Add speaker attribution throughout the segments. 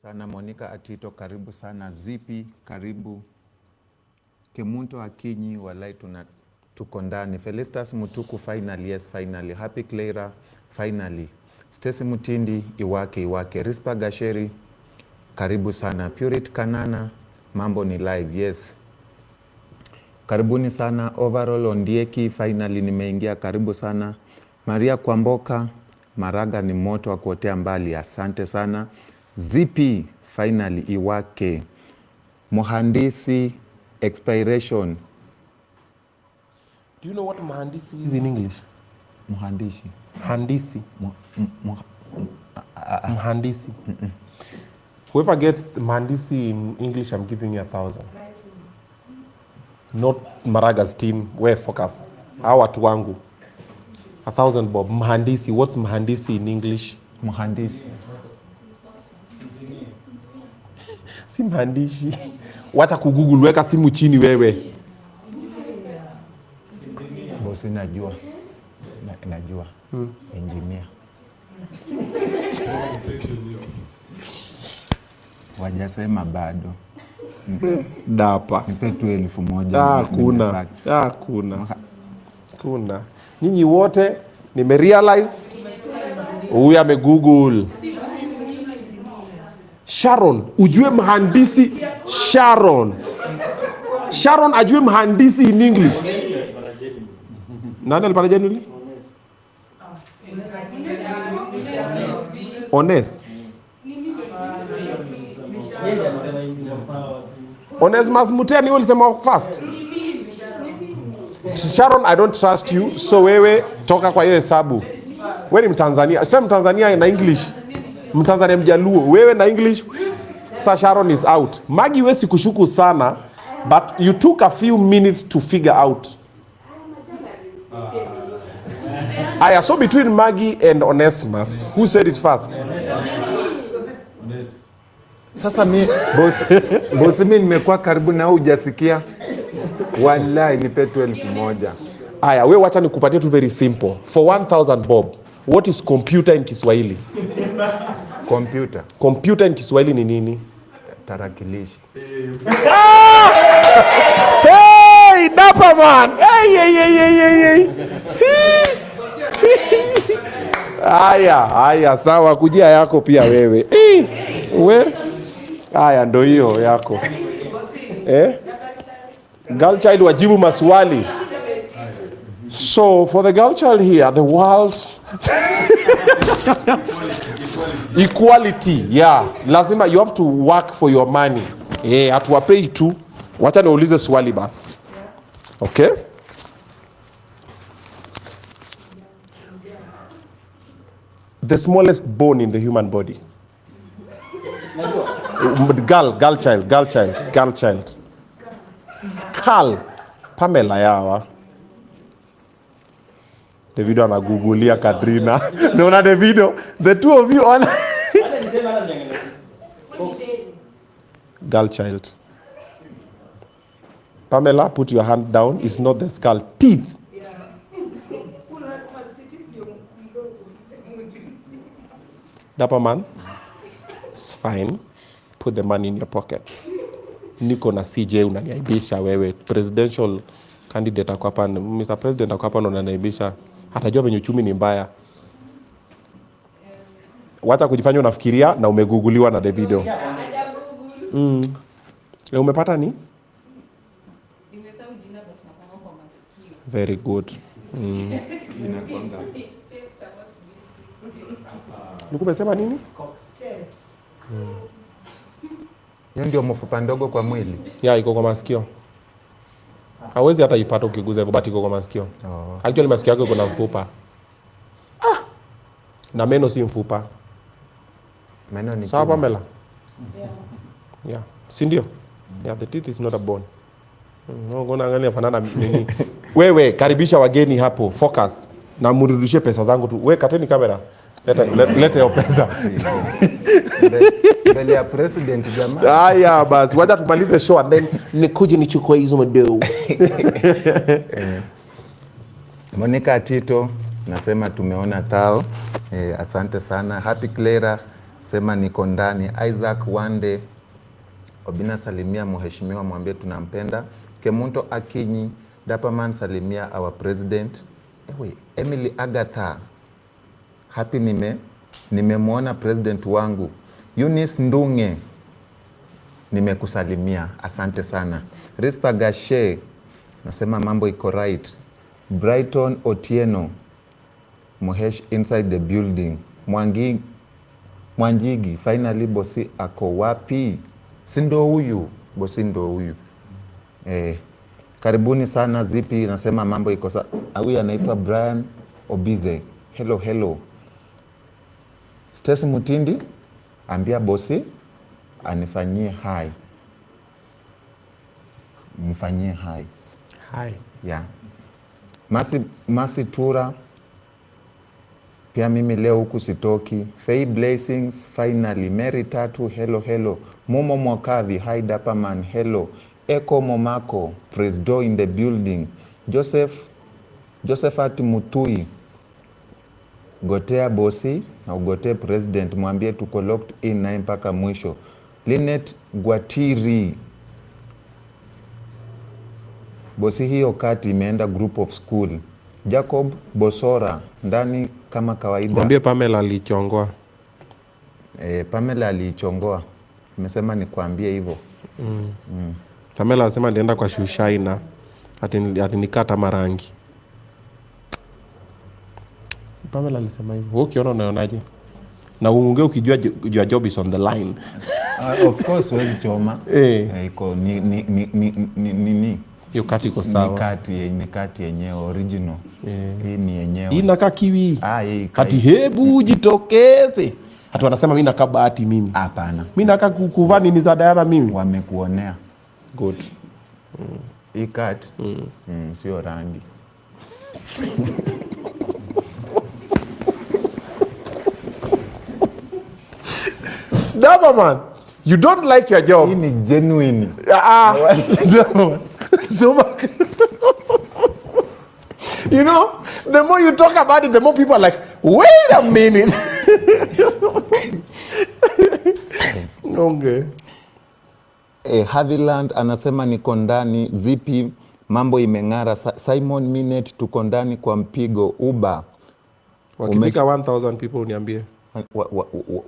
Speaker 1: Sana Monica Atito, karibu sana. Zipi, karibu. Kemunto Akinyi, walai tuko ndani. Felicitas Mutuku, finally, yes, finally. Happy Clara, finally. Stacy Mutindi, iwake. Rispa Gasheri, karibu sana. Purit Kanana, mambo ni live, yes. Karibuni sana. Overall Ondieki, finally nimeingia, karibu sana. Maria Kwamboka, Maraga ni moto wa kuotea mbali, asante sana. Zipi, finally, iwake. Muhandisi, expiration.
Speaker 2: Do you know what muhandisi is in English?
Speaker 1: Muhandisi.
Speaker 2: Handisi. Muhandisi. Whoever gets muhandisi in English, I'm giving you 1,000. Not Maraga's team. Where focus? Our watu wangu. 1,000 bob. Muhandisi. What's muhandisi in English?
Speaker 1: Muhandisi.
Speaker 2: Si mhandishi. Wacha kugoogle, weka simu chini wewe.
Speaker 1: Bosi najua. Najua. Engineer. Wajasema bado.
Speaker 2: Dapa.
Speaker 1: Nipe tu 1,000.
Speaker 2: Kuna. Nyinyi wote nimerealize huyu amegoogle. Sharon, ujue mhandisi Sharon ajue mhandisi in English. Nani alipata January? Onesmus Muteni ulisema first. Sharon, I don't trust you, so wewe toka kwa hiyo hesabu. Wewe ni Mtanzania. Sasa Mtanzania na English. Mtanzania Mjaluo, wewe na English. Sa Sharon is out. Maggie wewe sikushuku sana, but you took a few minutes to figure out. Aya, so between Maggie and Onesmus, who said it first?
Speaker 1: Sasa bosi mimi nimekuwa karibu na hujasikia. Wallahi nipe 1,000.
Speaker 2: Aya, wewe wacha nikupatie tu very simple. For 1,000 bob, what is computer in Kiswahili? Computer in Kiswahili ni nini?
Speaker 1: Tarakilishi.
Speaker 2: Hey, dapa man. Hey. Aya, sawa, kujia yako pia wewe. Aya, ndo hiyo yako. Girl child wajibu maswali. So, for the girl child here, the world... Equality, yeah. Lazima, you have to work for your money. Hatuwapei tu. Wacha niulize swali basi. Okay? The smallest bone in the human body. Girl child. Skull. Pamela yawa. Davido anagugulia Kadrina. Naona Davido, the two of you on. Girl child. Pamela, put your hand down. It's not the skull. Teeth. Dapper man. It's fine. Put the money in your pocket. Niko na CJ unaniaibisha wewe. Presidential candidate ako hapa. Mr. President ako hapa unaniaibisha. Hatajua venye uchumi ni mbaya. Wacha kujifanya unafikiria na umeguguliwa na Davido. Umepata ni? Very good. Umesema nini?
Speaker 1: Hiyo ndio mfupa ndogo kwa mwili.
Speaker 2: Iko kwa masikio. Hawezi hata ipata ukiguza hivyo, but iko kwa masikio. Actually masikio yako iko na mfupa. Na meno si mfupa.
Speaker 1: Meno ni
Speaker 2: sawa Pamela? Yeah. Si ndio? Yeah, the teeth is not a bone. Ngona angalia fanana nini. Wewe karibisha wageni hapo, focus. Na mrudishie pesa zangu tu. Wewe kateni kamera. Leta hiyo pesa.
Speaker 1: Mbele ya president jamaa.
Speaker 2: Haya basi, wacha tumalize show and then nikuje nichukue hizo madeo.
Speaker 1: Monica Atito, nasema tumeona tao. Asante sana. Happy Clara, sema niko ndani. Isaac Wande, Obinna salimia mheshimiwa, mwambie tunampenda. Kemunto Akinyi, Dapaman salimia our president. Emily Agatha, happy nimemwona president wangu. Eunice Ndunge, nimekusalimia, asante sana. Rispa Gashe, nasema mambo iko right. Brighton Otieno, Mohesh inside the building. Mwanjigi, finally bosi ako wapi? Sindo huyu, bosi ndo huyu. Karibuni sana Zipi, nasema mambo iko sawa. Huyu anaitwa Brian Obize. Hello. Stacy Mutindi, ambia bosi anifanyie hai. Mfanyie hai.
Speaker 2: Hai.
Speaker 1: Yeah. Masi Tura, pia mimi leo huku sitoki. Faye Blessings, finally. Mary Tatu, hello. Momo Mwakavi, hi Dapaman, hello. Eko Momako, Presdo in the building. Josephat Mutui, gotea bosi na ugotee president, mwambie tuko locked in naye mpaka mwisho. Linet Gwatiri, bosi hiyo kati imeenda group of school. Jacob Bosora, ndani kama kawaida.
Speaker 2: Mwambie Pamela alichongoa.
Speaker 1: Pamela alichongoa. Nimesema nikuambie hivyo.
Speaker 2: Pamela anasema alienda kwa Shushaina ati nikata marangi. Pamela alisema hivyo. Wewe ukiona unaonaje? Na uongee ukijua your job is on the line.
Speaker 1: Of course wewe choma. Iko ni
Speaker 2: hiyo kati iko sawa.
Speaker 1: Ni kati yenyewe original. Hii ni yenyewe.
Speaker 2: Inakaa kiwi. Kati hebu jitokeze. Hata wanasema mimi nakaa bahati mimi.
Speaker 1: Hapana.
Speaker 2: Mimi nakaa kuvaa nini za Diana mimi.
Speaker 1: Wamekuonea.
Speaker 2: Good.
Speaker 1: Hii kati sio rangi.
Speaker 2: Dapaman, you don't like your job.
Speaker 1: Hii ni genuine.
Speaker 2: You know, the more you talk about it, the more people are like, wait a minute. Okay.
Speaker 1: Haviland anasema niko ndani. Zipi, mambo imeng'ara. Simon Minet, tuko ndani kwa mpigo. Uba,
Speaker 2: wakifika 1000 people uniambie.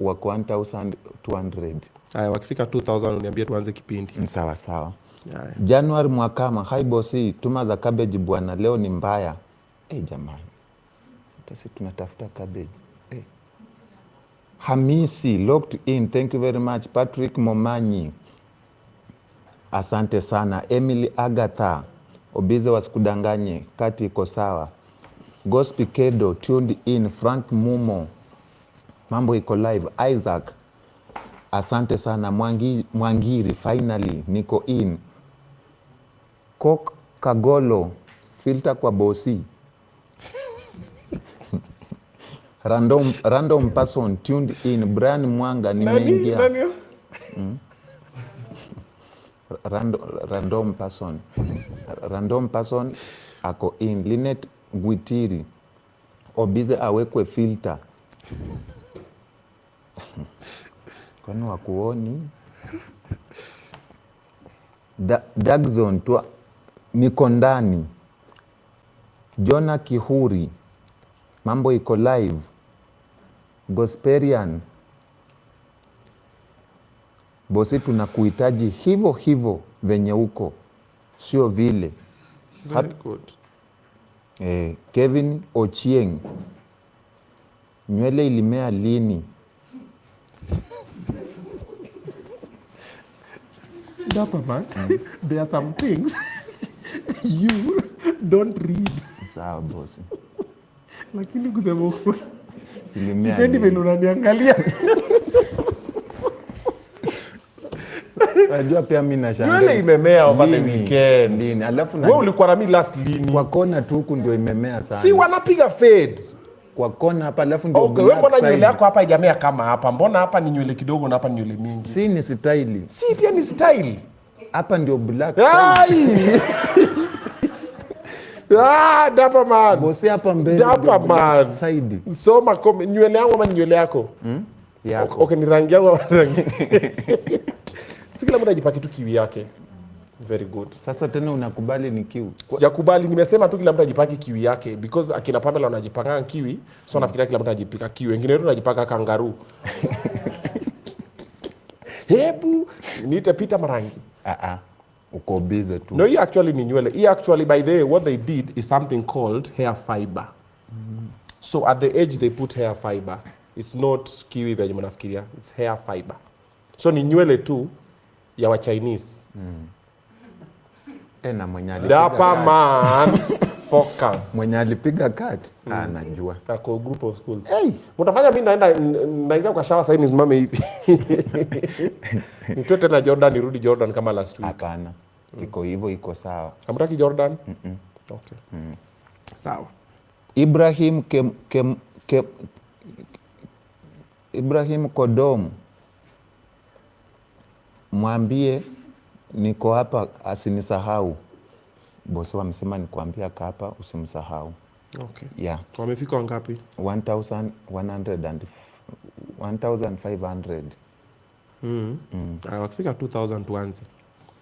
Speaker 1: Wako 1200.
Speaker 2: Haya, wakifika 2000 uniambie tuanze kipindi.
Speaker 1: Sawa. January Mwakama, hi bosi, tuma za cabbage bwana, leo ni mbaya. Jamani, sisi tunatafuta cabbage. Hamisi, locked in, thank you very much. Patrick Momanyi, asante sana. Emily Agatha, Obize wasikudanganye, kati iko sawa. Gospel Kedo, tuned in. Frank Mumo, mambo iko live. Isaac, asante sana. Mwangiri, finally niko in. Kok Kagolo, filter kwa bosi. Random person, tuned in. Brian Mwanga, nimeingia. Random person ako in. Linet Gwitiri, Obize awekwe filter. Kwani wakuoni? Dagzone, niko ndani. Jona Kihuri, mambo iko live. Gosperian, bosi tunakuhitaji hivyo venye uko, sio vile.
Speaker 2: Very good.
Speaker 1: Kevin Ochieng, nywele ilimea lini?
Speaker 2: Dapaman, there are some things you don't read.
Speaker 1: Sawa bosi.
Speaker 2: Lakini kusema ukweli,
Speaker 1: Sipendi
Speaker 2: vile unaniangalia.
Speaker 1: Najua pia mimi nashangaa.
Speaker 2: Nywele imemea over the weekend.
Speaker 1: Lini? Alafu
Speaker 2: wewe ulikuwa na mimi last lini?
Speaker 1: Kwa kona tu huku ndio imemea sana.
Speaker 2: Si wanapiga fade.
Speaker 1: Kwa kona hapa alafu ndio
Speaker 2: black. Wewe mbona nywele yako hapa haijamea kama hapa? Mbona hapa ni nywele kidogo na hapa ni nywele mingi?
Speaker 1: Si ni style.
Speaker 2: Si pia ni style.
Speaker 1: Hapa ndio black
Speaker 2: side. Dapaman.
Speaker 1: Bosi hapa mbele.
Speaker 2: Dapaman.
Speaker 1: Side.
Speaker 2: Soma nywele yangu ama nywele yako?
Speaker 1: yako.
Speaker 2: Okay, ni rangi yangu rangi. Si kila mtu ajipaki tu kiwi yake. Very good.
Speaker 1: Sasa tena unakubali ni kiwi?
Speaker 2: Sijakubali, nimesema tu kila mtu ajipaki kiwi yake because akina Pamela wanajipaka kiwi, so nafikiria kila mtu ajipika kiwi. Wengine wetu wanajipaka kangaroo. Hebu niite Peter Marangi.
Speaker 1: Uko busy tu.
Speaker 2: No, he actually ni nywele. He actually, by the way, what they did is something called hair fiber. So at the edge they put hair fiber. It's not kiwi vya mnafikiria. It's hair fiber. So ni nywele tu ya wa Chinese.
Speaker 1: Na mwenye alipiga
Speaker 2: Dapa man focus.
Speaker 1: Mwenye alipiga cut anajua.
Speaker 2: Tako group of schools. Hey, mtafanya mimi naingia kwa shower sasa nisimame hivi. Nitoe tena Jordan nirudi Jordan kama last week.
Speaker 1: Hapana. Iko hivyo, iko sawa.
Speaker 2: Hamtaki Jordan? Okay. Sawa.
Speaker 1: Ibrahim Kodom, mwambie niko hapa asinisahau. Bosi wamesema nikuambia hapa usimsahau.
Speaker 2: Okay.
Speaker 1: Yeah.
Speaker 2: Wamefika wangapi?
Speaker 1: 1,500.
Speaker 2: Wakifika 2,000 tuanze.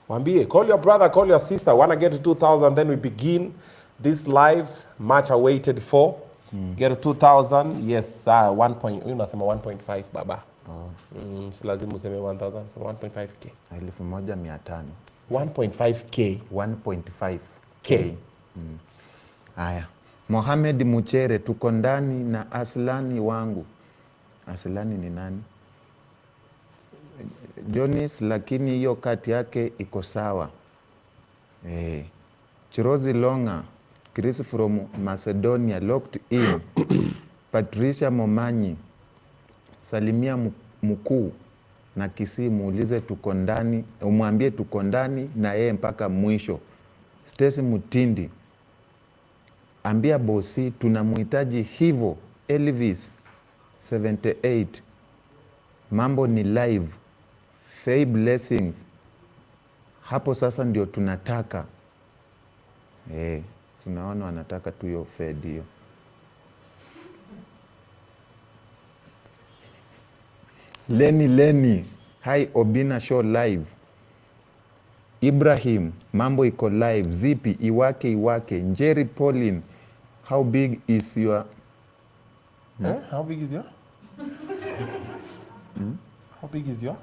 Speaker 2: Mwambie, call your brother, call your sister. Wanna get to 2,000, then we begin this live, much awaited for. Get to 2,000, yes, 1.5 baba. Si lazima useme 1,000, so 1.5k.
Speaker 1: 1,500.
Speaker 2: 1.5k.
Speaker 1: 1.5k. Haya. Mohamed Muchere, tuko ndani na Aslani wangu. Aslani ni nani? Jonis, lakini hiyo kati yake iko sawa. Chirozi Longa, Chris from Macedonia, locked in. Patricia Momanyi, salimia mkuu na Kisii, muulize tuko ndani, umwambie tuko ndani na yeye mpaka mwisho. Stacy Mutindi, ambia bosi tunamhitaji hivyo. Elvis 78, mambo ni live. Faye Blessings, hapo sasa ndio tunataka. Tunaona wanataka tu hiyo fed hiyo. Leni, hi Obinna Show live. Ibrahim, mambo iko live. Zipi, iwake. Njeri Pauline, how big is your...
Speaker 2: How big is your? How big is your?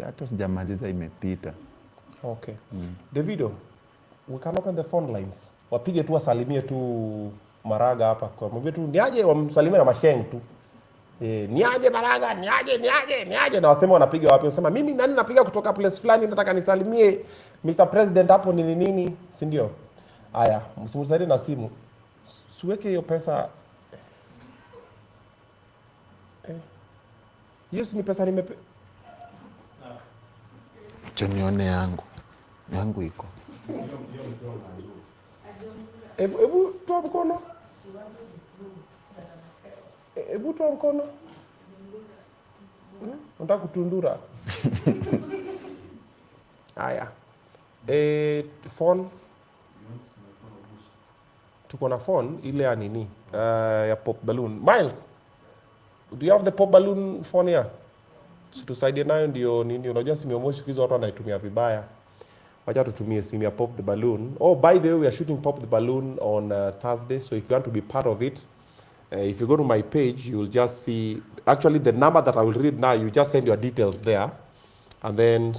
Speaker 1: Hata sijamaliza imepita.
Speaker 2: Okay. Davido, we can open the phone lines. Wapige tu wasalimie tu Maraga hapa kwa mwambie tu niaje, wamsalimie na masheng tu. Niaje Maraga, niaje na wasema wanapiga wapi? Wanasema mimi nani napiga kutoka place fulani, nataka nisalimie Mr President hapo nini, si ndio? Haya, msimusaidie na simu. Siweke hiyo pesa. Hiyo si ni pesa nimepe.
Speaker 1: Chanione yangu iko.
Speaker 2: Ebu toa mkono. Ebu toa mkono. Unataka kutundura. Haya. Phone. Tuko na phone ile ya nini? Ya pop balloon. Miles, do you have the pop balloon phone here? Tusaidie nayo ndio nini, unajua simu ya moshi hizo watu wanaitumia vibaya. Wacha tutumie simu ya pop the balloon. Oh, by the way, we are shooting pop the balloon on Thursday, so if you want to be part of it, if you go to my page, you will just see, actually the number that I will read now, you just send your details there, and then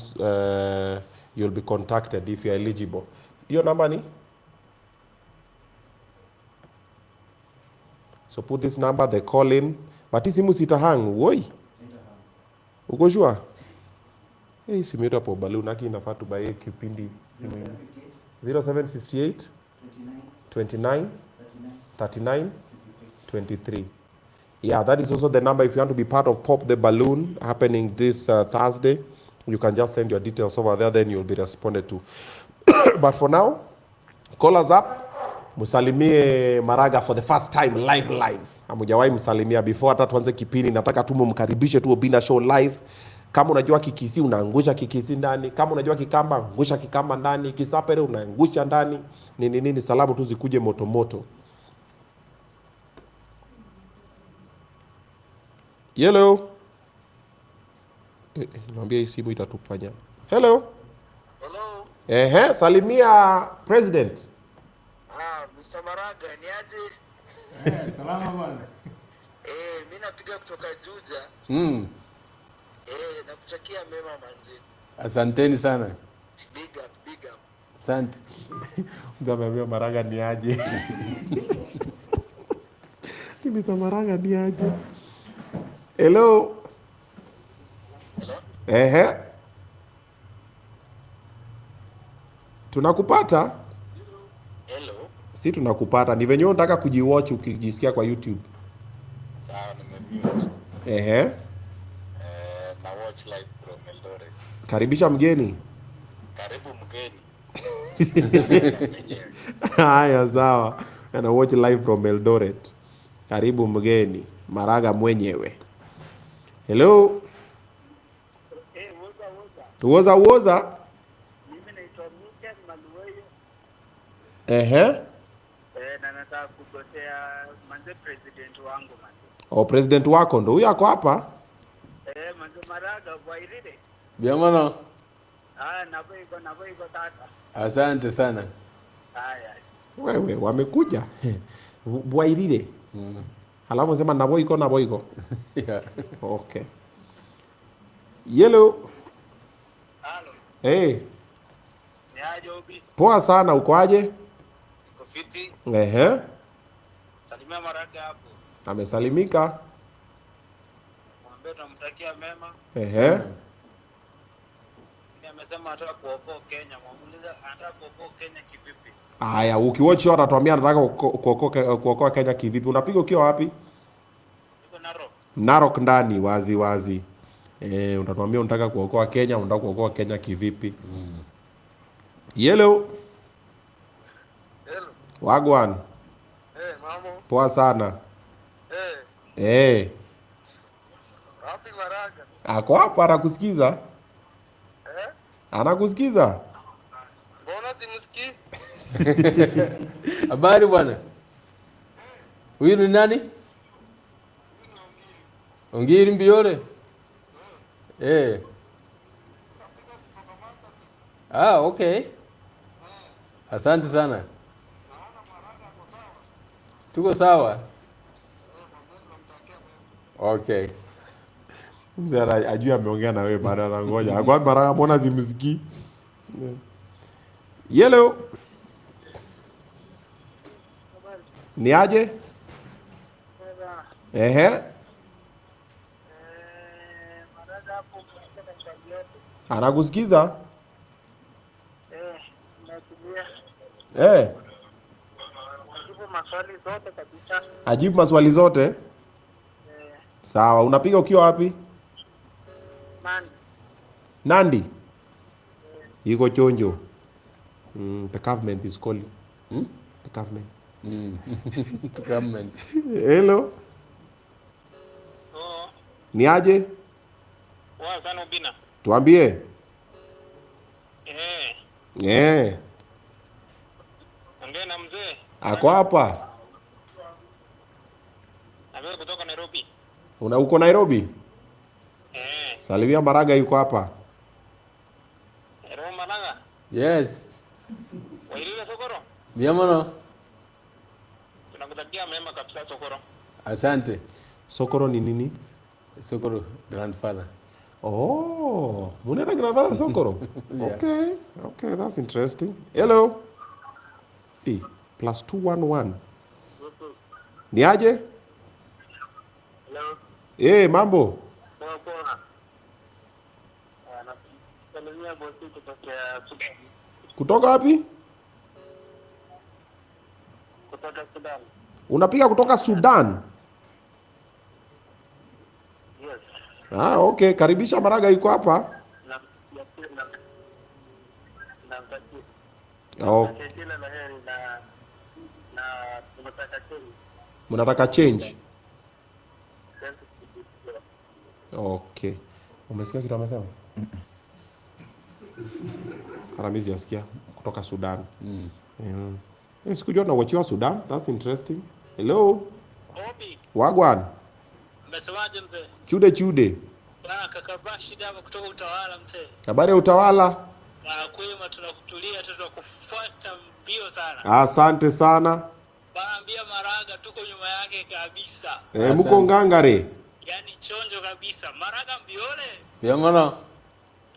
Speaker 2: you'll be contacted if you are eligible. Your number ni? So put this number, they call in. But hii simu sitahang, woi. Uko sure? Simu yetu hapo balloon haki inafaa tubaye kipindi simu hii. 0758 29 39 23. Yeah, that is also the number if you want to be part of Pop the Balloon happening this Thursday. You can just send your details over there, then you'll be responded to. But for now, call us up. Musalimie Maraga for the first time live. Hamujawahi msalimia before hata tuanze kipindi. Nataka tu mumkaribishe tu Obinna Show live. Kama unajua Kikisi unaangusha Kikisi ndani. Kama unajua Kikamba angusha Kikamba ndani. Kisapere unaangusha ndani. Nini salamu tu zikuje moto. Hello. Naambia hii simu itatufanya. Hello. Hello. Salimia president.
Speaker 3: Mr. Maraga, ni aje?
Speaker 4: Salama bwana.
Speaker 3: Mimi napiga kutoka Juja. Nakutakia mema manzi.
Speaker 4: Asanteni sana.
Speaker 3: Big up.
Speaker 4: Asante.
Speaker 2: Mzee Maraga ni aje? Mzee Maraga ni aje? Hello.
Speaker 3: Hello?
Speaker 2: Tunakupata?
Speaker 3: Hello.
Speaker 2: Si tunakupata. Ni venye unataka kujiwatch ukijisikia kwa YouTube.
Speaker 3: Sawa, nimemute. Na watch live from Eldoret.
Speaker 2: Karibisha mgeni.
Speaker 3: Karibu mgeni.
Speaker 2: Haya sawa. Na watch live from Eldoret. Karibu mgeni. Maraga mwenyewe. Hello. Woza.
Speaker 3: Mimi naitwa Mika Maluweyo. Na nataka kugotea manze president wangu manze.
Speaker 2: President wako ndo huyo ako hapa?
Speaker 3: Manze Maraga Bwairire.
Speaker 4: Biamana.
Speaker 3: Nabo tata.
Speaker 4: Asante sana.
Speaker 3: Haya.
Speaker 2: Wewe wamekuja. Bwairire. Halafu sema nabo iko.
Speaker 4: Yeah.
Speaker 2: Okay. Yellow.
Speaker 3: Halo.
Speaker 2: Hey.
Speaker 3: Ni aje Obi?
Speaker 2: Poa sana, uko aje?
Speaker 3: Niko fiti. Salimia Maraga hapo.
Speaker 2: Amesalimika.
Speaker 3: Mwambie tunamtakia mema. Ni amesema anataka kuokoa Kenya. Mwamuliza anataka kuokoa Kenya kivipi?
Speaker 2: Haya, ukiwatch show atatuambia anataka kuokoa Kenya kivipi. Unapiga ukiwa wapi?
Speaker 3: Niko Narok.
Speaker 2: Narok ndani wazi. Utatuambia unataka kuokoa Kenya, unataka kuokoa Kenya kivipi? Yellow.
Speaker 3: Hello.
Speaker 2: Wagwan.
Speaker 3: Mamo.
Speaker 2: Poa sana.
Speaker 3: Wapi Maraga?
Speaker 2: Ako hapa anakusikiza. Anakusikiza.
Speaker 3: Mbona simsikii?
Speaker 4: Habari bwana. Huyu ni nani? Ongiri Mbiore. Okay. Asante sana. Tuko sawa. Okay.
Speaker 2: Mzee ajua ameongea na wewe baada ya ngoja. Akwa Maraga mbona zimsikii? Yellow. Ni aje?
Speaker 3: Maraga hapo kwa shamba yote.
Speaker 2: Anakusikiza?
Speaker 3: Natumia. Jibu maswali zote kabisa.
Speaker 2: Ajibu maswali zote? Sawa, unapiga ukiwa wapi? Nandi. Iko chonjo. The government is calling. The government.
Speaker 4: The government.
Speaker 2: Hello. Ni aje?
Speaker 3: Poa sana Obinna.
Speaker 2: Tuambie.
Speaker 3: Ongea na mzee.
Speaker 2: Ako hapa.
Speaker 3: Amekuja kutoka Nairobi.
Speaker 2: Uko Nairobi? Salimia Maraga yuko hapa.
Speaker 3: Hello Maraga.
Speaker 4: Yes.
Speaker 3: Wairire Sokoro.
Speaker 4: Biamana.
Speaker 3: Tunakutakia mema kabisa Sokoro.
Speaker 4: Asante.
Speaker 2: Sokoro ni nini?
Speaker 4: Sokoro grandfather.
Speaker 2: Munaenda grandfather Sokoro? Yeah. Okay, that's interesting. Hello. +211. Ni aje?
Speaker 3: Hello.
Speaker 2: Mambo.
Speaker 3: Poa. Nasalimia bosi kutoka Sudan.
Speaker 2: Kutoka wapi?
Speaker 3: Kutoka Sudan.
Speaker 2: Unapiga kutoka Sudan?
Speaker 3: Yes.
Speaker 2: Okay. Karibisha Maraga yuko hapa. Mnataka change? Okay. Umesikia kitu amesema? Haramizi yasikia kutoka Sudan. Sikujua na wachiwa Sudan. That's interesting. Hello.
Speaker 3: Obi.
Speaker 2: Wagwan.
Speaker 3: Umesemaje mzee?
Speaker 2: Chude.
Speaker 3: Bwana kaka Rashid hapa kutoka Utawala mzee.
Speaker 2: Habari ya Utawala?
Speaker 3: Kwema tunakutulia tu tunakufuata mbio sana.
Speaker 2: Asante sana.
Speaker 3: Bwana ambia Maraga tuko nyuma yake kabisa.
Speaker 2: Mko ngangare.
Speaker 3: Yaani chonjo kabisa. Maraga mbiole.
Speaker 4: Yamono.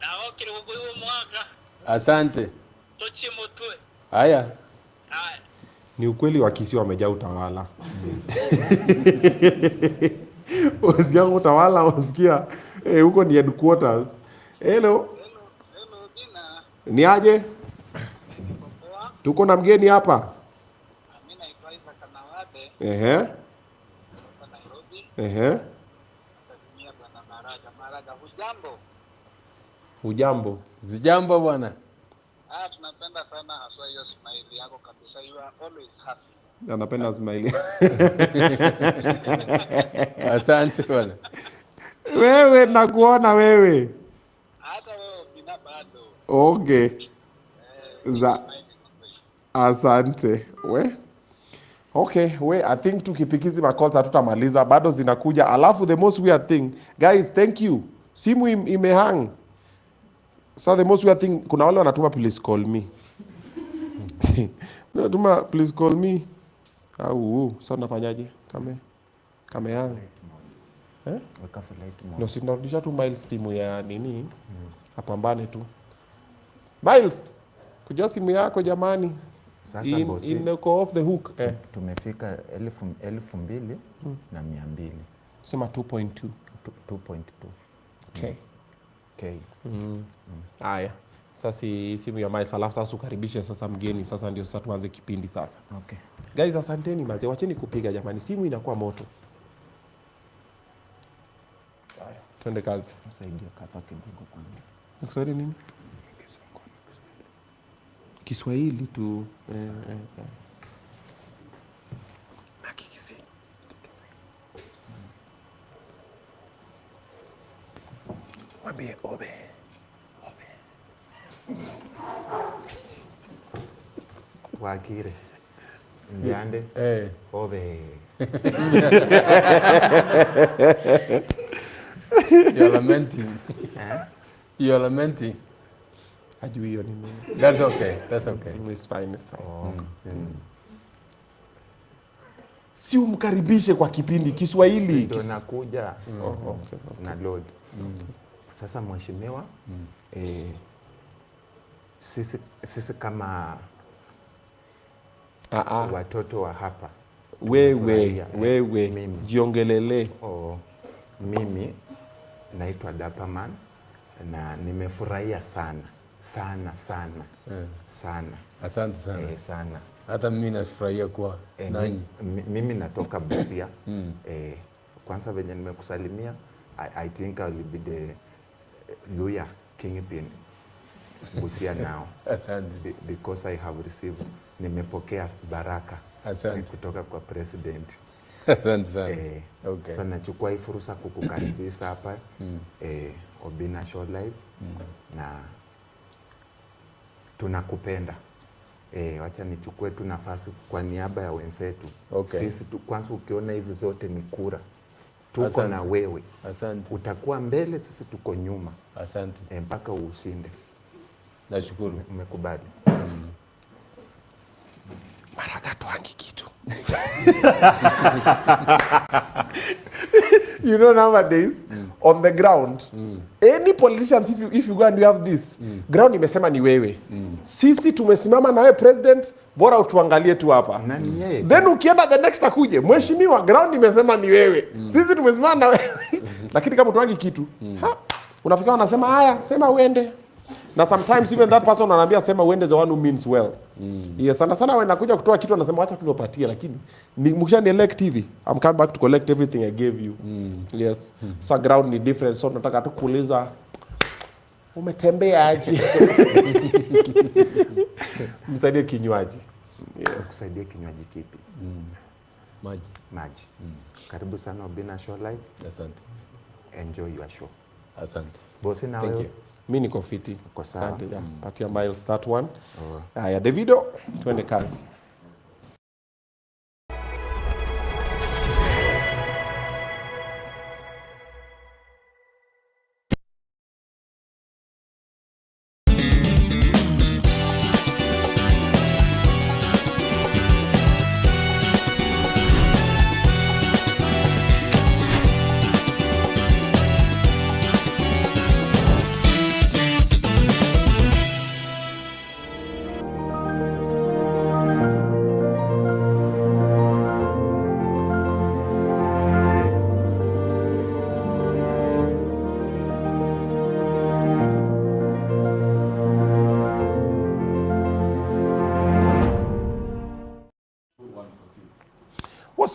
Speaker 3: Na wakili kwa huo mwaka.
Speaker 4: Asante.
Speaker 3: Tochi motwe.
Speaker 4: Haya.
Speaker 3: Haya.
Speaker 2: Ni ukweli Wakisii wamejaa Utawala. Usikia Utawala, usikia huko ni headquarters. Hello.
Speaker 3: Hello Obinna.
Speaker 2: Ni aje? Tuko na mgeni hapa.
Speaker 3: Mimi naitwa Isaac Kanawade.
Speaker 2: Kutoka
Speaker 3: Nairobi. Natumia Bwana Maraga. Maraga hujambo?
Speaker 2: Hujambo?
Speaker 4: Zijambo bwana.
Speaker 3: Tunapenda sana haswa hiyo smile yako kabisa. You are always happy.
Speaker 2: Anapenda smile.
Speaker 4: Asante bwana.
Speaker 2: Wewe nakuona wewe.
Speaker 3: Hata wewe bina bado.
Speaker 2: Okay. Asante. Okay, I think tukipikizi makosa tutamaliza, bado zinakuja. Alafu the most weird thing, guys, thank you. Simu imehang. So the most weird thing, kuna wale wanatuma please call me. Natuma please call me. Sasa nafanyaje? Kame hang.
Speaker 1: Weka flight mode.
Speaker 2: No, sinarudisha tu Miles simu ya nini? Apambane tu. Miles, kuja simu yako jamani.
Speaker 1: Sasa bosi.
Speaker 2: In off the hook.
Speaker 1: Tumefika 1200 na 200.
Speaker 2: Sema 2.2.
Speaker 1: 2.2.
Speaker 2: Okay. Haya. Sasa simu ya Miles, alafu sasa ukaribishe sasa mgeni, sasa ndio sasa tuanze kipindi sasa.
Speaker 1: Okay.
Speaker 2: Guys, asanteni mazee, wacheni kupiga jamani. Simu inakuwa moto. Haya, twende kazi.
Speaker 1: Msaidia kapa kidogo kwanza.
Speaker 2: Nikusaidia nini? Kiswahili tu. Mwambie obe.
Speaker 1: Wakire. Ndiande. Obe.
Speaker 4: You're lamenting. You're lamenting.
Speaker 2: Ajui hiyo ni nini.
Speaker 4: That's okay.
Speaker 2: It's fine. Si umkaribishe kwa kipindi Kiswahili.
Speaker 1: Ndio nakuja. Okay. Na load. Sasa mheshimiwa, sisi kama watoto wa hapa.
Speaker 2: Wewe jiongelele.
Speaker 1: Mimi naitwa Dapaman na nimefurahia sana.
Speaker 4: Asante sana.
Speaker 1: Sana.
Speaker 4: Hata mimi nafurahia kwa nanyi.
Speaker 1: Mimi natoka Busia. Kwanza venye nimekusalimia, I think I will be the lawyer kingpin Busia now.
Speaker 4: Asante.
Speaker 1: Because I have received, nimepokea baraka kutoka kwa president.
Speaker 4: Asante sana. Okay.
Speaker 1: Sasa nachukua hii fursa kukukaribisha hapa Obinna Show live na tunakupenda. Wacha nichukue tu nafasi kwa niaba ya wenzetu.
Speaker 4: Okay.
Speaker 1: Sisi tu kwanza, ukiona hizi zote ni kura. Tuko na wewe.
Speaker 4: Asante.
Speaker 1: Utakuwa mbele, sisi tuko nyuma.
Speaker 4: Asante.
Speaker 1: Mpaka ushinde.
Speaker 4: Nashukuru.
Speaker 1: Umekubali?
Speaker 2: Maraga tuangi kitu. You know, nowadays on the ground any politicians, if you go and you have this ground imesema ni wewe. Sisi tumesimama na wewe president, bora utuangalie tu hapa. Then ukienda the next akuje, mheshimiwa, ground imesema ni wewe. Sisi tumesimama na wewe. Lakini kama tuangi kitu, unafika wanasema haya, sema uende. Na sometimes even that person ananiambia sema uende the one who means well. Yes, sana wewe nakuja kutoa kitu anasema acha tulopatia, lakini mkishani elect TV, I'm coming back to collect everything I gave you. Yes. So ground ni different, so nataka tu kuuliza umetembea aje? Msaidie kinywaji.
Speaker 1: Yes. Kusaidie kinywaji kipi? Maji. Karibu sana Obinna Show live.
Speaker 4: Asante.
Speaker 1: Enjoy your show.
Speaker 4: Asante.
Speaker 1: Bosi na wewe?
Speaker 2: Mimi niko fiti.
Speaker 1: Asante.
Speaker 2: Patia Miles that one. Haya, Davido, tuende kazi.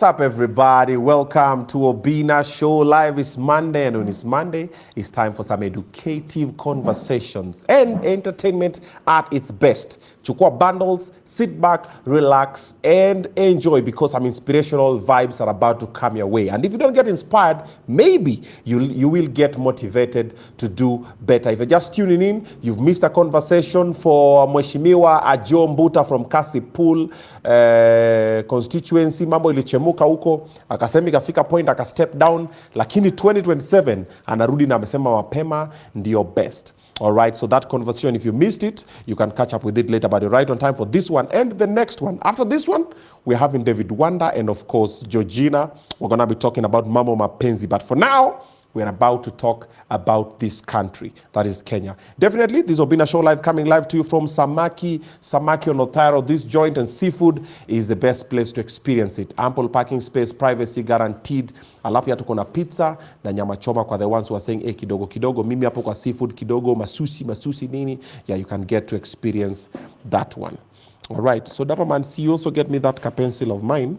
Speaker 2: What's up, everybody? Welcome to Obinna Show Live. It's Monday, and when it's Monday, it's time for some educative conversations and entertainment at its best. Chukua bundles, sit back, relax, and enjoy, because some inspirational vibes are about to come your way. And if you don't get inspired, maybe you will get motivated to do better. If you're just tuning in, you've missed a conversation for Mheshimiwa Ajo Mbuta from Kasipul constituency. Mambo ilichemuka huko, akasema ikafika point step down, lakini 2027 anarudi na amesema mapema ndio best. All right, so that conversation, if you missed it, you can catch up with it later, but you're right on time for this one and the next one. After this one, we're having David Wanda and, of course, Georgina. We're going to be talking about Mambo Mapenzi, but for now, we're about to talk about this country, that is Kenya. Definitely, this Obinna Show Live, coming live to you from Samaki on Otharo. This joint and seafood is the best place to experience it. Ample parking space, privacy guaranteed. Alafu ya tuko na pizza na nyama choma kwa the ones who are saying, kidogo kidogo. Mimi hapo kwa seafood kidogo, masusi nini. Yeah, you can get to experience that one. All right, so Dapper Man, you also get me that pencil of mine.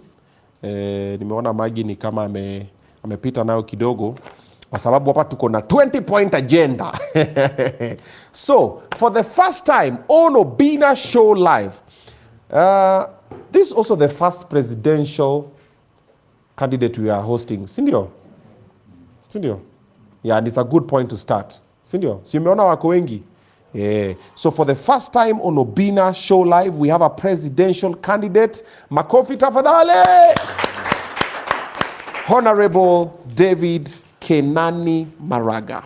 Speaker 2: Nimeona Magi ni kama amepita nayo kidogo, kwa sababu hapa tuko na 20-point agenda. So, for the first time on Obinna Show Live, this is also the first presidential candidate we are hosting. Sindio? Yeah, and it's a good point to start. Sindio? So, umeona wako wengi? Yeah. So, for the first time on Obinna Show Live, we have a presidential candidate. Makofi tafadhali! Honorable David Maraga.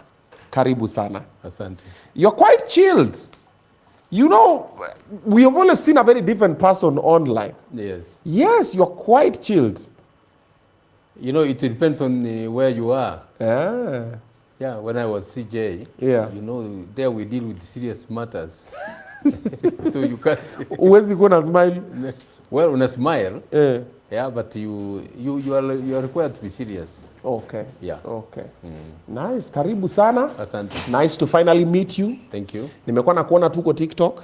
Speaker 2: Karibu sana.
Speaker 4: Asante.
Speaker 2: You're quite chilled. You know, we have only seen a very different person online.
Speaker 4: Yes.
Speaker 2: Yes, you're quite chilled.
Speaker 4: You know, it depends on where you are.
Speaker 2: Ah.
Speaker 4: Yeah, when I was CJ,
Speaker 2: yeah,
Speaker 4: you know, there we deal with serious matters. So you can't...
Speaker 2: Uwezi kuwa na smile?
Speaker 4: Well, una smile. Yeah, but you are required to be serious.
Speaker 2: Okay.
Speaker 4: Yeah.
Speaker 2: Okay. Nice. Karibu sana.
Speaker 4: Asante.
Speaker 2: Nice to finally meet you.
Speaker 4: Thank you.
Speaker 2: Nimekuwa nakuona tuko TikTok.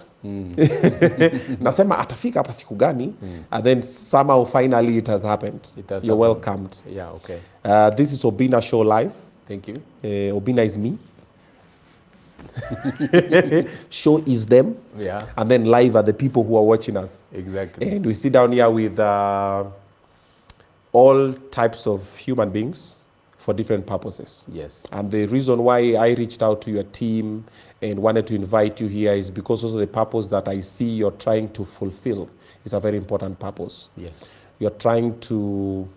Speaker 2: Nasema atafika hapa siku gani? And then somehow finally it has happened. You're welcomed.
Speaker 4: Yeah, okay.
Speaker 2: This is Obinna Show Live.
Speaker 4: Thank you.
Speaker 2: Obinna is me. Show is them.
Speaker 4: Yeah.
Speaker 2: And then live are the people who are watching us.
Speaker 4: Exactly.
Speaker 2: And we sit down here with all types of human beings for different purposes.
Speaker 4: Yes.
Speaker 2: And the reason why I reached out to your team and wanted to invite you here is because also the purpose that I see you're trying to fulfill is a very important purpose.
Speaker 4: Yes.
Speaker 2: You're trying to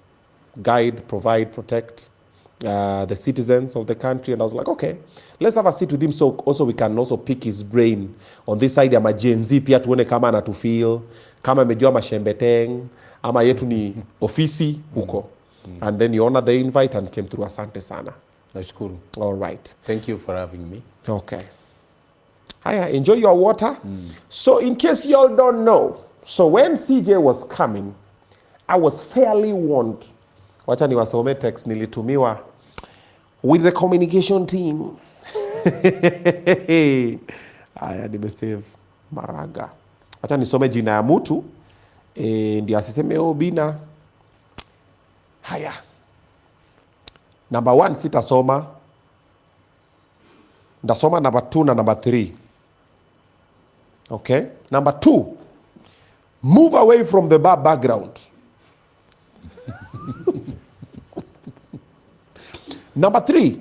Speaker 2: guide, provide, protect the citizens of the country. And I was like, okay, let's have a sit with him so also we can also pick his brain on this side ya majenzi, pia tuone kama anatufeel, kama amejua mashembeteng, ama yetu ni ofisi huko. And then you honor the invite and came through. Asante sana.
Speaker 4: Nashukuru.
Speaker 2: All right.
Speaker 4: Thank you for having me.
Speaker 2: Okay. Hiya, enjoy your water. So in case you all don't know, so when CJ was coming, I was fairly warned. Wacha niwasome text nilitumiwa with the communication team. Aya, nimesave Maraga. Wacha nisome jina ya mtu ndio asiseme Obinna. Haya. Number 1 sitasoma. Ndasoma number 2 na number 3. Okay? Number 2. Move away from the bar background. Number 3.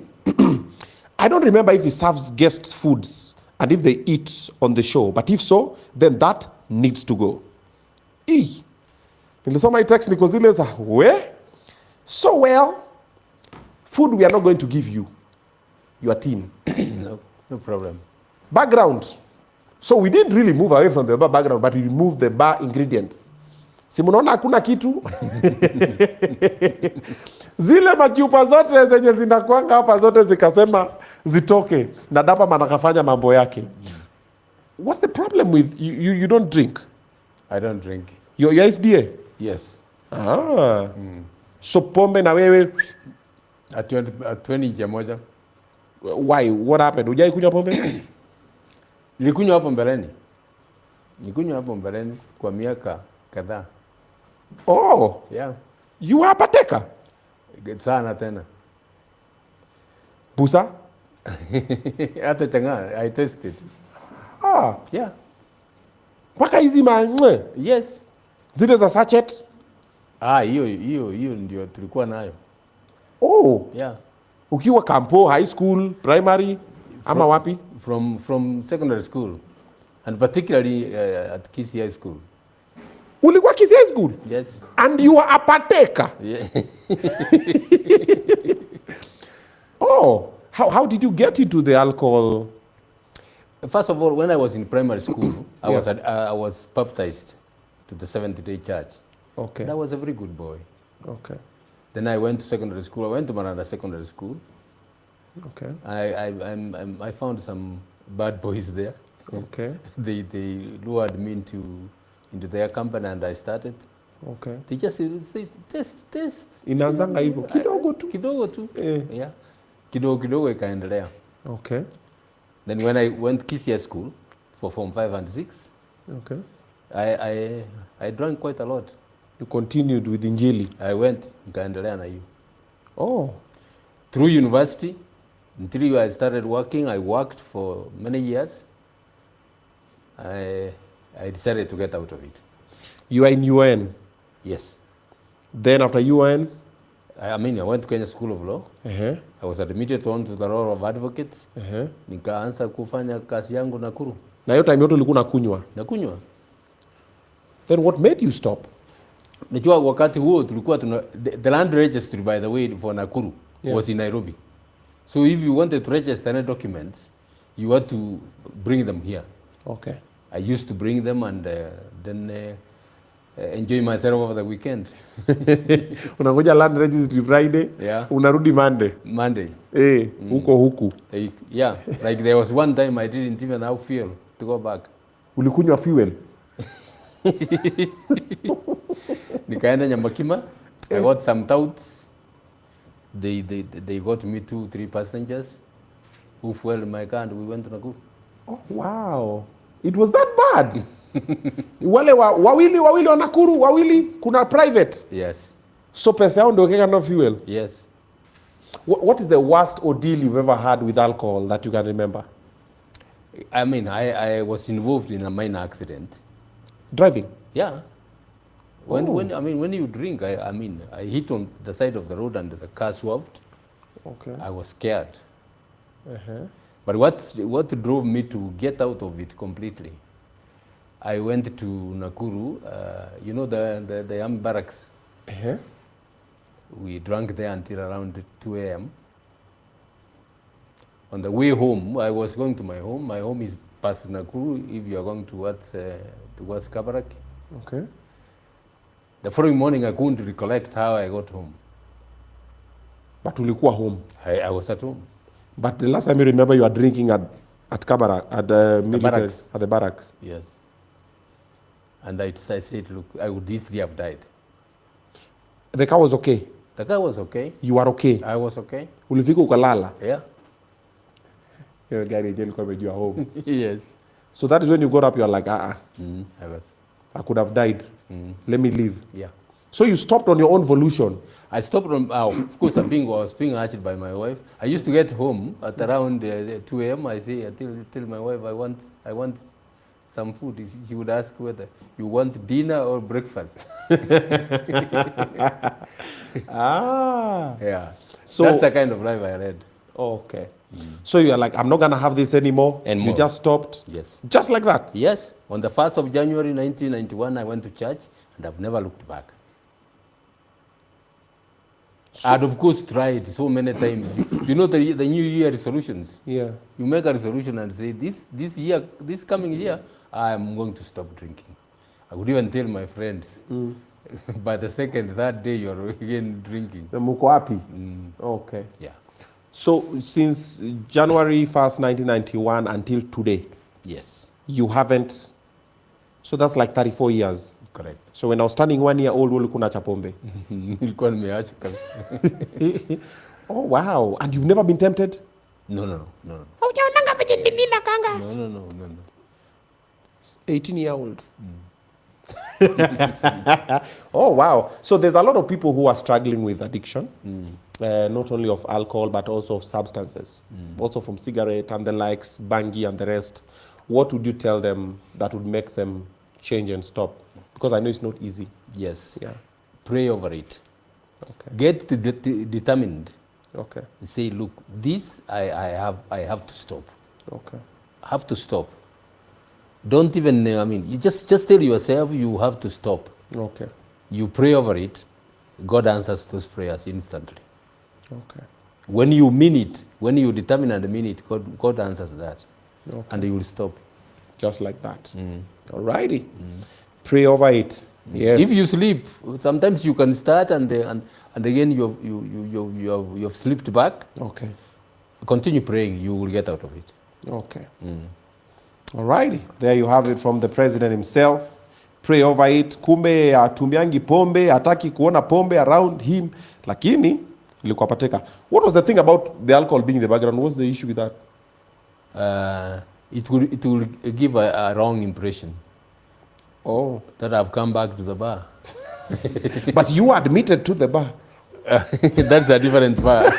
Speaker 2: I don't remember if he serves guests foods and if they eat on the show, but if so, then that needs to go. Nilisoma hii text niko zile za so well, food we are not going to give you, your team.
Speaker 4: No problem.
Speaker 2: Background. So we didn't really move away from the bar background, but we removed the bar ingredients. Si munaona hakuna kitu? Zile machupa zote zenye zinakuanga hapa zote zikasema zitoke na Dapa manakafanya mambo yake. What's the problem with you don't drink?
Speaker 4: I don't drink.
Speaker 2: Your SDA?
Speaker 4: Yes.
Speaker 2: So pombe na wewe
Speaker 4: at 20 nje moja.
Speaker 2: Why? What happened? Hujai kunywa pombe?
Speaker 4: Nilikunywa hapo mbeleni. Nilikunywa hapo mbeleni kwa miaka kadhaa.
Speaker 2: Oh.
Speaker 4: Yeah.
Speaker 2: You were a partaker?
Speaker 4: Sana tena.
Speaker 2: Busa?
Speaker 4: Hata tanga, I tested.
Speaker 2: Ah.
Speaker 4: Yeah.
Speaker 2: Paka hizi mangwe?
Speaker 4: Yes.
Speaker 2: Zile za sachet?
Speaker 4: Hiyo ndio tulikuwa nayo.
Speaker 2: Oh.
Speaker 4: Yeah.
Speaker 2: Ukiwa kampo, high school, primary, ama wapi?
Speaker 4: From secondary school, and particularly at Kisii High School.
Speaker 2: Ulikuwa Kisii High School?
Speaker 4: Yes.
Speaker 2: And you were a partaker?
Speaker 4: Yeah.
Speaker 2: Oh. How did you get into the alcohol?
Speaker 4: First of all, when I was in primary school, I was baptized to the Seventh-day Church.
Speaker 2: Okay.
Speaker 4: And I was a very good boy.
Speaker 2: Okay.
Speaker 4: Then I went to secondary school. I went to Maranda Secondary School.
Speaker 2: Okay.
Speaker 4: I found some bad boys there.
Speaker 2: Okay.
Speaker 4: They lured me into their company, and I started.
Speaker 2: Okay.
Speaker 4: They just say test.
Speaker 2: Inaanzanga hivyo kidogo tu.
Speaker 4: Kidogo tu.
Speaker 2: Yeah.
Speaker 4: Kidogo ikaendelea.
Speaker 2: Okay.
Speaker 4: Then when I went Kisii School for Form 5 and 6,
Speaker 2: okay,
Speaker 4: I drank quite a lot.
Speaker 2: You continued with Injili?
Speaker 4: I went, nikaendelea na hiyo.
Speaker 2: Oh.
Speaker 4: Through university, until I started working, I worked for many years. I decided to get out of it.
Speaker 2: You are in UN?
Speaker 4: Yes.
Speaker 2: Then after UN?
Speaker 4: I went to Kenya School of Law.
Speaker 2: Uh-huh.
Speaker 4: I was admitted onto the role of advocates.
Speaker 2: Uh-huh.
Speaker 4: Nikaanza kufanya kazi yangu Nakuru.
Speaker 2: Na hiyo time yote ulikuwa unakunywa?
Speaker 4: Nakunywa.
Speaker 2: Then what made you stop?
Speaker 4: Najua wakati huo tulikuwa the land registry, by the way, for Nakuru was in Nairobi. So if you wanted to register any documents, you had to bring them here.
Speaker 2: Okay.
Speaker 4: I used to bring them and then enjoy myself over the weekend.
Speaker 2: Unangoja land registry Friday, unarudi Monday. Huku.
Speaker 4: Yeah, like there was one time I didn't even have fuel to go back.
Speaker 2: Ulikunywa fuel?
Speaker 4: Nikaenda Nyamakima. I got some touts. They got me 2-3 passengers who fueled my car, and we went to Nakuru.
Speaker 2: Oh, wow. It was that bad? Wale wawili wa Nakuru, wawili kuna private?
Speaker 4: Yes.
Speaker 2: So pesa yao ndio keka no fuel?
Speaker 4: Yes.
Speaker 2: What is the worst ordeal you've ever had with alcohol that you can remember?
Speaker 4: I was involved in a minor accident.
Speaker 2: Driving?
Speaker 4: Yeah. When you drink, I hit on the side of the road and the car swerved.
Speaker 2: Okay.
Speaker 4: I was scared.
Speaker 2: Uh-huh.
Speaker 4: But what drove me to get out of it completely? I went to Nakuru, the army barracks.
Speaker 2: Uh-huh.
Speaker 4: We drank there until around 2 a.m. On the way home, I was going to my home. My home is past Nakuru if you are going towards Kabarak.
Speaker 2: Okay.
Speaker 4: The following morning, I couldn't recollect how I got home.
Speaker 2: But ulikuwa home?
Speaker 4: I was at home.
Speaker 2: But the last time you remember, you were drinking at Kabarak, at the
Speaker 4: barracks.
Speaker 2: At the barracks.
Speaker 4: Yes. And I said, look, I would easily have died.
Speaker 2: The car was okay?
Speaker 4: The car was okay.
Speaker 2: You were okay?
Speaker 4: I was okay.
Speaker 2: Ulifika ukalala?
Speaker 4: Yeah.
Speaker 2: Your guy again coming you home.
Speaker 4: Yes.
Speaker 2: So that is when you got up, you were like,
Speaker 4: I
Speaker 2: could have died. Let me leave.
Speaker 4: Yeah.
Speaker 2: So you stopped on your own volition?
Speaker 4: I stopped on, of course, I was being urged by my wife. I used to get home at around 2 a.m. I say, tell my wife, I want some food. She would ask whether you want dinner or breakfast. Yeah. So that's the kind of life I led.
Speaker 2: Okay. So you're like, I'm not going to have this anymore. You just stopped?
Speaker 4: Yes.
Speaker 2: Just like that?
Speaker 4: Yes. On the 1st of January 1991, I went to church, and I've never looked back. So I'd of course tried so many times. You know the New Year resolutions? Yeah. You make a resolution and say, this coming year, I'm going to stop drinking. I would even tell my friends, by the second, third day, you're again drinking.
Speaker 2: Muko happy? Okay.
Speaker 4: Yeah.
Speaker 2: So since January 1st, 1991 until today?
Speaker 4: Yes.
Speaker 2: You haven't, so that's like 34 years?
Speaker 4: Correct.
Speaker 2: So when I was turning 1 year old, ulikuwa unacha pombe?
Speaker 4: Nilikuwa nimeacha kabisa.
Speaker 2: Oh wow. And you've never been tempted?
Speaker 4: No.
Speaker 2: Haujaonanga vile nilila kanga?
Speaker 4: No.
Speaker 2: 18-year-old. Oh, wow. So there's a lot of people who are struggling with addiction, not only of alcohol, but also of substances, also from cigarette and the likes, bangi and the rest. What would you tell them that would make them change and stop? Because I know it's not easy.
Speaker 4: Yes.
Speaker 2: Yeah.
Speaker 4: Pray over it.
Speaker 2: Okay.
Speaker 4: Get determined.
Speaker 2: Okay.
Speaker 4: Say, look, this I have to stop.
Speaker 2: Okay.
Speaker 4: I have to stop. Don't even, you just tell yourself you have to stop.
Speaker 2: Okay.
Speaker 4: You pray over it, God answers those prayers instantly.
Speaker 2: Okay.
Speaker 4: When you mean it, when you determine and mean it, God answers that.
Speaker 2: Okay.
Speaker 4: And you will stop.
Speaker 2: Just like that. All righty. Pray over it. Yes.
Speaker 4: If you sleep, sometimes you can start and again you have slipped back.
Speaker 2: Okay.
Speaker 4: Continue praying, you will get out of it.
Speaker 2: Okay. All righty. There you have it from the president himself. Pray over it. Kumbe atumiangi pombe, hataki kuona pombe around him. Lakini ilikuwa pateka. What was the thing about the alcohol being in the background? What's the issue with that?
Speaker 4: It will give a wrong impression.
Speaker 2: Oh.
Speaker 4: That I've come back to the bar.
Speaker 2: But you admitted to the bar.
Speaker 4: That's a different bar.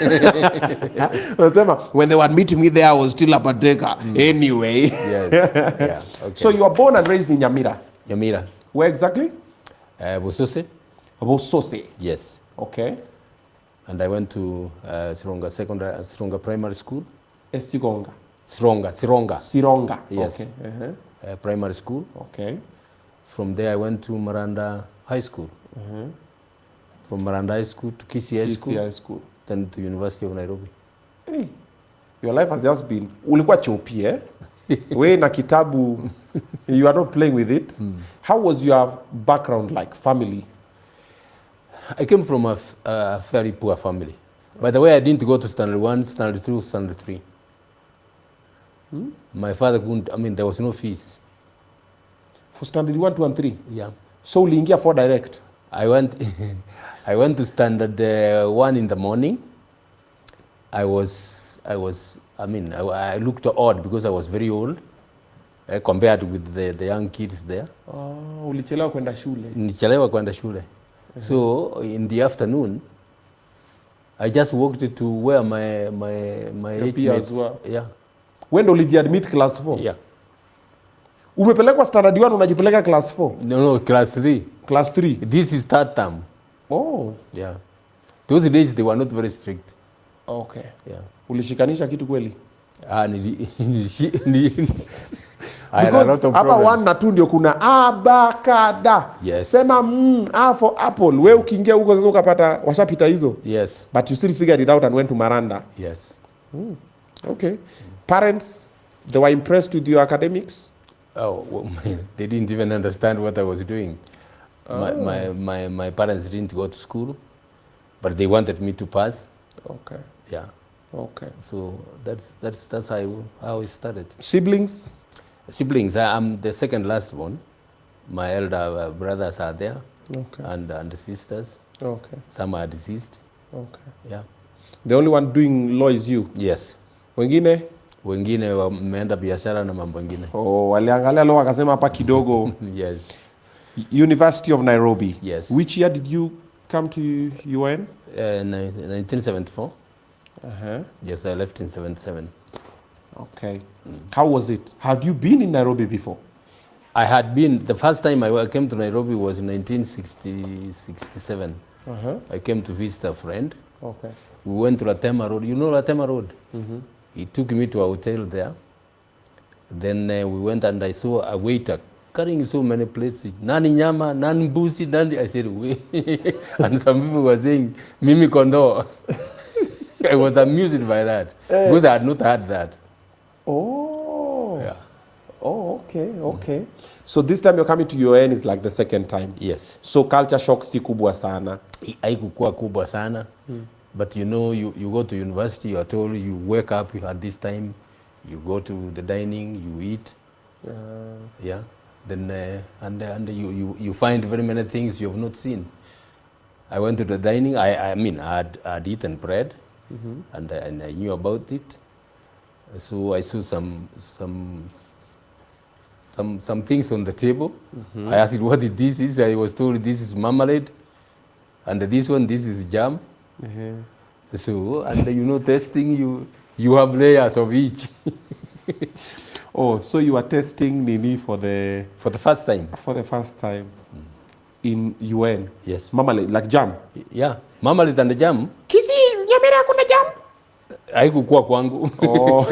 Speaker 2: When they were admitting me there, I was still a partaker. Anyway.
Speaker 4: Yes. Yeah. Okay.
Speaker 2: So you were born and raised in Nyamira.
Speaker 4: Nyamira.
Speaker 2: Where exactly?
Speaker 4: Bosose.
Speaker 2: Bosose.
Speaker 4: Yes.
Speaker 2: Okay.
Speaker 4: And I went to Sironga Primary School.
Speaker 2: Sironga.
Speaker 4: Sironga. Yes.
Speaker 2: Okay.
Speaker 4: Primary school.
Speaker 2: Okay.
Speaker 4: From there, I went to Maranda High School. From Maranda High School to Kisii High School. Then to University of Nairobi.
Speaker 2: Hey, your life has just been... Ulikuwa chopi, eh? We na kitabu, you are not playing with it. How was your background like, family?
Speaker 4: I came from a very poor family. By the way, I didn't go to standard 1, standard 2, standard 3. My father couldn't, there was no fees.
Speaker 2: For standard 1, 2, and 3?
Speaker 4: Yeah.
Speaker 2: So uliingia 4 direct?
Speaker 4: I went to standard 1 in the morning. I looked odd because I was very old compared with the young kids there.
Speaker 2: Oh, ulichelewa kwenda shule.
Speaker 4: Nilichelewa kwenda shule. So in the afternoon, I just walked to where my age mates were. Yeah.
Speaker 2: When ulijiadmit class 4?
Speaker 4: Yeah.
Speaker 2: Umepelekwa standard 1 unajipeleka class 4?
Speaker 4: No, class 3.
Speaker 2: Class 3?
Speaker 4: This is third term.
Speaker 2: Oh.
Speaker 4: Yeah. Those days they were not very strict.
Speaker 2: Okay.
Speaker 4: Yeah.
Speaker 2: Ulishikanisha kitu kweli?
Speaker 4: I had a lot of
Speaker 2: hapa 1 na 2 ndio kuna abakada.
Speaker 4: Yes.
Speaker 2: Sema A for apple. Wewe ukiingia huko sasa ukapata washapita hizo.
Speaker 4: Yes.
Speaker 2: But you still figured it out and went to Maranda.
Speaker 4: Yes.
Speaker 2: Okay. Parents, they were impressed with your academics?
Speaker 4: Oh, well, they didn't even understand what I was doing. Oh. My parents didn't go to school, but they wanted me to pass.
Speaker 2: Okay.
Speaker 4: Yeah.
Speaker 2: Okay.
Speaker 4: So that's how it started.
Speaker 2: Siblings?
Speaker 4: Siblings, I'm the second last one. My elder brothers are there.
Speaker 2: Okay.
Speaker 4: And the sisters.
Speaker 2: Okay.
Speaker 4: Some are deceased.
Speaker 2: Okay.
Speaker 4: Yeah.
Speaker 2: The only one doing law is you?
Speaker 4: Yes.
Speaker 2: Wengine
Speaker 4: wameenda biashara na mambo mengine.
Speaker 2: Oh, waliangalia law wakasema hapa kidogo.
Speaker 4: Yes.
Speaker 2: University of Nairobi.
Speaker 4: Yes.
Speaker 2: Which year did you come to UN?
Speaker 4: 1974. Yes, I left in 77.
Speaker 2: Okay. How was it? Had you been in Nairobi before?
Speaker 4: I had been. The first time I came to Nairobi was in 1967. I came to visit a friend.
Speaker 2: Okay.
Speaker 4: We went to Latema Road. You know Latema Road? He took me to a hotel there. Then we went and I saw a waiter carrying so many plates. Nani nyama, nani mbuzi, nani. I said, wait. And some people were saying, Mimi Kondo. I was amused by that because I had not heard that.
Speaker 2: Oh.
Speaker 4: Yeah.
Speaker 2: Oh, okay, okay. So this time you're coming to UN is like the second time?
Speaker 4: Yes.
Speaker 2: So culture shock si kubwa sana?
Speaker 4: Haikukuwa kubwa sana. But you know, you go to university, you are told you wake up at this time, you go to the dining, you eat. Yeah. Then and you find very many things you have not seen. I went to the dining. I had eaten bread, and I knew about it. So I saw some some things on the table. I asked what this is. I was told this is marmalade, and this is jam. So, and testing, you have layers of each.
Speaker 2: Oh, so you are testing Nini for the
Speaker 4: first time.
Speaker 2: For the first time in UN.
Speaker 4: Yes.
Speaker 2: Marmalade, like jam.
Speaker 4: Yeah, marmalade and the jam.
Speaker 2: Kisi, Nyamira kuna jam.
Speaker 4: Haikukuwa kwangu.
Speaker 2: Oh.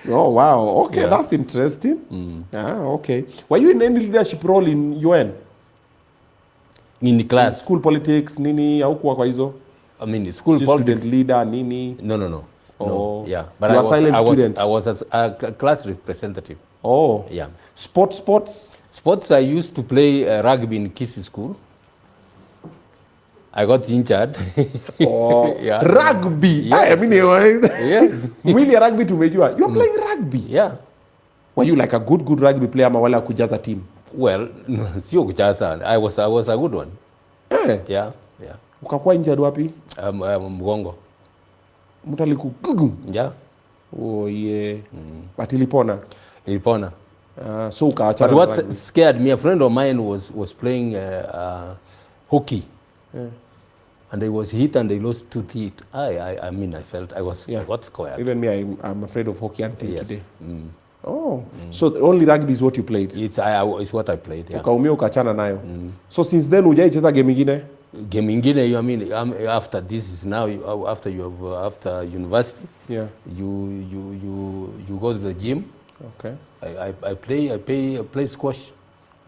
Speaker 2: Oh wow. Okay,
Speaker 4: Yeah.
Speaker 2: that's interesting. Okay. Were you in any leadership role in UN?
Speaker 4: In the class.
Speaker 2: School politics, nini, haukuwa kwa hizo?
Speaker 4: I mean, school
Speaker 2: Just
Speaker 4: politics.
Speaker 2: Student leader, nini?
Speaker 4: No.
Speaker 2: Oh.
Speaker 4: No. Yeah, but
Speaker 2: You are silent student.
Speaker 4: I was a class representative.
Speaker 2: Oh.
Speaker 4: Yeah.
Speaker 2: Sports?
Speaker 4: Sports, I used to play rugby in Kisi school. I got injured.
Speaker 2: Oh.
Speaker 4: Yeah.
Speaker 2: Rugby.
Speaker 4: Yes.
Speaker 2: I mean,
Speaker 4: Yes.
Speaker 2: mwili ya rugby tumejua. You're playing rugby.
Speaker 4: Yeah.
Speaker 2: Were you like a good rugby player ama wala kujaza team?
Speaker 4: Well, sio kucheza. I was a good one.
Speaker 2: Eh.
Speaker 4: Yeah.
Speaker 2: Ukakuwa injured wapi?
Speaker 4: Mgongo.
Speaker 2: Mtu alikugugu.
Speaker 4: Yeah.
Speaker 2: Oh yeah. But ilipona.
Speaker 4: Ilipona.
Speaker 2: So ukaachana.
Speaker 4: But what scared me, a friend of mine was playing hockey.
Speaker 2: Yeah.
Speaker 4: And he was hit and he lost 2 teeth. I mean, I felt I was got scared.
Speaker 2: Even me, I'm afraid of hockey until
Speaker 4: Yes.
Speaker 2: today. Oh, so only rugby is what you played?
Speaker 4: It's what I played, yeah.
Speaker 2: Ukaumia ukachana nayo. So since then hujaicheza game ingine?
Speaker 4: Game ingine, I mean, after this is now, after you have after university,
Speaker 2: Yeah.
Speaker 4: you go to the gym.
Speaker 2: Okay.
Speaker 4: I play squash.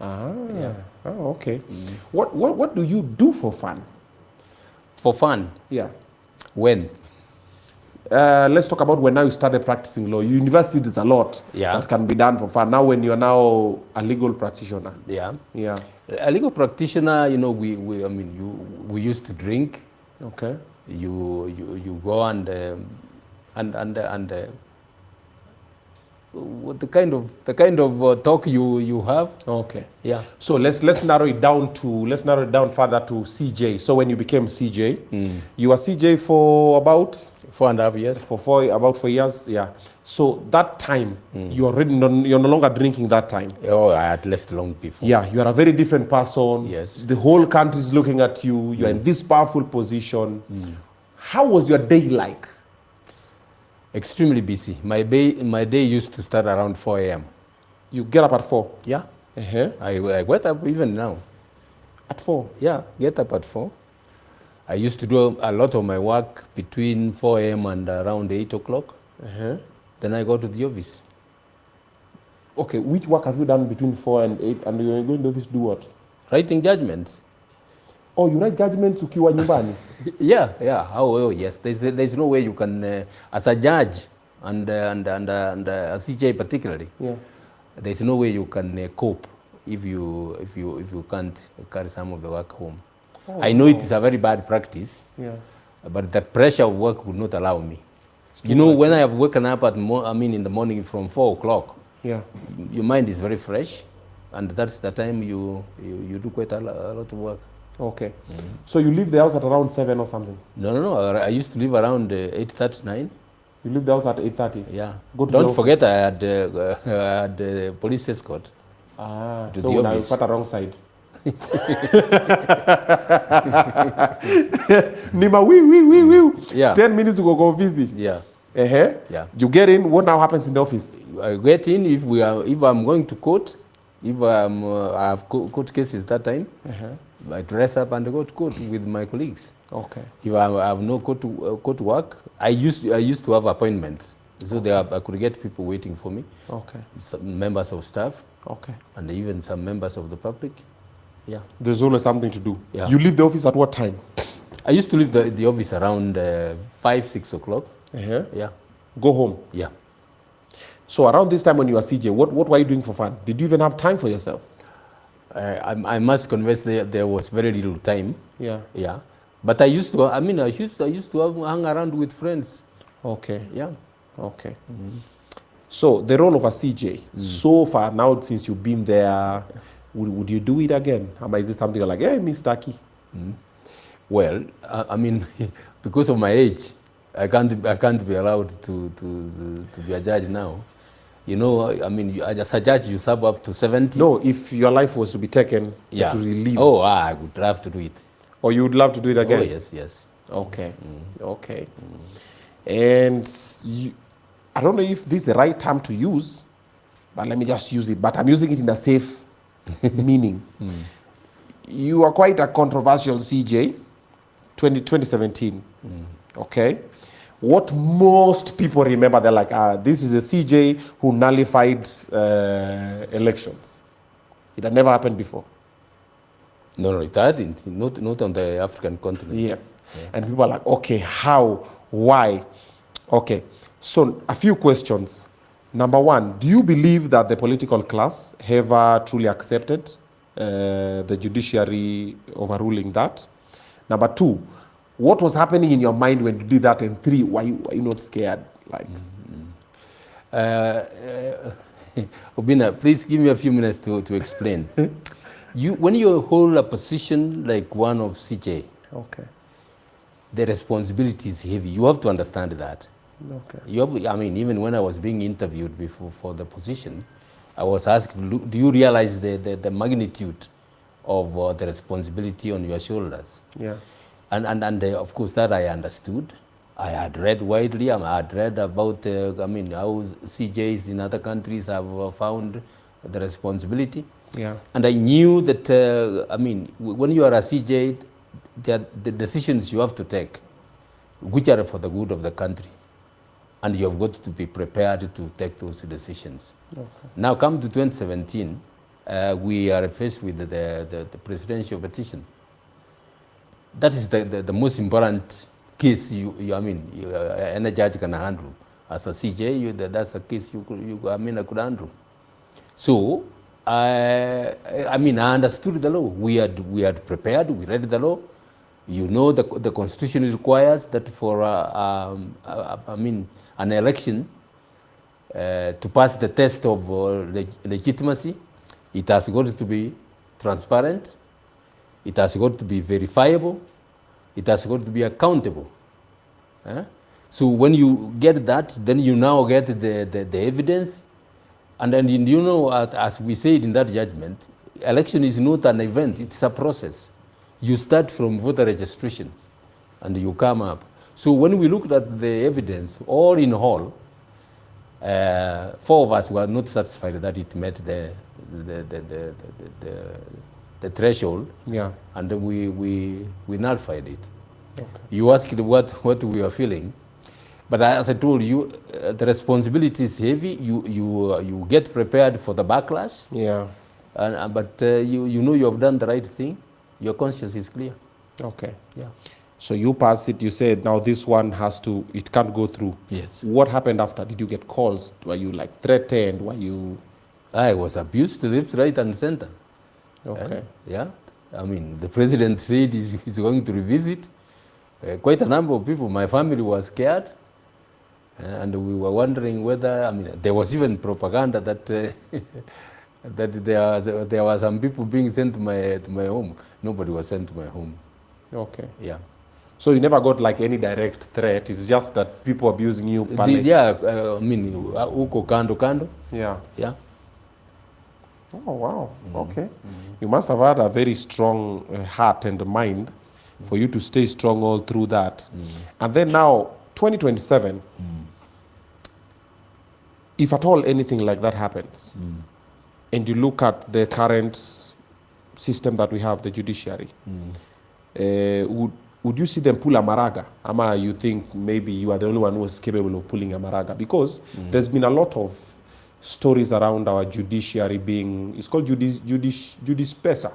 Speaker 2: Yeah. Oh, okay. What do you do for fun?
Speaker 4: For fun.
Speaker 2: Yeah.
Speaker 4: When?
Speaker 2: Let's talk about when now you started practicing law. University, there's a lot that can be done for fun. Now when you're now a legal practitioner.
Speaker 4: Yeah.
Speaker 2: Yeah.
Speaker 4: A legal practitioner, we used to drink.
Speaker 2: Okay.
Speaker 4: You go and what the kind of talk you have.
Speaker 2: Okay.
Speaker 4: Yeah.
Speaker 2: So let's narrow it down further to CJ. So when you became CJ, you were CJ for about
Speaker 4: 4.5 years.
Speaker 2: About 4 years, yeah. So that time, you're no longer drinking that time.
Speaker 4: Oh, I had left long before.
Speaker 2: Yeah, you are a very different person.
Speaker 4: Yes.
Speaker 2: The whole country is looking at you. You're in this powerful position. How was your day like?
Speaker 4: Extremely busy. My day used to start around 4 a.m.
Speaker 2: You get up at 4?
Speaker 4: Yeah.
Speaker 2: Uh-huh.
Speaker 4: I get up even now.
Speaker 2: At 4?
Speaker 4: Yeah, get up at 4. I used to do a lot of my work between 4 a.m. and around 8 o'clock.
Speaker 2: Uh-huh.
Speaker 4: Then I go to the office.
Speaker 2: Okay, which work have you done between 4 and 8 and you're going to the office to do what?
Speaker 4: Writing judgments.
Speaker 2: Oh, you write judgments ukiwa nyumbani?
Speaker 4: Yeah. Oh, yes. There's no way you can, as a judge and a CJ particularly.
Speaker 2: Yeah.
Speaker 4: There's no way you can cope if you can't carry some of the work home. Oh, I know it is a very bad practice.
Speaker 2: Yeah.
Speaker 4: But the pressure of work would not allow me. When I have woken up in the morning from 4 o'clock,
Speaker 2: yeah,
Speaker 4: your mind is very fresh, and that's the time you do quite a lot of work.
Speaker 2: Okay. So you leave the house at around 7 or something?
Speaker 4: No. I used to leave around 8:39.
Speaker 2: You leave the house at 8:30?
Speaker 4: Yeah.
Speaker 2: Go to
Speaker 4: Don't forget I had police escort.
Speaker 2: To
Speaker 4: the
Speaker 2: so now you
Speaker 4: office.
Speaker 2: put the wrong side. Nima,
Speaker 4: Yeah.
Speaker 2: 10 minutes to go busy.
Speaker 4: Yeah.
Speaker 2: Yeah. You get in, what now happens in the office?
Speaker 4: I get in if I'm going to court, if I have court cases that time, I dress up and go to court with my colleagues.
Speaker 2: Okay.
Speaker 4: If I have no court work, I used to have appointments, so I could get people waiting for me.
Speaker 2: Okay.
Speaker 4: Some members of staff.
Speaker 2: Okay.
Speaker 4: And even some members of the public. Yeah.
Speaker 2: There's always something to do.
Speaker 4: Yeah.
Speaker 2: You leave the office at what time?
Speaker 4: I used to leave the office around 5-6 o'clock. Yeah.
Speaker 2: Go home?
Speaker 4: Yeah.
Speaker 2: So around this time when you were CJ, what were you doing for fun? Did you even have time for yourself?
Speaker 4: I must confess there was very little time.
Speaker 2: Yeah.
Speaker 4: Yeah. But I used to hang around with friends.
Speaker 2: Okay.
Speaker 4: Yeah.
Speaker 2: Okay. So the role of a CJ, so far now since you've been there, would you do it again? Or is it something like, hey, Miss Taki?
Speaker 4: Well, because of my age, I can't be allowed to be a judge now. You know, I mean, as a judge, you serve up to 70.
Speaker 2: No, if your life was to be taken,
Speaker 4: Yeah.
Speaker 2: to relieve.
Speaker 4: Oh, I would love to do it.
Speaker 2: Or you would love to do it again?
Speaker 4: Oh, yes, yes.
Speaker 2: Okay, okay. And I don't know if this is the right term to use, but let me just use it. But I'm using it in a safe meaning. You are quite a controversial CJ, 2017, okay? What most people remember, they're like, this is a CJ who nullified elections. It had never happened before.
Speaker 4: No, it hadn't. Not on the African continent.
Speaker 2: Yes. Yeah. And people are like, okay, how? Why? Okay. So a few questions. Number one, do you believe that the political class ever truly accepted the judiciary overruling that? Number two, what was happening in your mind when you did that? And three, why you not scared? Like,
Speaker 4: Obinna, please give me a few minutes to explain. When you hold a position like one of CJ,
Speaker 2: okay,
Speaker 4: the responsibility is heavy. You have to understand that.
Speaker 2: okay,
Speaker 4: You have, I mean, even when I was being interviewed before for the position, I was asked, do you realize the magnitude of the responsibility on your shoulders?
Speaker 2: yeah,
Speaker 4: And of course that I understood. I had read widely. I had read about, I mean, how CJs in other countries have found the responsibility.
Speaker 2: yeah,
Speaker 4: And I knew that, I mean, when you are a CJ, the decisions you have to take, which are for the good of the country, and you have got to be prepared to take those decisions.
Speaker 2: okay,
Speaker 4: Now come to 2017, we are faced with the presidential petition. That is the most important case any judge can handle. As a CJ, that's a case I could handle. So, I understood the law. We had prepared, we read the law. You know the Constitution requires that for, an election to pass the test of legitimacy, it has got to be transparent, it has got to be verifiable, it has got to be accountable. So when you get that, then you now get the evidence, and then you know, as we said in that judgment, election is not an event, it's a process. You start from voter registration, and you come up. So when we looked at the evidence, all in all, 4 of us were not satisfied that it met the threshold,
Speaker 2: yeah,
Speaker 4: and then we nullified it.
Speaker 2: okay,
Speaker 4: You asked what we are feeling, but as I told you, the responsibility is heavy. You get prepared for the backlash,
Speaker 2: yeah,
Speaker 4: but you know you have done the right thing. Your conscience is clear.
Speaker 2: okay.
Speaker 4: Yeah.
Speaker 2: So you passed it, you said, now this one it can't go through.
Speaker 4: Yes.
Speaker 2: What happened after? Did you get calls? Were you like threatened? Were you?
Speaker 4: I was abused left, right, and center.
Speaker 2: Okay.
Speaker 4: Yeah. I mean, the president said he's going to revisit. Quite a number of people, my family was scared. And we were wondering whether, there was even propaganda that that there were some people being sent to my home. Nobody was sent to my home.
Speaker 2: Okay.
Speaker 4: Yeah.
Speaker 2: So you never got like any direct threat. It's just that people abusing you. Panic.
Speaker 4: Uko kando.
Speaker 2: Yeah.
Speaker 4: Yeah.
Speaker 2: Oh wow. Okay. You must have had a very strong heart and mind for you to stay strong all through that. And then now, 2027. If at all anything like that happens, and you look at the current system that we have, the judiciary, would you see them pull a Maraga? Ama you think maybe you are the only one who is capable of pulling a Maraga? Because there's been a lot of stories around our judiciary being, it's called Judice-Pesa.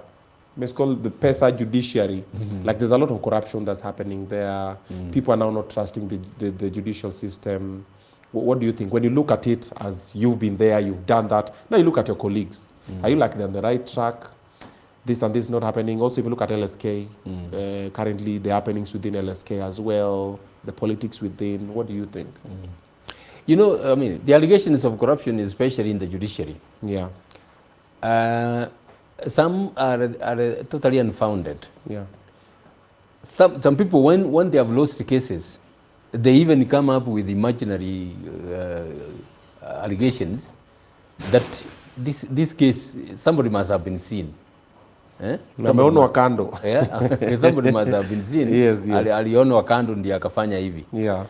Speaker 2: It's called the PESA judiciary. Like there's a lot of corruption that's happening there. People are now not trusting the judicial system. What do you think? When you look at it as you've been there, you've done that, now you look at your colleagues. Are you like they're on the right track? This and this not happening. Also, if you look at LSK, currently the happenings within LSK as well, the politics within, what do you think?
Speaker 4: You know, the allegations of corruption, especially in the judiciary,
Speaker 2: Yeah.
Speaker 4: some are totally unfounded.
Speaker 2: Yeah.
Speaker 4: Some people, when they have lost cases, they even come up with imaginary allegations that this case, somebody must have been seen.
Speaker 2: Ameonwa kando.
Speaker 4: Somebody must have been seen.
Speaker 2: Yes, yes.
Speaker 4: Alionwa kando ndiye akafanya hivi.
Speaker 2: Yeah.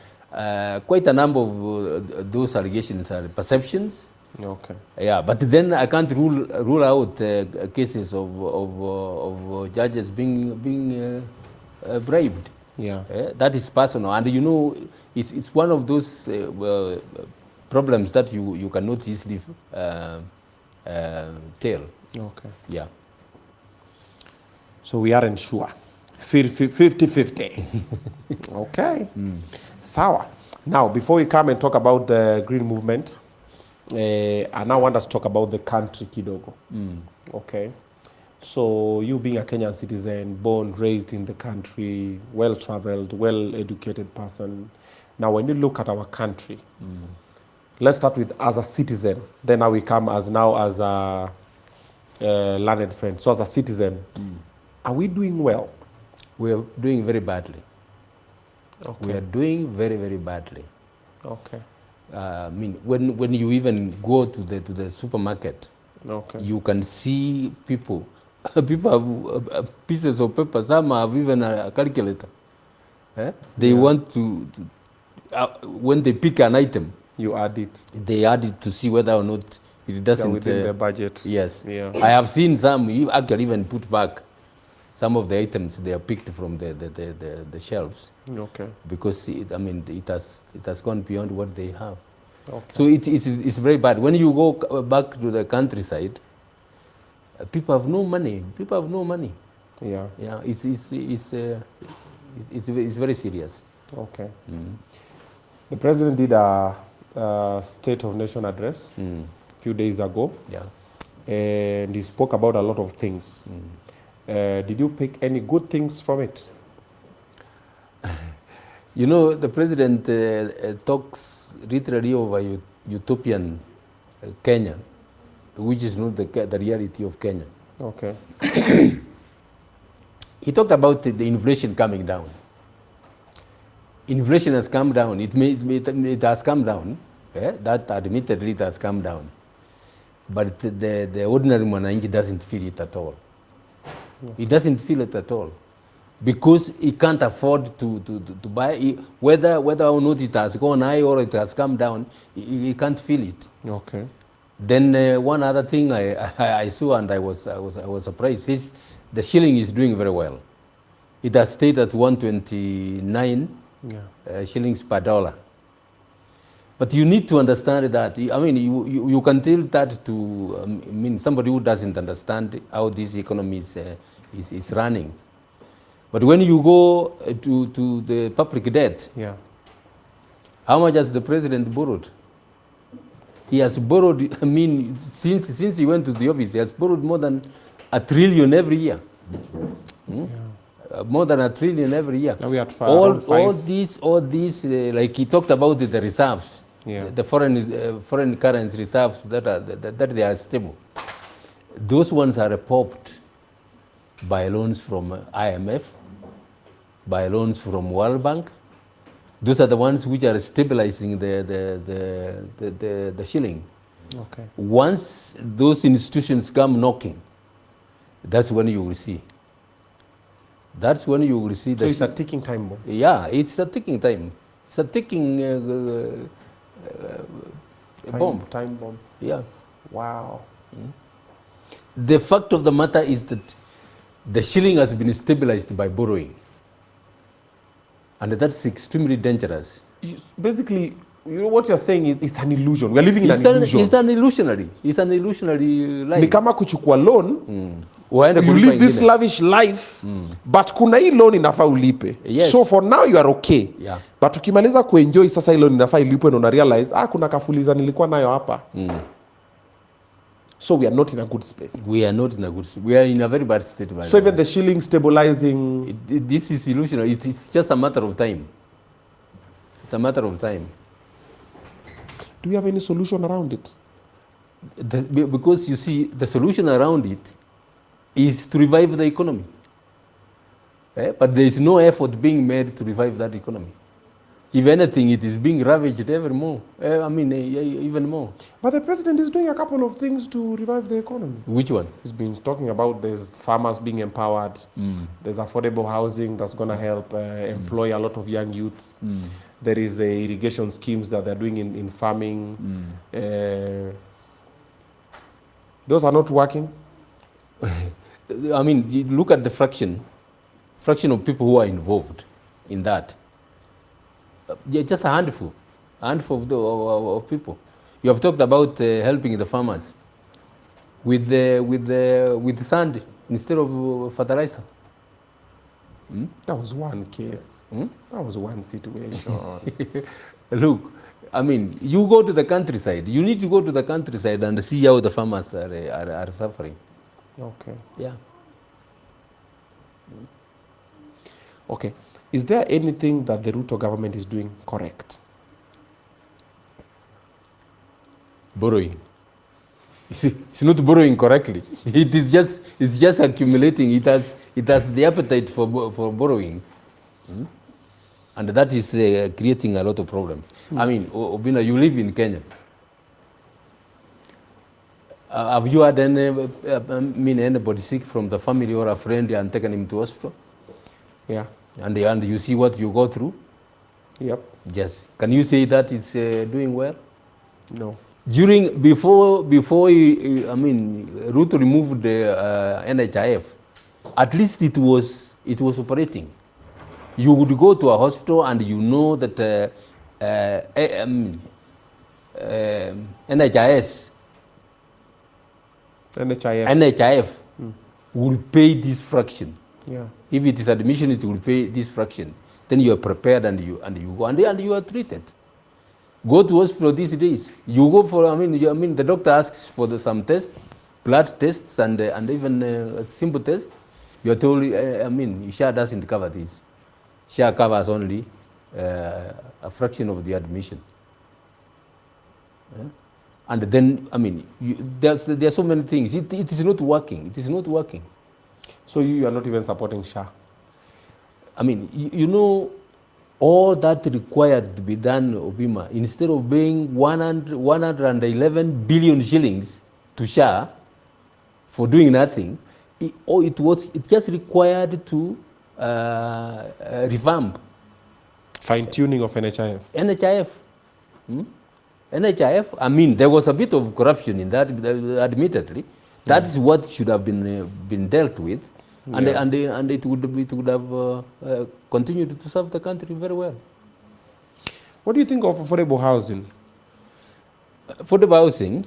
Speaker 4: Quite a number of those allegations are perceptions.
Speaker 2: Okay.
Speaker 4: Yeah, but then I can't rule out cases of judges being bribed.
Speaker 2: Yeah.
Speaker 4: That is personal, and you know, it's one of those problems that you cannot easily tell.
Speaker 2: Okay.
Speaker 4: Yeah.
Speaker 2: So we aren't sure. 50-50. Okay. Sawa. Now, before we come and talk about the green movement, I now want us to talk about the country kidogo. Okay. So you being a Kenyan citizen, born, raised in the country, well-traveled, well-educated person. Now, when you look at our country, let's start with as a citizen. Then now we come as a learned friend. So as a citizen, are we doing well?
Speaker 4: We are doing very badly.
Speaker 2: Okay.
Speaker 4: We are doing very, very badly.
Speaker 2: Okay.
Speaker 4: I mean, when you even go to the supermarket,
Speaker 2: Okay.
Speaker 4: you can see people have pieces of paper. Some have even a calculator. They want to when they pick an item,
Speaker 2: You add it.
Speaker 4: they add it to see whether or not it doesn't.
Speaker 2: Within the budget.
Speaker 4: Yes.
Speaker 2: Yeah.
Speaker 4: I have seen some. You actually even put back some of the items they are picked from the shelves,
Speaker 2: Okay.
Speaker 4: because it has gone beyond what they have.
Speaker 2: Okay.
Speaker 4: So it's very bad. When you go back to the countryside, people have no money. People have no money.
Speaker 2: Yeah.
Speaker 4: Yeah, it's very serious.
Speaker 2: Okay. The president did a State of Nation address a few days ago,
Speaker 4: Yeah.
Speaker 2: and he spoke about a lot of things. Did you pick any good things from it?
Speaker 4: You know, the president talks literally over utopian Kenya, which is not the reality of Kenya.
Speaker 2: Okay.
Speaker 4: He talked about the inflation coming down. Inflation has come down. It has come down. That admittedly it has come down. But the ordinary mwananchi doesn't feel it at all. He doesn't feel it at all, because he can't afford to buy. Whether or not it has gone high or it has come down, he can't feel it.
Speaker 2: Okay.
Speaker 4: Then one other thing I saw, and I was surprised, is the shilling is doing very well. It has stayed at 129 shillings per dollar. But you need to understand that. I mean, you can tell that to somebody who doesn't understand how this economy is running. But when you go to the public debt, how much has the president borrowed? He has borrowed, since he went to the office, he has borrowed more than $1 trillion every year. More than $1 trillion every year.
Speaker 2: Now we are at
Speaker 4: all these, like he talked about the reserves, the foreign currency reserves that they are stable. Those ones are popped by loans from IMF, by loans from World Bank. Those are the ones which are stabilizing the shilling.
Speaker 2: Okay.
Speaker 4: Once those institutions come knocking, that's when you will see. That's when you will see.
Speaker 2: So it's a ticking time bomb.
Speaker 4: Yeah, it's a ticking time. It's a ticking bomb.
Speaker 2: Time bomb.
Speaker 4: Yeah.
Speaker 2: Wow.
Speaker 4: The fact of the matter is that the shilling has been stabilized by borrowing. And that's extremely dangerous.
Speaker 2: Basically, you know what you're saying is it's an illusion. We're living in an illusion.
Speaker 4: It's an illusionary. It's an illusionary life.
Speaker 2: Ni kama kuchukua loan,
Speaker 4: Uende
Speaker 2: you
Speaker 4: kulipa
Speaker 2: live this
Speaker 4: ingine.
Speaker 2: lavish life, but kuna hii loan inafaa ulipe.
Speaker 4: Yes.
Speaker 2: So for now you are okay.
Speaker 4: Yeah.
Speaker 2: But ukimaliza kuenjoy sasa hii loan inafaa ilipwe na una realize, kuna kafuliza nilikuwa nayo hapa. So we are not in a good space.
Speaker 4: We are not in a good state. We are in a very bad state.
Speaker 2: So even the shilling stabilizing.
Speaker 4: This is illusionary. It's just a matter of time. It's a matter of time.
Speaker 2: Do we have any solution around it?
Speaker 4: Because you see, the solution around it is to revive the economy. But there is no effort being made to revive that economy. If anything, it is being ravaged ever more. Even more.
Speaker 2: But the president is doing a couple of things to revive the economy.
Speaker 4: Which one?
Speaker 2: He's been talking about there's farmers being empowered. There's affordable housing that's going to help employ a lot of young youths. There is the irrigation schemes that they're doing in farming. Those are not working.
Speaker 4: I mean, you look at the fraction of people who are involved in that. Just a handful of people. You have talked about helping the farmers with sand instead of fertilizer.
Speaker 2: That was one case. That was one situation.
Speaker 4: Look, I mean, you go to the countryside. You need to go to the countryside and see how the farmers are suffering.
Speaker 2: Okay.
Speaker 4: Yeah.
Speaker 2: Okay. Is there anything that the Ruto government is doing correct?
Speaker 4: Borrowing. It's not borrowing correctly. It's just accumulating. It has the appetite for borrowing, and that is creating a lot of problems. I mean, Obinna, you live in Kenya. Have you had anybody sick from the family or a friend and taken him to hospital?
Speaker 2: Yeah.
Speaker 4: And you see what you go through?
Speaker 2: Yep.
Speaker 4: Yes. Can you say that it's doing well?
Speaker 2: No.
Speaker 4: Before Ruto removed the NHIF, at least it was operating. You would go to a hospital and you know that NHIF will pay this fraction.
Speaker 2: Yeah.
Speaker 4: If it is admission, it will pay this fraction. Then you are prepared and you go and you are treated. Go to hospital these days. You go for the doctor asks for some tests, blood tests, and even simple tests. You are told SHA doesn't cover this. SHA covers only a fraction of the admission. Yeah? And then there are so many things. It is not working. It is not working.
Speaker 2: So you are not even supporting SHA?
Speaker 4: All that required to be done, Obinna, instead of paying 111 billion shillings to SHA for doing nothing, it just required to revamp.
Speaker 2: Fine-tuning of NHIF?
Speaker 4: NHIF, there was a bit of corruption in that, admittedly. That is what should have been dealt with. And it would have continued to serve the country very well.
Speaker 2: What do you think of affordable housing?
Speaker 4: Affordable housing,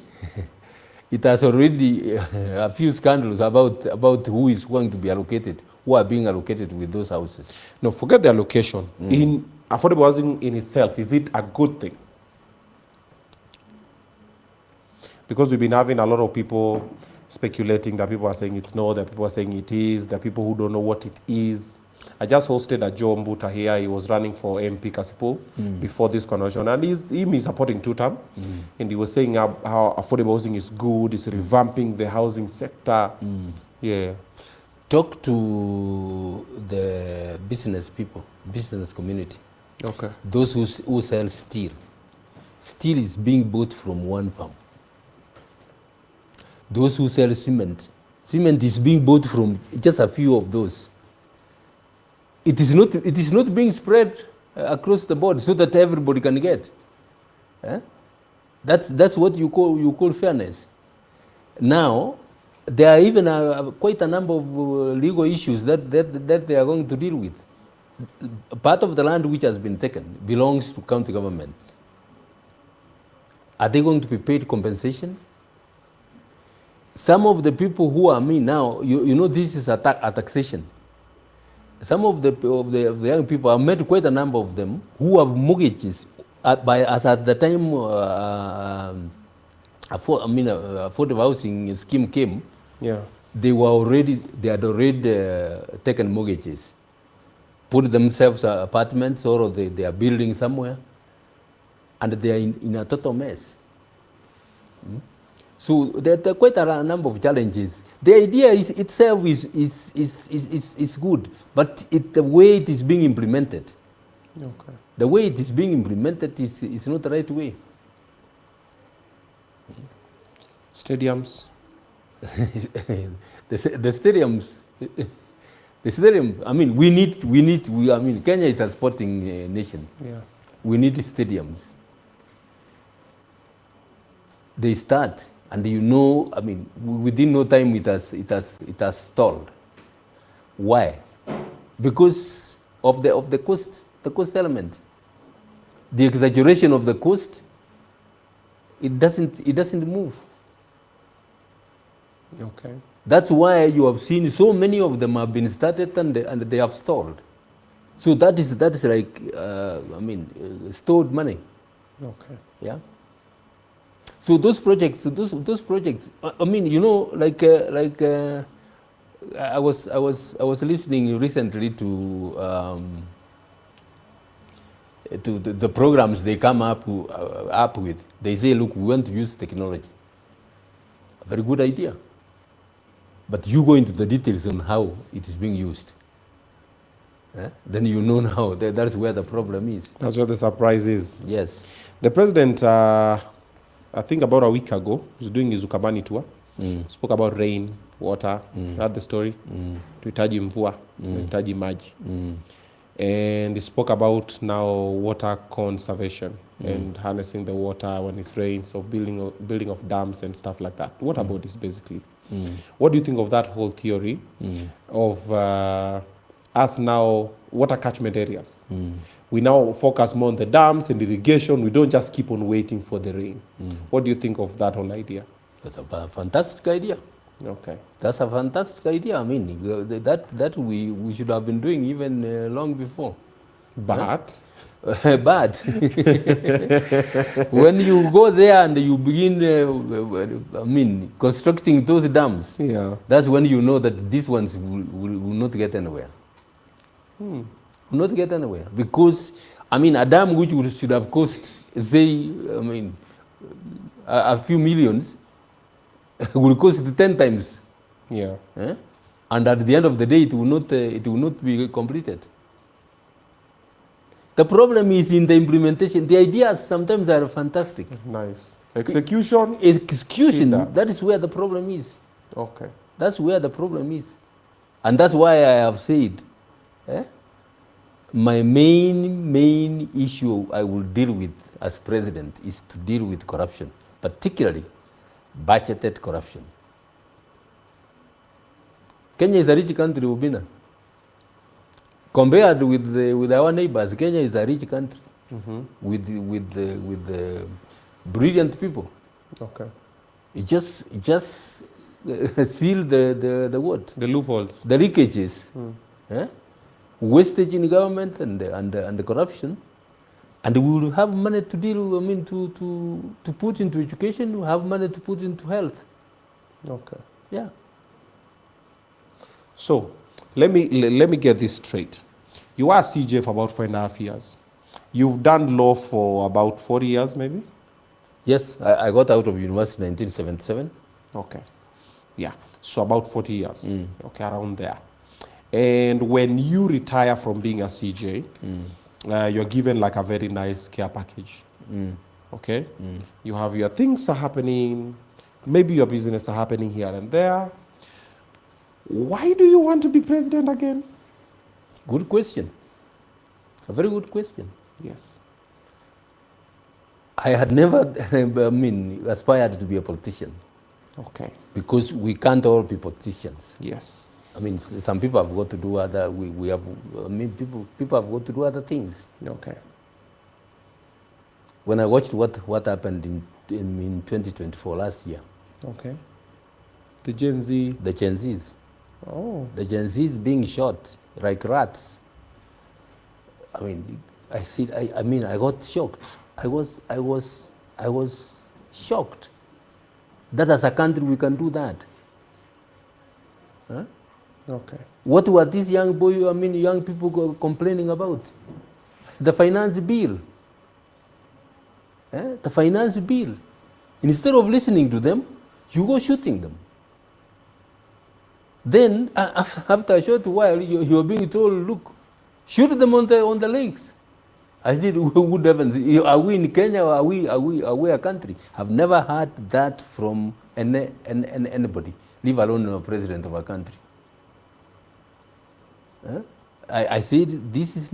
Speaker 4: it has already a few scandals about who is going to be allocated, who are being allocated with those houses.
Speaker 2: No, forget the allocation. In affordable housing in itself, is it a good thing? Because we've been having a lot of people speculating, that people are saying it's no, that people are saying it is, that people who don't know what it is. I just hosted a Joe Mbuta here. He was running for MP Kasipul before this convention, and he's supporting two-term. And he was saying how affordable housing is good, it's revamping the housing sector. Yeah.
Speaker 4: Talk to the business people, business community.
Speaker 2: Okay.
Speaker 4: Those who sell steel. Steel is being bought from one farm. Those who sell cement. Cement is being bought from just a few of those. It is not being spread across the board so that everybody can get. That's what you call fairness. Now, there are even quite a number of legal issues that they are going to deal with. Part of the land which has been taken belongs to county governments. Are they going to be paid compensation? Some of the people who are now, this is a taxation. Some of the young people, I've met quite a number of them who have mortgages. As at the time affordable housing scheme came, they had already taken mortgages, put themselves apartments or they are building somewhere, and they are in a total mess. So there are quite a number of challenges. The idea itself is good, but the way it is being implemented.
Speaker 2: Okay.
Speaker 4: The way it is being implemented is not the right way.
Speaker 2: Stadiums.
Speaker 4: the stadiums, the stadium. I mean, I mean, Kenya is a sporting nation.
Speaker 2: Yeah.
Speaker 4: We need stadiums. They start, and you know, I mean, within no time it has stalled. Why? Because of the cost element, the exaggeration of the cost. It doesn't move.
Speaker 2: Okay.
Speaker 4: That's why you have seen so many of them have been started and they have stalled. So that is like I mean stored money.
Speaker 2: Okay.
Speaker 4: Yeah. So those projects, I mean, you know, I was listening recently to the programs they come up with. They say, look, we want to use technology. A very good idea. But you go into the details on how it is being used. Then you know now that's where the problem is.
Speaker 2: That's where the surprise is.
Speaker 4: Yes.
Speaker 2: The president, I think about a week ago, was doing his Ukambani tour. Spoke about rain, water. Heard the story. Tuhitaji mvua, tuhitaji maji. And he spoke about now water conservation and harnessing the water when it rains, of building of dams and stuff like that. Water bodies, basically. What do you think of that whole theory of us now, water catchment areas? We now focus more on the dams and irrigation. We don't just keep on waiting for the rain. What do you think of that whole idea?
Speaker 4: That's a fantastic idea.
Speaker 2: Okay.
Speaker 4: That's a fantastic idea. I mean, that we should have been doing even long before.
Speaker 2: But?
Speaker 4: But when you go there and you begin, I mean, constructing those dams, that's when you know that these ones will not get anywhere. Will not get anywhere. Because, I mean, a dam which should have cost, say, I mean, a few millions, will cost 10 times.
Speaker 2: Yeah.
Speaker 4: And at the end of the day, it will not be completed. The problem is in the implementation. The ideas sometimes are fantastic.
Speaker 2: Nice. Execution?
Speaker 4: Execution, that is where the problem is.
Speaker 2: Okay.
Speaker 4: That's where the problem is. And that's why I have said, my main issue I will deal with as president is to deal with corruption, particularly budgeted corruption. Kenya is a rich country, Obinna. Compared with our neighbors, Kenya is a rich country with brilliant people.
Speaker 2: Okay.
Speaker 4: It just seal the what?
Speaker 2: The loopholes.
Speaker 4: The leakages. Wastage in government and the corruption. And we will have money to deal, I mean, to put into education, we have money to put into health.
Speaker 2: Okay.
Speaker 4: Yeah.
Speaker 2: So, let me get this straight. You are CJ for about 4.5 years. You've done law for about 40 years, maybe?
Speaker 4: Yes, I got out of university in 1977.
Speaker 2: Okay. Yeah. So about 40 years. Okay, around there. And when you retire from being a CJ, you're given like a very nice care package. Okay? You have your things are happening, maybe your business are happening here and there. Why do you want to be president again?
Speaker 4: Good question. A very good question.
Speaker 2: Yes.
Speaker 4: I had never, I mean, aspired to be a politician.
Speaker 2: Okay.
Speaker 4: Because we can't all be politicians.
Speaker 2: Yes.
Speaker 4: I mean, some people have got to do other, we have, I mean, people have got to do other things.
Speaker 2: Okay.
Speaker 4: When I watched what happened in 2024 last year.
Speaker 2: Okay. The Gen Z.
Speaker 4: The Gen Zs.
Speaker 2: Oh.
Speaker 4: The Gen Zs being shot like rats. I mean, I got shocked. I was shocked that as a country we can do that. Huh?
Speaker 2: Okay.
Speaker 4: What were these young people complaining about? The finance bill. The finance bill. Instead of listening to them, you go shooting them. Then, after a short while, you're being told, look, shoot them on the legs. I said, good heavens, are we in Kenya or are we a country? I've never heard that from anybody, leave alone a president of a country. I said, this is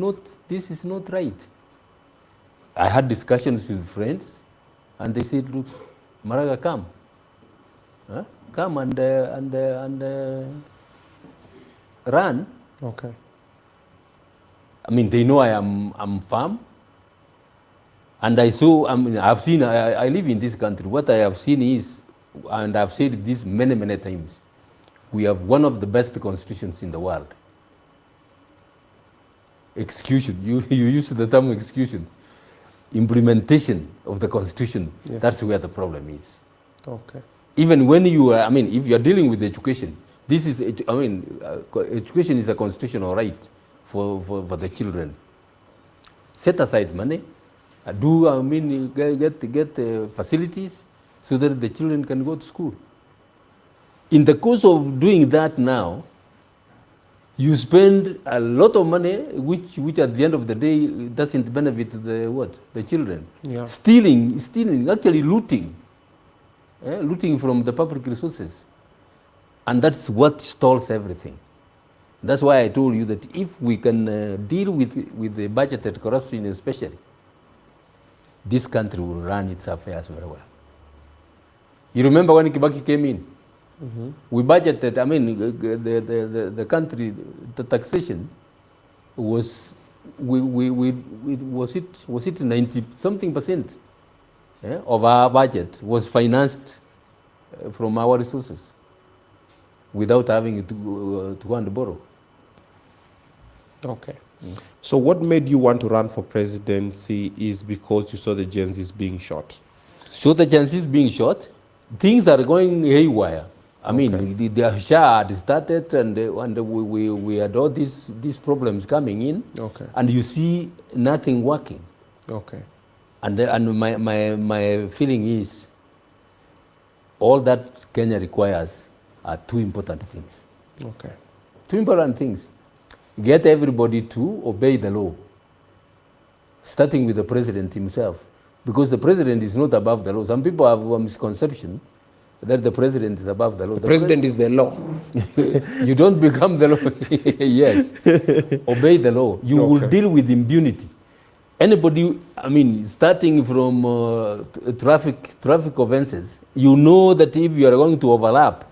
Speaker 4: not right. I had discussions with friends, and they said, look, Maraga, come. Come and run.
Speaker 2: Okay.
Speaker 4: I mean, they know I'm firm. And I live in this country. What I have seen is, and I've said this many, many times, we have one of the best constitutions in the world. Execution, you use the term execution. Implementation of the constitution, yes. That's where the problem is.
Speaker 2: Okay.
Speaker 4: Even when you are, if you are dealing with education, education is a constitutional right for the children. Set aside money, get facilities so that the children can go to school. In the course of doing that now, you spend a lot of money, which at the end of the day doesn't benefit the children. Yeah. Stealing, actually looting from the public resources. And that's what stalls everything. That's why I told you that if we can deal with the budgeted corruption especially, this country will run its affairs very well. You remember when Kibaki came in? Mm-hmm. We budgeted, the country, the taxation was, was it 90-something% of our budget was financed from our resources without having to go and borrow.
Speaker 2: Okay. Mm. So what made you want to run for presidency is because you saw the Gen Zs being shot?
Speaker 4: So the Gen Zs being shot, things are going haywire. The SHA had started, and we had all these problems coming in, okay. And you see nothing working.
Speaker 2: Okay.
Speaker 4: And my feeling is, all that Kenya requires are two important things.
Speaker 2: Okay.
Speaker 4: Two important things. Get everybody to obey the law, starting with the president himself, because the president is not above the law. Some people have a misconception that the president is above the law.
Speaker 2: The president is the law.
Speaker 4: You don't become the law. Yes. Obey the law. You will deal with impunity. Anybody, starting from traffic offenses, you know that if you are going to overlap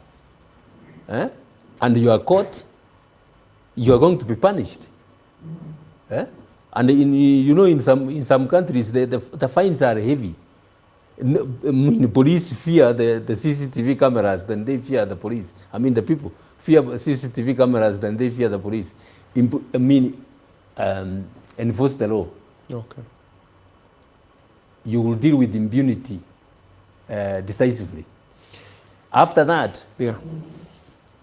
Speaker 4: and you are caught, you are going to be punished. And in some countries, the fines are heavy. The police fear the CCTV cameras than they fear the police. The people fear CCTV cameras than they fear the police. Enforce the law.
Speaker 2: Okay.
Speaker 4: You will deal with impunity decisively. After that,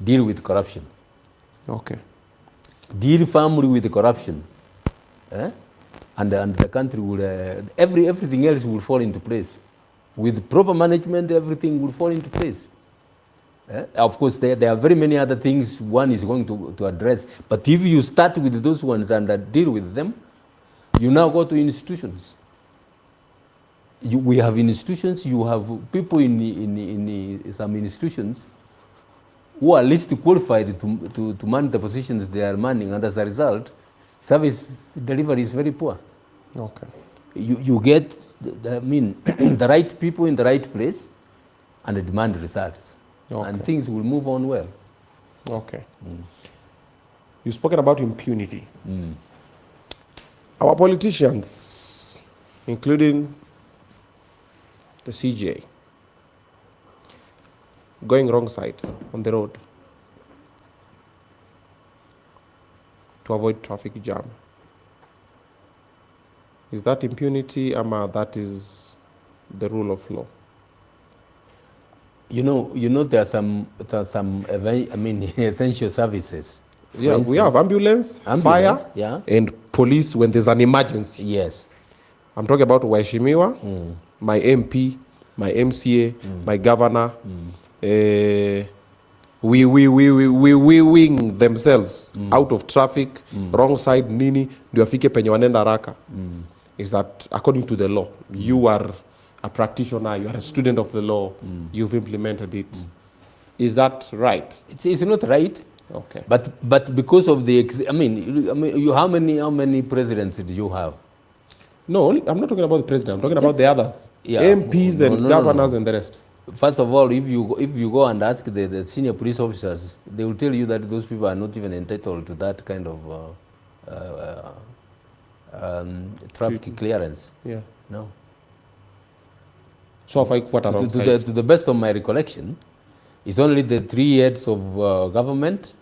Speaker 4: deal with corruption.
Speaker 2: Okay.
Speaker 4: Deal firmly with the corruption. And the country will, everything else will fall into place. With proper management, everything will fall into place. Of course, there are very many other things one is going to address. But if you start with those ones and deal with them, you now go to institutions. We have institutions. You have people in some institutions who are least qualified to man the positions they are manning, and as a result, service delivery is very poor.
Speaker 2: Okay.
Speaker 4: You get the right people in the right place, and the demand results, and things will move on well.
Speaker 2: Okay. You've spoken about impunity. Our politicians, including the CJ, going wrong side on the road to avoid traffic jam. Is that impunity, or that is the rule of law?
Speaker 4: There are some essential services.
Speaker 2: Yeah, we have ambulance, fire, and police when there's an emergency.
Speaker 4: Yes.
Speaker 2: I'm talking about Waheshimiwa, my MP, my MCA, my governor. We wing themselves out of traffic, wrong side, nini, ndio afike penye wanenda haraka. is that according to the law, you are a practitioner, you are a student of the law, you've implemented it. Is that right?
Speaker 4: It's not right.
Speaker 2: Okay.
Speaker 4: But because of the, how many presidents did you have?
Speaker 2: No, I'm not talking about the president. I'm talking about the others.
Speaker 4: Yeah.
Speaker 2: MPs and governors and the rest.
Speaker 4: First of all, if you go and ask the senior police officers, they will tell you that those people are not even entitled to that kind of traffic clearance.
Speaker 2: Yeah.
Speaker 4: No.
Speaker 2: So if I quote
Speaker 4: to the best of my recollection, it's only the 3 heads of government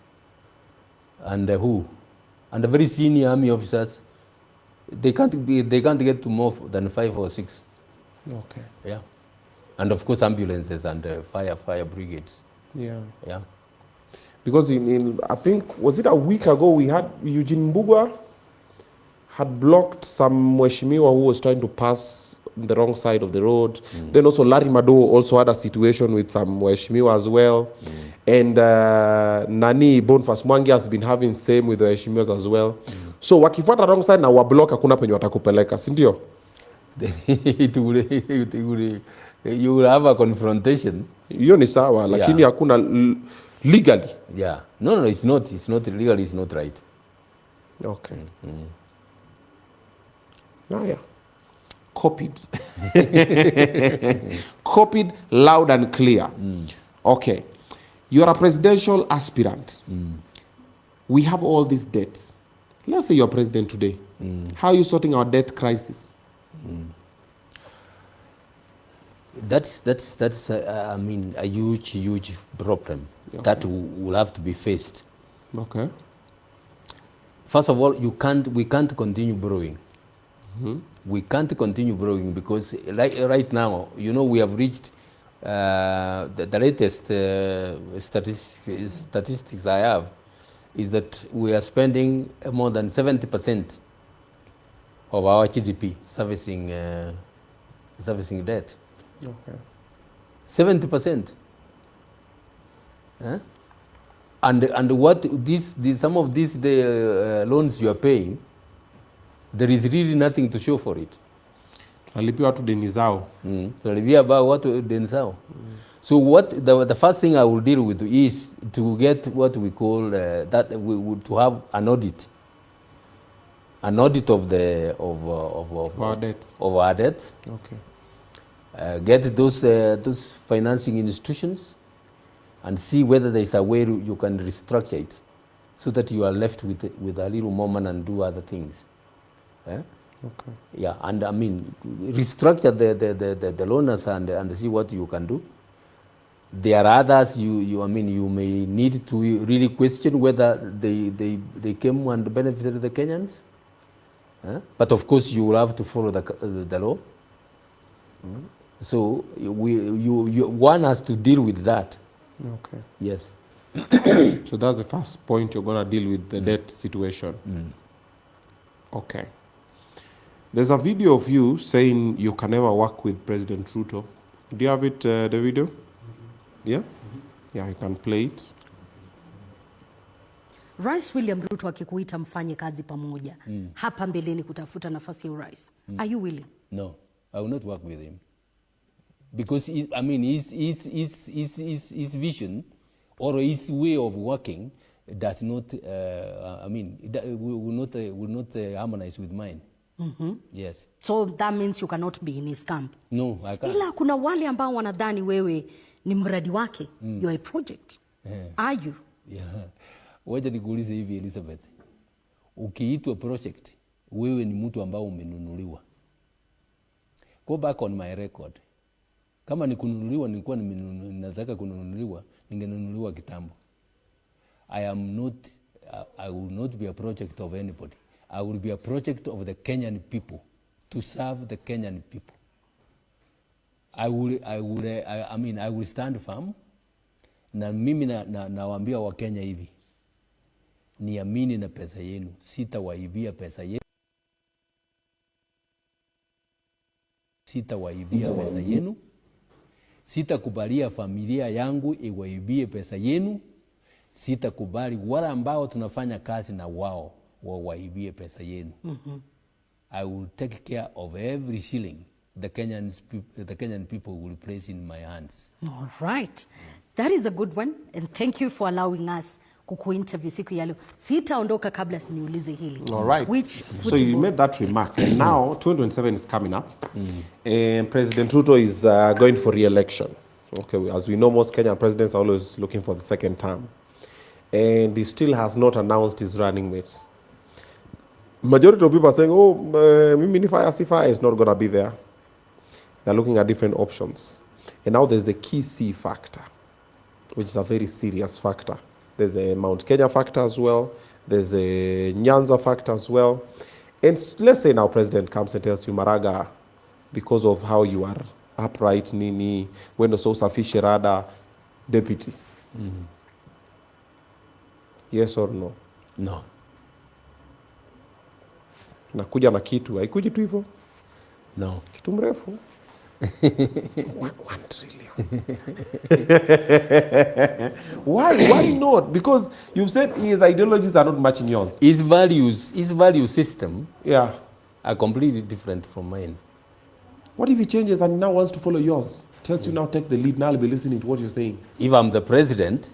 Speaker 4: and the very senior army officers. They can't get to more than 5 or 6.
Speaker 2: Okay.
Speaker 4: Yeah. And of course ambulances and fire brigades.
Speaker 2: Yeah.
Speaker 4: Yeah.
Speaker 2: Because in I think, was it a week ago, we had Eugene Mbugua had blocked some Mheshimiwa who was trying to pass on the wrong side of the road. Then also Larry Mado also had a situation with some Mheshimiwa as well. And Nani Boniface Mwangi has been having same with the Mheshimiwas as well. So wakifuata wrong side na wablock hakuna penye watakupeleka, si ndio?
Speaker 4: You will have a confrontation.
Speaker 2: Hiyo ni sawa, lakini hakuna legally.
Speaker 4: Yeah. No, it's not. It's not legally. It's not right.
Speaker 2: Okay. Yeah. Copied. Copied loud and clear. Okay. You are a presidential aspirant. We have all these debts. Let's say you're president today. How are you sorting our debt crisis?
Speaker 4: That's a huge problem that will have to be faced.
Speaker 2: Okay.
Speaker 4: First of all, we can't continue borrowing. We can't continue borrowing because right now, we have reached the latest statistics I have is that we are spending more than 70% of our GDP servicing debt.
Speaker 2: Okay.
Speaker 4: 70%. Huh? And what some of these loans you are paying, there is really nothing to show for it.
Speaker 2: Tunalipia watu deni zao.
Speaker 4: Tunalipia about watu deni zao. So what the first thing I will deal with is to get what we call to have an audit. An audit of
Speaker 2: our debts.
Speaker 4: Of our debts.
Speaker 2: Okay.
Speaker 4: Get those financing institutions and see whether there is a way you can restructure it so that you are left with a little more money and do other things. Okay. Yeah, and restructure the loaners and see what you can do. There are others you may need to really question whether they came and benefited the Kenyans. But of course you will have to follow the law. So one has to deal with that.
Speaker 2: Okay.
Speaker 4: Yes.
Speaker 2: So that's the first point you're going to deal with, the debt situation. Okay. There's a video of you saying you can never work with President Ruto. Do you have it, the video? Yeah? Yeah, I can play it.
Speaker 5: Rais William Ruto akikuita mfanye kazi pamoja hapa mbeleni kutafuta nafasi ya urais. Are you willing?
Speaker 4: No, I will not work with him. Because his vision or his way of working does not will not harmonize with mine. Yes.
Speaker 5: So that means you cannot be in his camp.
Speaker 4: No, I can't.
Speaker 5: Ila kuna wale ambao wanadhani wewe ni mradi wake. You are a project. Are you?
Speaker 4: Yeah. Wacha nikuulize hivi Elizabeth. Ukiitwa project, wewe ni mtu ambao umenunuliwa. Go back on my record. Kama ni kununuliwa nilikuwa nataka kununuliwa, ningenunuliwa kitambo. I will not be a project of anybody. I will be a project of the Kenyan people, to serve the Kenyan people. I will stand firm. Na mimi nawaambia wa Kenya hivi. Niamini na pesa yenu, sitawaibia pesa yenu. Sitawaibia pesa yenu. Sitakubalia familia yangu iwaibie pesa yenu. Sitakubali wale ambao tunafanya kazi na wao waibie pesa yenu. I will take care of every shilling the Kenyan people will place in my hands.
Speaker 5: All right. That is a good one. And thank you for allowing us kuku-interview siku ya leo. Sitaondoka kabla niulize hili.
Speaker 2: All right. So you made that remark. And now 2027 is coming up. And President Ruto is going for re-election. Okay, as we know, most Kenyan presidents are always looking for the second term. And he still has not announced his running mates. Majority of people are saying, oh, Mimi Sifa is not going to be there. They're looking at different options. And now there's a key C factor, which is a very serious factor. There's a Mount Kenya factor as well. There's a Nyanza factor as well. And let's say now President comes and tells you, Maraga, because of how you are upright, nini, when the so sufficient deputy. Yes or no?
Speaker 4: No.
Speaker 2: Nakuja na kitu, haikuji tu hivyo?
Speaker 4: No.
Speaker 2: Kitu mrefu. 1 trillion. Why not? Because you've said his ideologies are not matching yours.
Speaker 4: His value system are completely different from mine.
Speaker 2: What if he changes and now wants to follow yours? Tells you now take the lead, now I'll be listening to what you're saying.
Speaker 4: If I'm the president,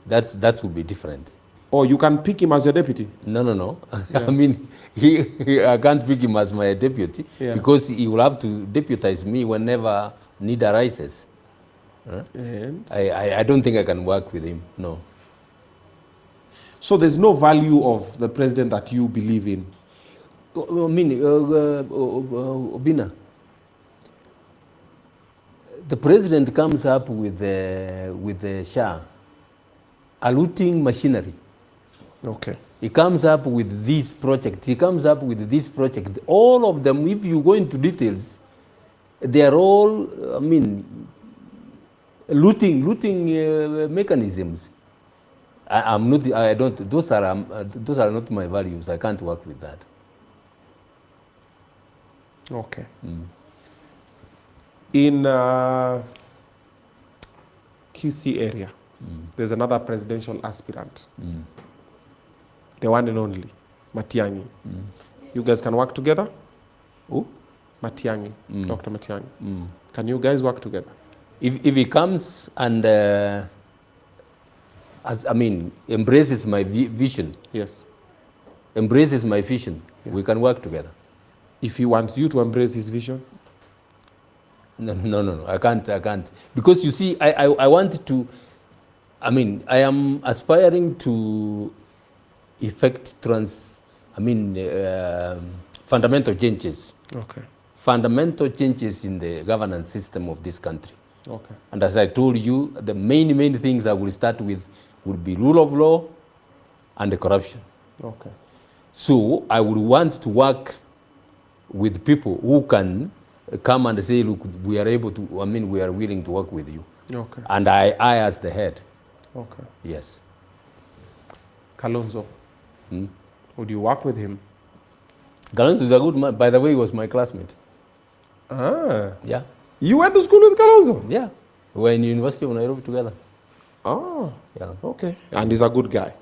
Speaker 4: that would be different.
Speaker 2: Or you can pick him as your deputy?
Speaker 4: No. Yeah. I mean, I can't pick him as my deputy because he will have to deputize me whenever need arises.
Speaker 2: And?
Speaker 4: I don't think I can work with him, no.
Speaker 2: So there's no value of the president that you believe in?
Speaker 4: I mean, Obinna, the president comes up with the Shah, a looting machinery.
Speaker 2: Okay.
Speaker 4: He comes up with this project. He comes up with this project. All of them, if you go into details, they are all, I mean, looting mechanisms. Those are not my values. I can't work with that.
Speaker 2: Okay. In QC area, there's another presidential aspirant. The one and only, Matiang'i. You guys can work together?
Speaker 4: Who?
Speaker 2: Matiang'i, Dr. Matiang'i. Can you guys work together?
Speaker 4: If he comes and, embraces my vision.
Speaker 2: Yes.
Speaker 4: Embraces my vision, we can work together.
Speaker 2: If he wants you to embrace his vision?
Speaker 4: No, I can't. Because you see, I want to, I am aspiring to effect fundamental changes.
Speaker 2: Okay.
Speaker 4: Fundamental changes in the governance system of this country.
Speaker 2: Okay.
Speaker 4: And as I told you, the main things I will start with will be rule of law and the corruption.
Speaker 2: Okay.
Speaker 4: So I would want to work with people who can come and say, look, we are able to, we are willing to work with you.
Speaker 2: Okay.
Speaker 4: And I as the head.
Speaker 2: Okay.
Speaker 4: Yes.
Speaker 2: Kalonzo. Would you work with him?
Speaker 4: Kalonzo is a good man. By the way, he was my classmate.
Speaker 2: Ah.
Speaker 4: Yeah.
Speaker 2: You went to school with Kalonzo?
Speaker 4: Yeah. We were in University of Nairobi together.
Speaker 2: Oh.
Speaker 4: Yeah.
Speaker 2: Okay. And he's a good guy.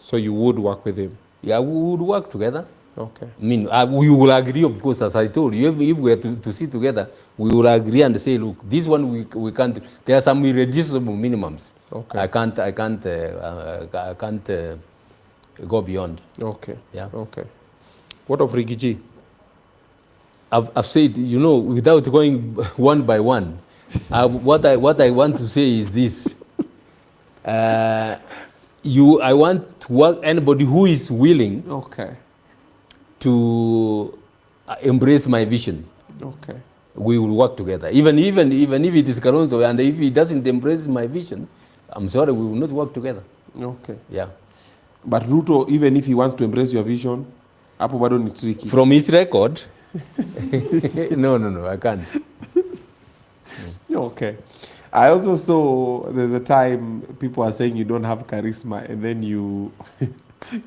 Speaker 2: So you would work with him?
Speaker 4: Yeah, we would work together.
Speaker 2: Okay.
Speaker 4: We will agree, of course, as I told you. If we are to sit together, we will agree and say, look, this one we can't. There are some irreducible minimums.
Speaker 2: Okay.
Speaker 4: I can't go beyond.
Speaker 2: Okay.
Speaker 4: Yeah.
Speaker 2: Okay. What of Rigiji?
Speaker 4: I've said, without going one by one, what I want to say is this. I want to work anybody who is willing.
Speaker 2: Okay.
Speaker 4: To embrace my vision.
Speaker 2: Okay.
Speaker 4: We will work together. Even if it is Kalonzo, and if he doesn't embrace my vision, I'm sorry, we will not work together.
Speaker 2: Okay.
Speaker 4: Yeah.
Speaker 2: But Ruto, even if he wants to embrace your vision, hapo bado ni tricky.
Speaker 4: From his record, no, I can't.
Speaker 2: Okay. I also saw there's a time people are saying you don't have charisma, and then you... Do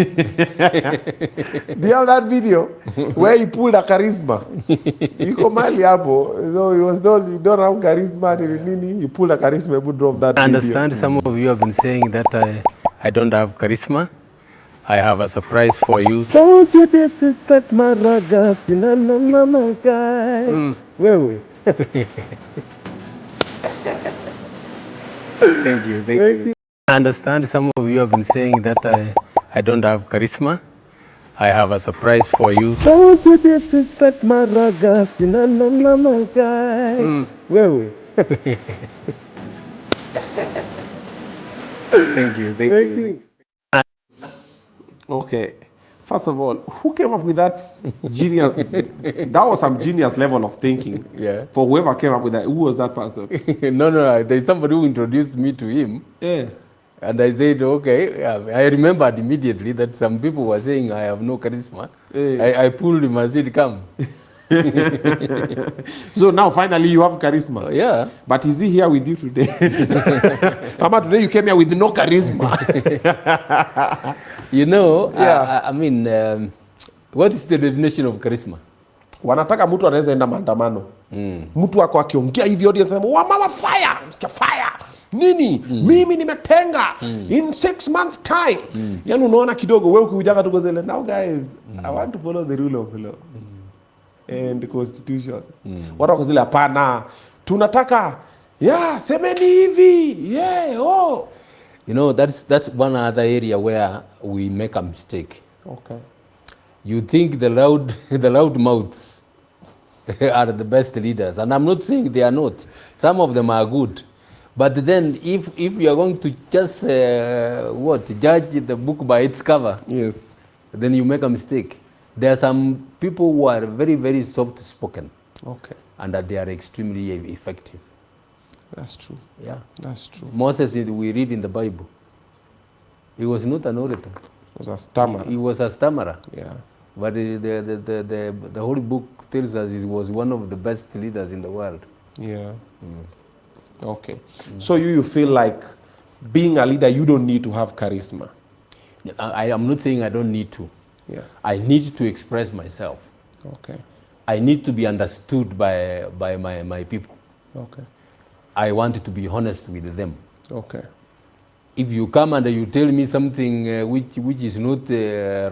Speaker 2: you have that video where he pulled a charisma? Yuko mali hapo. So he was told you don't have charisma. He pulled a charisma. He drove that
Speaker 4: I
Speaker 2: video.
Speaker 4: understand some of you have been saying that I don't have charisma. I have a surprise for you.
Speaker 2: Don't you disrespect Maraga, my guy. Wewe.
Speaker 4: Thank you. Thank you. I understand some of you have been saying that I don't have charisma. I have a surprise for you.
Speaker 2: Don't you disrespect Maraga, my guy. Wewe.
Speaker 4: Thank you. Thank you.
Speaker 2: Okay. First of all, who came up with that genius? That was some genius level of thinking.
Speaker 4: Yeah.
Speaker 2: For whoever came up with that, who was that person?
Speaker 4: No. There's somebody who introduced me to him.
Speaker 2: Yeah.
Speaker 4: And I said, okay. I remembered immediately that some people were saying I have no charisma. I pulled him and said, come.
Speaker 2: So now finally you have charisma.
Speaker 4: Yeah.
Speaker 2: But is he here with you today? Mama, today you came here with no charisma.
Speaker 4: You know,
Speaker 2: Yeah.
Speaker 4: I mean, what is the definition of charisma?
Speaker 2: Wanataka mtu anaweza enda maandamano. Mtu wako akiongea hivi audience anasema, "Wa mama fire!" Msikia fire. Nini? Mimi nimetenga in 6 months time. Yaani unaona kidogo wewe ukijanga tu gozele. Now guys, I want to follow the rule of law. And the constitution. Watu wako zile hapana. Tunataka semeni hivi. Oh.
Speaker 4: You know, that's one other area where we make a mistake.
Speaker 2: Okay.
Speaker 4: You think the loud mouths are the best leaders, and I'm not saying they are not. Some of them are good, but then if you are going to just judge the book by its cover,
Speaker 2: Yes.
Speaker 4: then you make a mistake. There are some people who are very, very soft-spoken,
Speaker 2: Okay.
Speaker 4: and that they are extremely effective.
Speaker 2: That's true.
Speaker 4: Yeah.
Speaker 2: That's true.
Speaker 4: Moses, we read in the Bible, he was not an orator.
Speaker 2: It was a stammer.
Speaker 4: He was a stammerer.
Speaker 2: Yeah.
Speaker 4: But the Holy Book tells us he was one of the best leaders in the world.
Speaker 2: Yeah. Okay. So you feel like being a leader, you don't need to have charisma.
Speaker 4: I am not saying I don't need to.
Speaker 2: Yeah.
Speaker 4: I need to express myself.
Speaker 2: Okay.
Speaker 4: I need to be understood by my people.
Speaker 2: Okay.
Speaker 4: I want to be honest with them.
Speaker 2: Okay.
Speaker 4: If you come and you tell me something which is not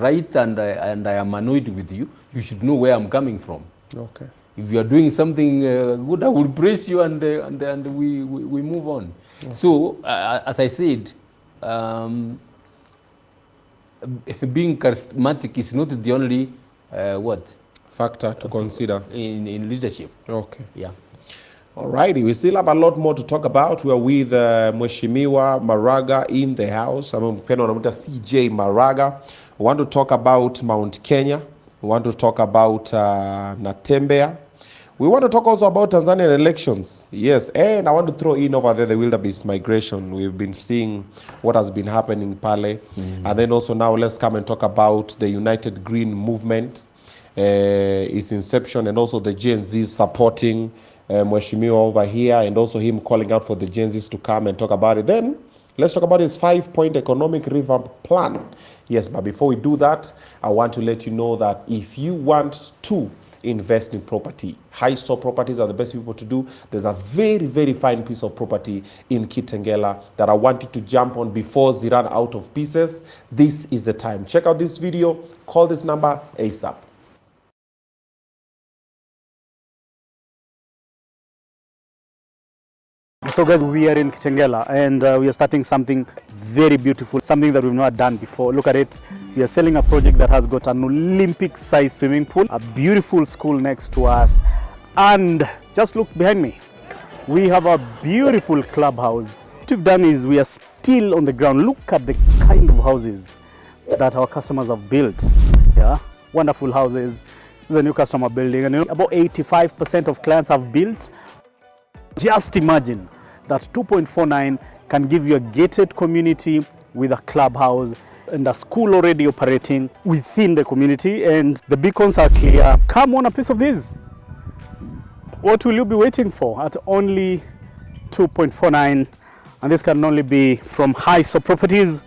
Speaker 4: right and I am annoyed with you, you should know where I'm coming from.
Speaker 2: Okay.
Speaker 4: If you are doing something good, I will praise you and we move on. Okay. So, as I said, being charismatic is not the only
Speaker 2: factor to consider
Speaker 4: in leadership.
Speaker 2: Okay.
Speaker 4: Yeah.
Speaker 2: Alrighty, we still have a lot more to talk about. We are with Mheshimiwa Maraga in the house. I'm CJ Maraga. We want to talk about Mount Kenya. We want to talk about Natembea. We want to talk also about Tanzanian elections. Yes, and I want to throw in over there the wildebeest migration. We've been seeing what has been happening in Pale. And then also now let's come and talk about the United Green Movement, its inception, and also the Gen Zs supporting Mheshimiwa over here, and also him calling out for the Gen Zs to come and talk about it. Then let's talk about his 5-point economic revamp plan. Yes, but before we do that, I want to let you know that if you want to invest in property, high store properties are the best people to do. There's a very, very fine piece of property in Kitengela that I want you to jump on before they run out of pieces. This is the time. Check out this video. Call this number ASAP.
Speaker 6: So guys, we are in Kitengela and we are starting something very beautiful, something that we've not done before. Look at it. We are selling a project that has got an Olympic-sized swimming pool, a beautiful school next to us, and just look behind me. We have a beautiful clubhouse. What we've done is we are still on the ground. Look at the kind of houses that our customers have built. Yeah, wonderful houses. This is a new customer building, and about 85% of clients have built. Just imagine that 2.49 can give you a gated community with a clubhouse and a school already operating within the community, and the beacons are clear. Come on a piece of this. What will you be waiting for at only 2.49? And this can only be from Hyso Properties,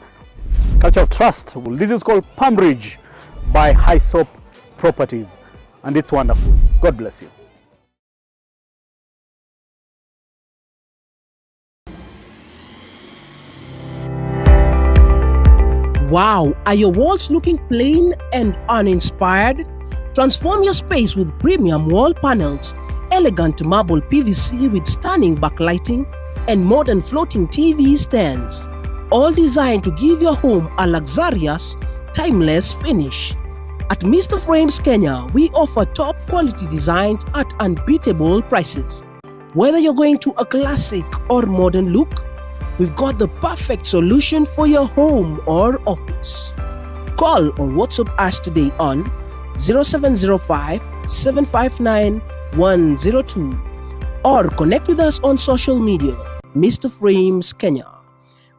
Speaker 6: Culture of Trust. This is called Palm Ridge by Hyso Properties, and it's wonderful. God bless you.
Speaker 7: Wow, are your walls looking plain and uninspired? Transform your space with premium wall panels, elegant marble PVC with stunning backlighting, and modern floating TV stands. All designed to give your home a luxurious, timeless finish. At Mr. Frames Kenya, we offer top quality designs at unbeatable prices. Whether you're going to a classic or modern look, we've got the perfect solution for your home or office. Call or WhatsApp us today on 0705 759 102 or connect with us on social media. Mr. Frames Kenya.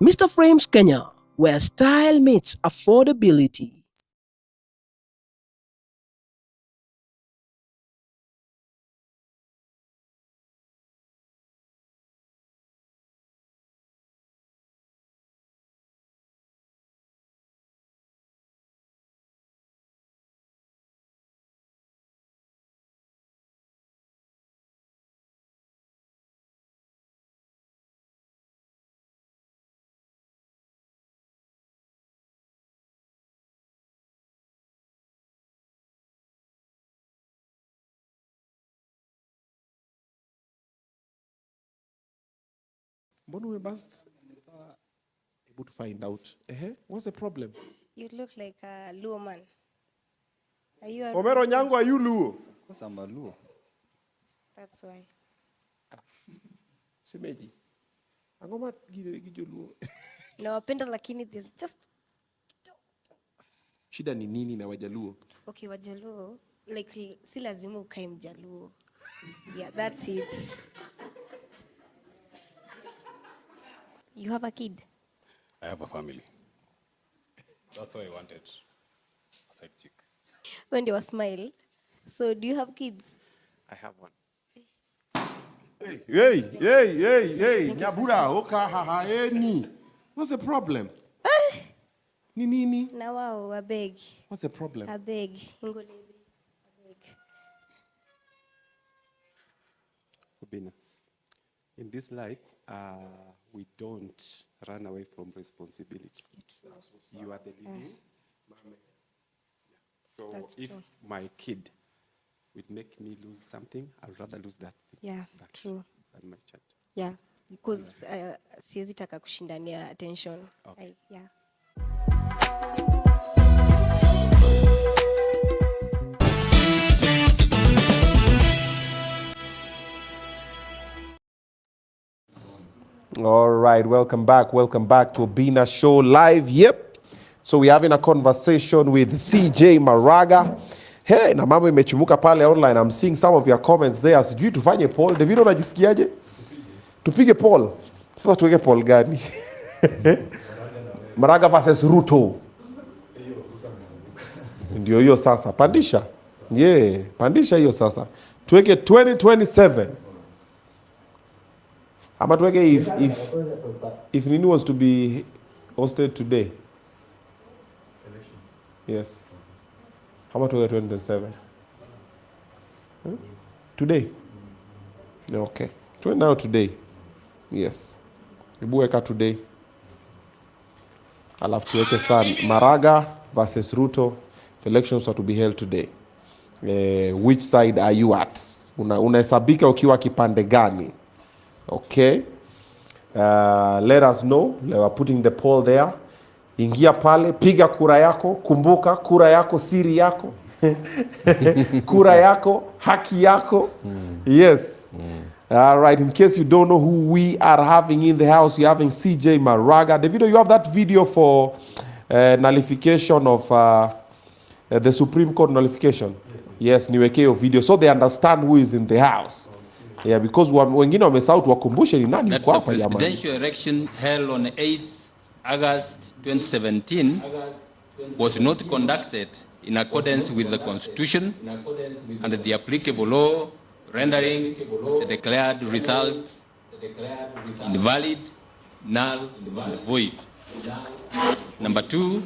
Speaker 7: Mr. Frames Kenya, where style meets affordability.
Speaker 2: Mbona umebust? Able to find out. What's the problem?
Speaker 8: You look like a Luo man. Are you a
Speaker 2: Omero Nyango, are you Luo?
Speaker 9: Of course I'm a Luo.
Speaker 8: That's why.
Speaker 2: Simeji. Angoma gijo Luo.
Speaker 8: Nawapenda lakini there's just
Speaker 2: Shida ni nini na Wajaluo?
Speaker 8: okay, Wajaluo like si lazima ukae Mjaluo. Yeah, that's it. You have a kid?
Speaker 9: I have a family. That's why I wanted a side chick.
Speaker 8: When you smile. So do you have kids?
Speaker 9: I have one.
Speaker 2: Hey, Nyabura, oka hahaeni. What's the problem? Nini?
Speaker 8: Na wao, I beg.
Speaker 2: What's the problem?
Speaker 8: I beg. Ingolezi. I beg.
Speaker 9: Obinna, in this life, we don't run away from responsibility. You are the living mama. So
Speaker 8: That's
Speaker 9: if
Speaker 8: true.
Speaker 9: my kid would make me lose something, I'd rather lose that thing.
Speaker 8: Yeah, true.
Speaker 9: Than my child.
Speaker 8: Yeah, because siwezi taka kushindania attention.
Speaker 9: Okay.
Speaker 8: Yeah.
Speaker 2: All right, welcome back to Obinna Show live. Yep. So we're having a conversation with CJ Maraga. Hey, na mambo imechumuka pale online. I'm seeing some of your comments there. Sijui tufanye poll. David, unajisikiaje? Tupige poll. Sasa tuweke poll gani? Maraga versus Ruto. Ndio hiyo sasa. Pandisha. Yeah, pandisha hiyo sasa. Tuweke 2027. Ama tuweke if Nini was to be hosted today. Yes. How much tuweke 2027? Today? Okay. Tuwe now today. Yes. Ibu weka today. Alafu tuweke sana Maraga versus Ruto. If elections are to be held today. Which side are you at? Unahesabika ukiwa kipande gani? Okay. Let us know. We are putting the poll there. Ingia pale, piga kura yako, kumbuka kura yako siri yako. Kura yako, haki yako. Yes. All right, in case you don't know who we are having in the house, you're having CJ Maraga. Davido, you have that video for nullification of the Supreme Court nullification. Yes, niweke hiyo video so they understand who is in the house. Yeah, because wengine wamesahau tuwakumbushe ni nani yuko hapa jamani.
Speaker 4: The presidential election held on 8th August 2017 was not conducted in accordance with the Constitution and the applicable law, rendering the declared results invalid, null, and void. Number 2,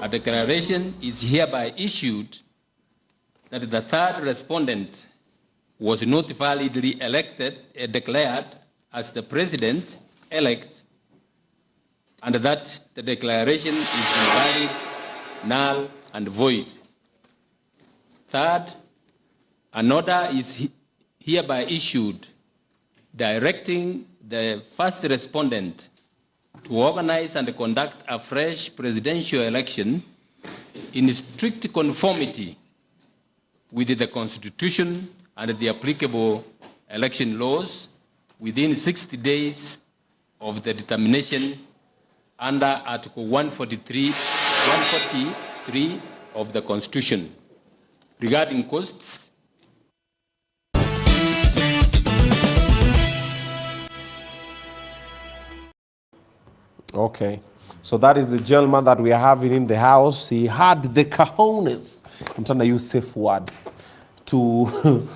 Speaker 4: a declaration is hereby issued that the third respondent was not validly declared as the president-elect and that the declaration is invalid, null, and void. Third, an order is hereby issued directing the first respondent to organize and conduct a fresh presidential election in strict conformity with the Constitution and the applicable election laws within 60 days of the determination under Article 143 of the Constitution. Regarding costs,
Speaker 2: Okay, so that is the gentleman that we are having in the house. He had the cojones, I'm trying to use safe words, to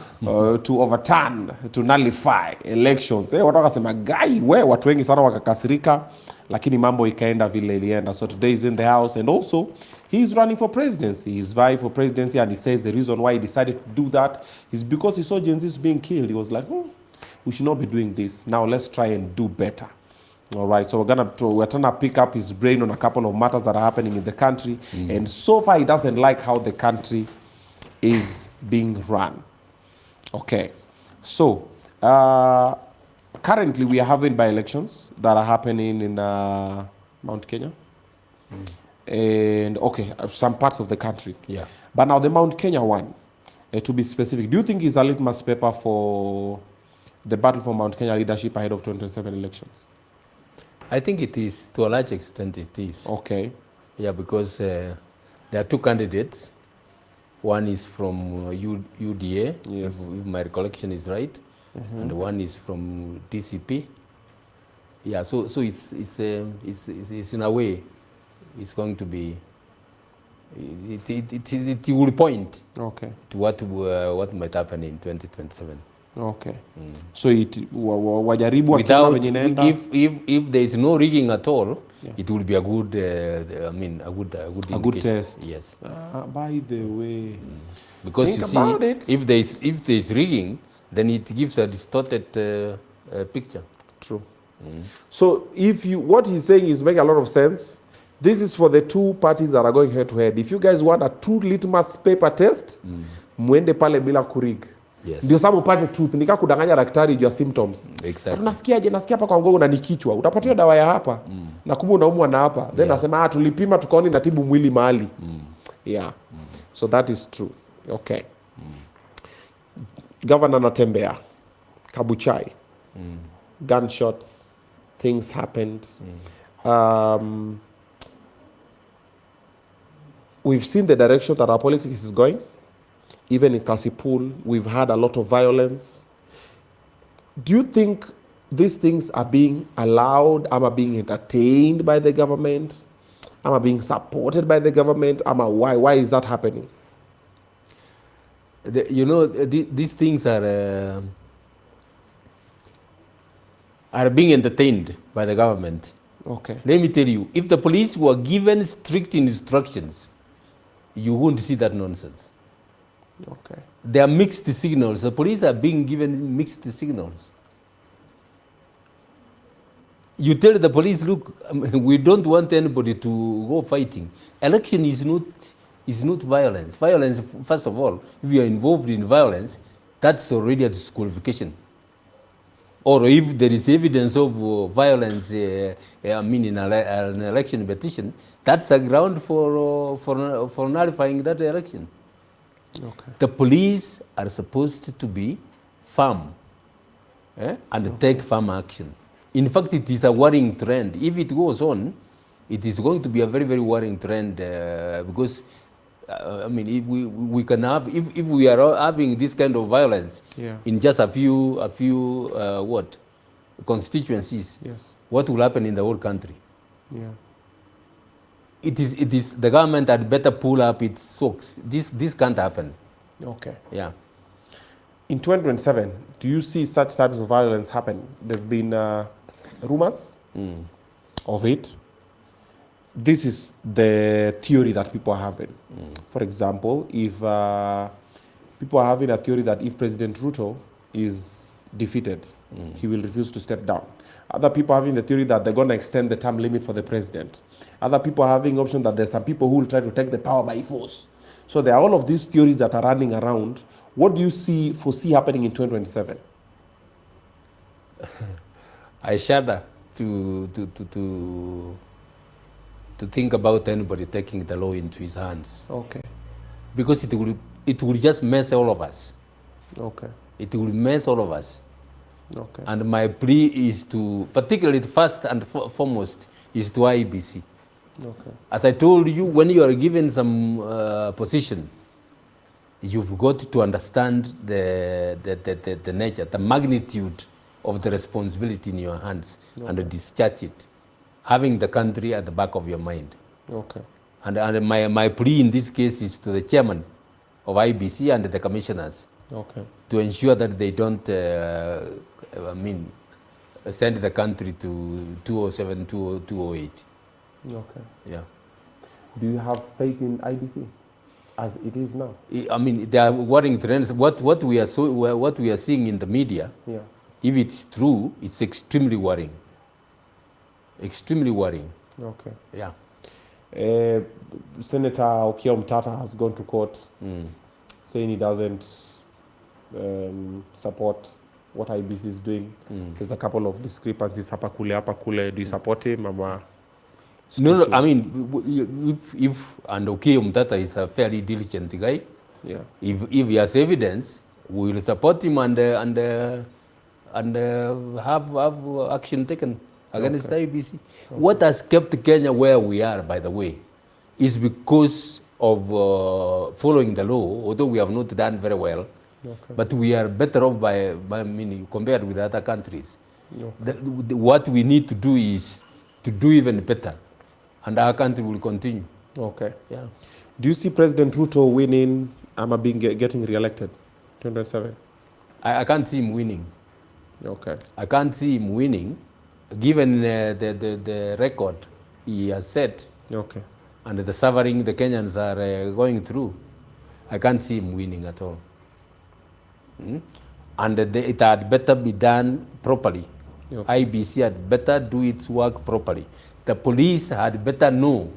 Speaker 2: overturn, to nullify elections. Watu wakasema gai, watu wengi sana wakakasirika, lakini mambo ikaenda vile ilienda. So today he's in the house, and also he's running for presidency. He's vying for presidency, and he says the reason why he decided to do that is because he saw Gen Z's being killed. He was like, we should not be doing this. Now let's try and do better. All right, so we're gonna pick up his brain on a couple of matters that are happening in the country, and so far he doesn't like how the country is being run. Okay, so currently we are having by-elections that are happening in Mount Kenya, and some parts of the country. Yeah. But now the Mount Kenya one, to be specific, do you think is a litmus paper for the battle for Mount Kenya leadership ahead of 2027 elections?
Speaker 4: I think it is, to a large extent it is. Okay. Yeah, because there are two candidates. One is from UDA, yes, if my recollection is right, and one is from DCP. Yeah, so it's in a way, it's going to be, it will point to what might happen in 2027. Okay. So wajaribu
Speaker 2: without,
Speaker 4: if there is no rigging at all, it will be a good, a good
Speaker 2: test.
Speaker 4: Yes.
Speaker 2: By the way,
Speaker 4: because you see, if there is rigging, then it gives a distorted picture.
Speaker 2: True. So what he's saying is make a lot of sense. This is for the two parties that are going head to head. If you guys want a true litmus paper test, muende pale bila kurig. Yes. Ndio sababu upate truth, nika kudanganya daktari juu ya symptoms. Exactly. Unasikiaje? Nasikia hapa kwa mgongo na nikichwa. Utapatiwa dawa ya hapa. Na kumbe unaumwa na hapa. Then nasema tulipima tukaona inatibu mwili mahali. Yeah. So that is true. Okay. Governor Natembea, Kabuchai. Gunshots, things happened. We've seen the direction that our politics is going. Even in Kasipul, we've had a lot of violence. Do you think these things are being allowed, are being entertained by the government, are being supported by the government? Why is that happening?
Speaker 4: These things are being entertained by the government. Okay. Let me tell you, if the police were given strict instructions, you wouldn't see that nonsense. Okay. There are mixed signals. The police are being given mixed signals. You tell the police, look, we don't want anybody to go fighting. Election is not violence. Violence, first of all, if you are involved in violence, that's already a disqualification. Or if there is evidence of violence, in an election petition, that's a ground for nullifying that election. Okay. The police are supposed to be firm and take firm action. In fact, it is a worrying trend. If it goes on, it is going to be a very, very worrying trend because, if we are having this kind of violence in just a few constituencies, what will happen in the whole country? Yeah. It is the government that better pull up its socks. This can't happen. Okay. Yeah.
Speaker 2: In 2027, do you see such types of violence happen? There have been rumors of it. This is the theory that people are having. For example, if people are having a theory that if President Ruto is defeated he will refuse to step down. Other people having the theory that they're going to extend the term limit for the president. Other people having option that there's some people who will try to take the power by force. So there are all of these theories that are running around. What do you foresee happening in 2027?
Speaker 4: I shudder to think about anybody taking the law into his hands.
Speaker 2: Okay.
Speaker 4: Because it will just mess all of us.
Speaker 2: Okay.
Speaker 4: It will mess all of us.
Speaker 2: Okay.
Speaker 4: And my plea is to, particularly first and foremost, is to IBC.
Speaker 2: Okay.
Speaker 4: As I told you, when you are given some position, you've got to understand the nature, the magnitude of the responsibility in your hands, and discharge it, having the country at the back of your mind.
Speaker 2: Okay.
Speaker 4: And my plea in this case is to the chairman of IBC and the commissioners,
Speaker 2: okay,
Speaker 4: to ensure that they don't, send the country to 207, 208.
Speaker 2: Okay.
Speaker 4: Yeah.
Speaker 2: Do you have faith in IBC as it is now?
Speaker 4: I mean, there are worrying trends. What we are seeing in the media,
Speaker 2: yeah,
Speaker 4: if it's true, it's extremely worrying. Extremely worrying.
Speaker 2: Okay.
Speaker 4: Yeah.
Speaker 2: Senator Okiya Omtata has gone to court saying he doesn't support what IBC is doing. There's a couple of discrepancies. Hapa kule. Do you support him?
Speaker 4: No, I mean, if and Okiya Omtata is a fairly diligent guy,
Speaker 2: yeah,
Speaker 4: if he has evidence, we will support him and have action taken against the IBC. Okay. What has kept Kenya where we are, by the way, is because of following the law, although we have not done very well, okay, but we are better off compared with other countries. Okay. What we need to do is to do even better, and our country will continue.
Speaker 2: Okay.
Speaker 4: Yeah.
Speaker 2: Do you see President Ruto winning, getting re-elected 2027?
Speaker 4: I can't see him winning.
Speaker 2: Okay.
Speaker 4: I can't see him winning, given the record he has set.
Speaker 2: Okay.
Speaker 4: And the suffering the Kenyans are going through. I can't see him winning at all. And it had better be done properly. Okay. IBC had better do its work properly. The police had better know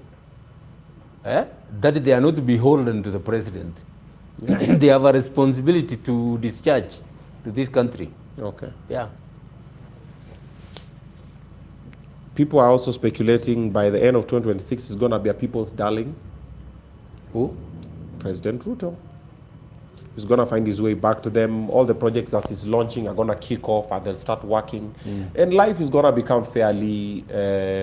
Speaker 4: that they are not beholden to the president. Yeah. They have a responsibility to discharge to this country.
Speaker 2: Okay.
Speaker 4: Yeah.
Speaker 2: People are also speculating by the end of 2026 is going to be a people's darling.
Speaker 4: Who?
Speaker 2: President Ruto. He's going to find his way back to them. All the projects that he's launching are going to kick off and they'll start working. And life is going to become fairly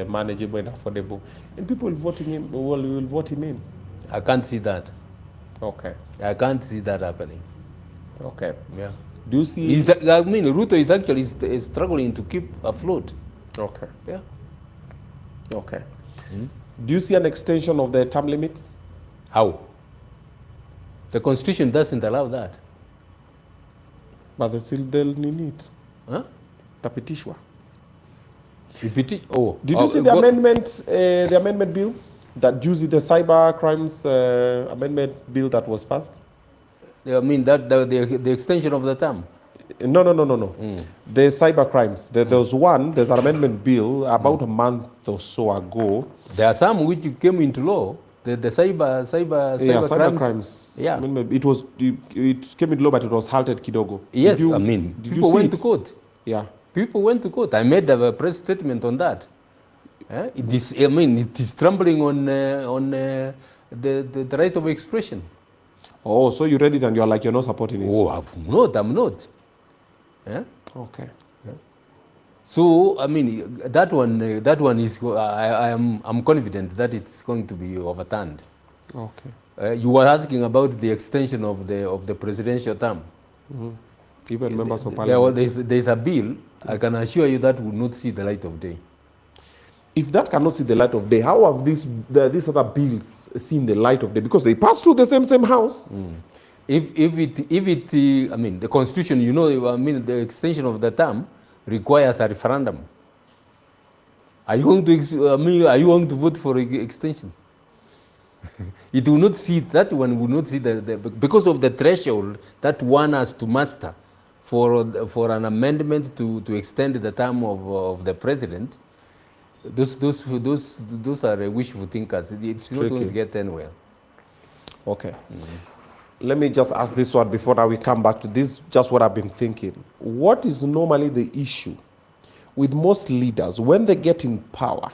Speaker 2: manageable and affordable. And people will vote him in.
Speaker 4: I can't see that.
Speaker 2: Okay.
Speaker 4: I can't see that happening.
Speaker 2: Okay.
Speaker 4: Yeah.
Speaker 2: Do you see...
Speaker 4: Ruto is actually struggling to keep afloat.
Speaker 2: Okay.
Speaker 4: Yeah.
Speaker 2: Okay. Do you see an extension of the term limits?
Speaker 4: How? The Constitution doesn't allow that.
Speaker 2: But they'll need it.
Speaker 4: Huh?
Speaker 2: Tapitishwa.
Speaker 4: Oh.
Speaker 2: Did you see the amendment bill? That juicy, the cyber crimes amendment bill that was passed?
Speaker 4: I mean, the extension of the term?
Speaker 2: No. The cyber crimes. There's an amendment bill about a month or so ago.
Speaker 4: There are some which came into law. The cyber
Speaker 2: crimes.
Speaker 4: Yeah.
Speaker 2: It came into law, but it was halted kidogo.
Speaker 4: Yes, people went to court.
Speaker 2: Yeah.
Speaker 4: People went to court. I made a press statement on that. It is trampling on the right of expression.
Speaker 2: Oh, so you read it and you're not supporting it?
Speaker 4: Oh, I'm not. Yeah?
Speaker 2: Okay.
Speaker 4: Yeah. So that one is. I'm confident that it's going to be overturned.
Speaker 2: Okay.
Speaker 4: You were asking about the extension of the presidential term.
Speaker 2: Even members of parliament.
Speaker 4: There's a bill. I can assure you that will not see the light of day.
Speaker 2: If that cannot see the light of day, how have these other bills seen the light of day? Because they pass through the same house.
Speaker 4: The Constitution, the extension of the term requires a referendum. Are you going to vote for extension? It will not see that one. Will not see because of the threshold that one has to master for an amendment to extend the term of the president, those are wishful thinkers. It's not going to get anywhere.
Speaker 2: Okay. Let me just ask this one before now we come back to this, just what I've been thinking. What is normally the issue with most leaders when they get in power?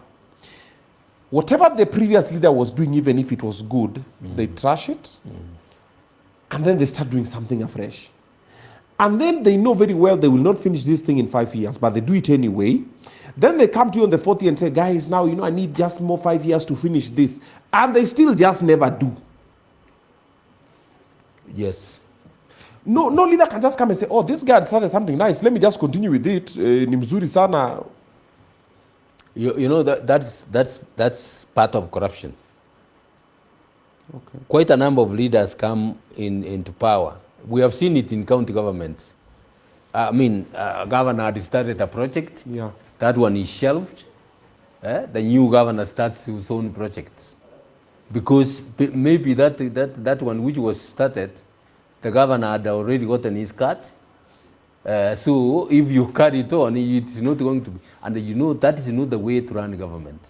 Speaker 2: Whatever the previous leader was doing, even if it was good, they trash it, and then they start doing something afresh. And then they know very well they will not finish this thing in 5 years, but they do it anyway. Then they come to you on the 4th year and say, guys, now, I need just more 5 years to finish this. And they still just never do.
Speaker 4: Yes.
Speaker 2: No leader can just come and say, oh, this guy started something nice. Let me just continue with it. Ni mzuri sana.
Speaker 4: You know, that's part of corruption.
Speaker 2: Okay.
Speaker 4: Quite a number of leaders come into power. We have seen it in county governments. A governor had started a project.
Speaker 2: Yeah.
Speaker 4: That one is shelved. The new governor starts his own projects. Because maybe that one which was started, the governor had already gotten his cut. So if you carry it on, it's not going to be. And that is not the way to run government.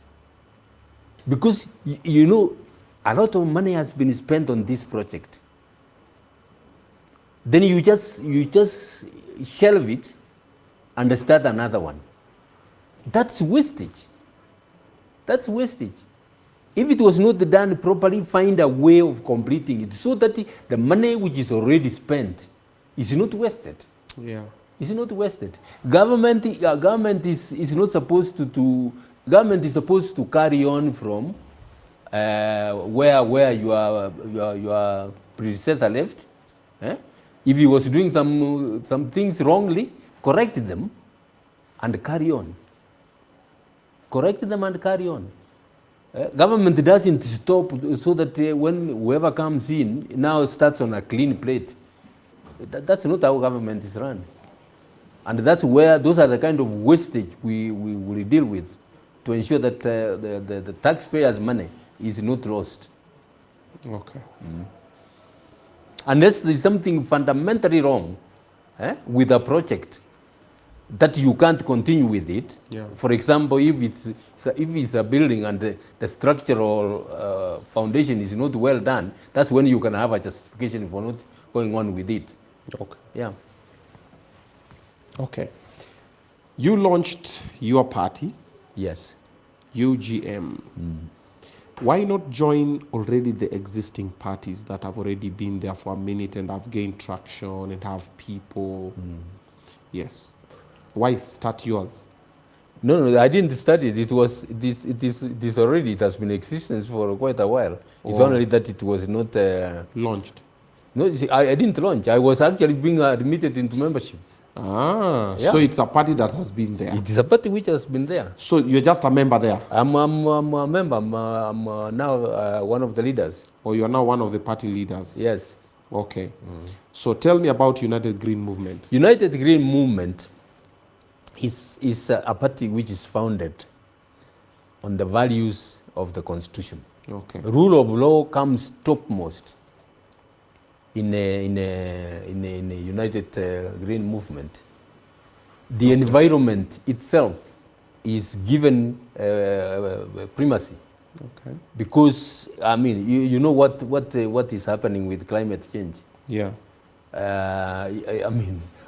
Speaker 4: Because, a lot of money has been spent on this project. Then you just shelve it and start another one. That's wastage. That's wastage. If it was not done properly, find a way of completing it so that the money which is already spent is not wasted.
Speaker 2: Yeah.
Speaker 4: It's not wasted. Government is not supposed to government is supposed to carry on from where your predecessor left. If he was doing some things wrongly, correct them and carry on. Correct them and carry on. Government doesn't stop so that when whoever comes in now starts on a clean plate. That's not how government is run. And that's where those are the kind of wastage we will deal with to ensure that the taxpayers' money is not lost.
Speaker 2: Okay.
Speaker 4: Unless there is something fundamentally wrong with a project that you can't continue with it.
Speaker 2: Yeah.
Speaker 4: For example, if it's a building and the structural foundation is not well done, that's when you can have a justification for not going on with it.
Speaker 2: Okay.
Speaker 4: Yeah.
Speaker 2: Okay. You launched your party.
Speaker 4: Yes.
Speaker 2: UGM. Why not join already the existing parties that have already been there for a minute and have gained traction and have people? Yes. Why start yours?
Speaker 4: No, I didn't start it. It was this already. It has been in existence for quite a while. It's only that it was not
Speaker 2: launched.
Speaker 4: No, I didn't launch. I was actually being admitted into membership.
Speaker 2: Ah,
Speaker 4: yeah.
Speaker 2: So it's a party that has been there.
Speaker 4: It is a party which has been there.
Speaker 2: So you're just a member there?
Speaker 4: I'm a member. I'm now one of the leaders.
Speaker 2: Or you're now one of the party leaders?
Speaker 4: Yes.
Speaker 2: Okay. So tell me about United Green Movement.
Speaker 4: United Green Movement is a party which is founded on the values of the Constitution.
Speaker 2: Okay.
Speaker 4: Rule of law comes topmost in a United Green Movement. The environment itself is given primacy.
Speaker 2: Okay.
Speaker 4: Because you know what is happening with climate change.
Speaker 2: Yeah.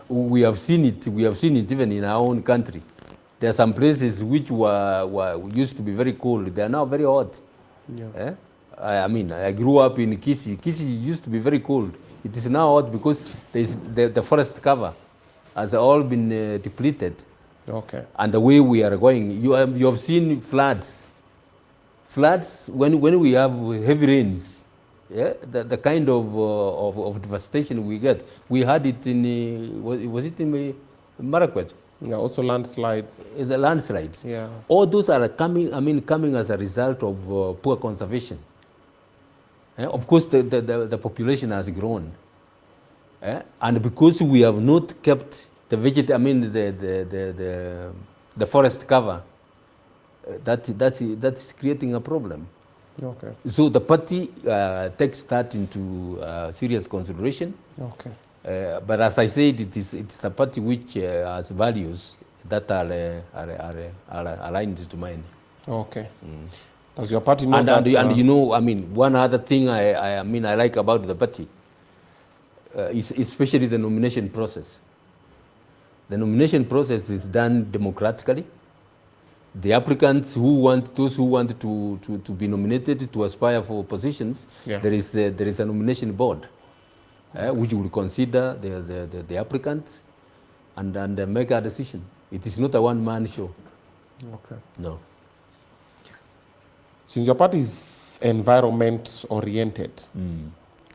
Speaker 4: We have seen it. We have seen it even in our own country. There are some places which were used to be very cold. They are now very hot.
Speaker 2: Yeah.
Speaker 4: I grew up in Kisii. Kisii used to be very cold. It is now hot because the forest cover has all been depleted.
Speaker 2: Okay.
Speaker 4: And the way we are going, you have seen floods. Floods when we have heavy rains. Yeah, the kind of devastation we get. We had it in was it in Marakwet?
Speaker 2: Yeah, also landslides.
Speaker 4: It's a landslides.
Speaker 2: Yeah.
Speaker 4: All those are coming as a result of poor conservation. Of course, the population has grown, and because we have not kept the the forest cover, that is creating a problem.
Speaker 2: Okay.
Speaker 4: So the party takes that into serious consideration.
Speaker 2: Okay.
Speaker 4: But as I said, it's a party which has values that are aligned to mine.
Speaker 2: Okay. Does your party know
Speaker 4: And you know, I mean, one other thing I like about the party is especially the nomination process. The nomination process is done democratically. The applicants those who want to be nominated to aspire for positions, there is a nomination board which will consider the applicants and make a decision. It is not a one-man show.
Speaker 2: Okay.
Speaker 4: No.
Speaker 2: Since your party is environment oriented,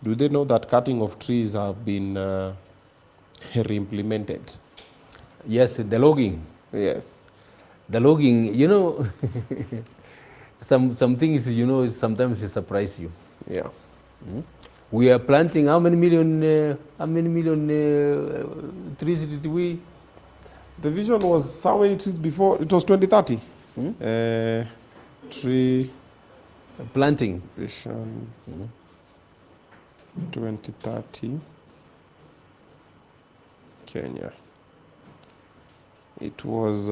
Speaker 2: do they know that cutting of trees have been re-implemented?
Speaker 4: Yes, the logging.
Speaker 2: Yes.
Speaker 4: The logging, you know, some things, you know, sometimes they surprise you.
Speaker 2: Yeah.
Speaker 4: We are planting how many million trees did we?
Speaker 2: The vision was how many trees before? It was 2030. Tree
Speaker 4: planting
Speaker 2: vision 2030 Kenya. It was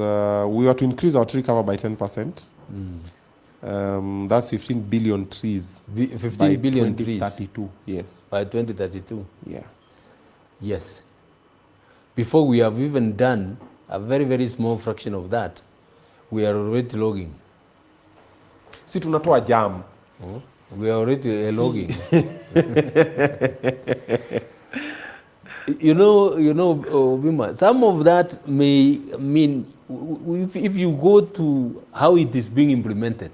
Speaker 2: we were to increase our tree cover by 10%. That's 15 billion trees.
Speaker 4: 15 billion trees.
Speaker 2: 2032. Yes.
Speaker 4: By 2032.
Speaker 2: Yeah.
Speaker 4: Yes. Before we have even done a very, very small fraction of that, we are already logging.
Speaker 2: Si tunatoa jam.
Speaker 4: We are already logging. You know, Obinna, some of that may mean, if you go to how it is being implemented,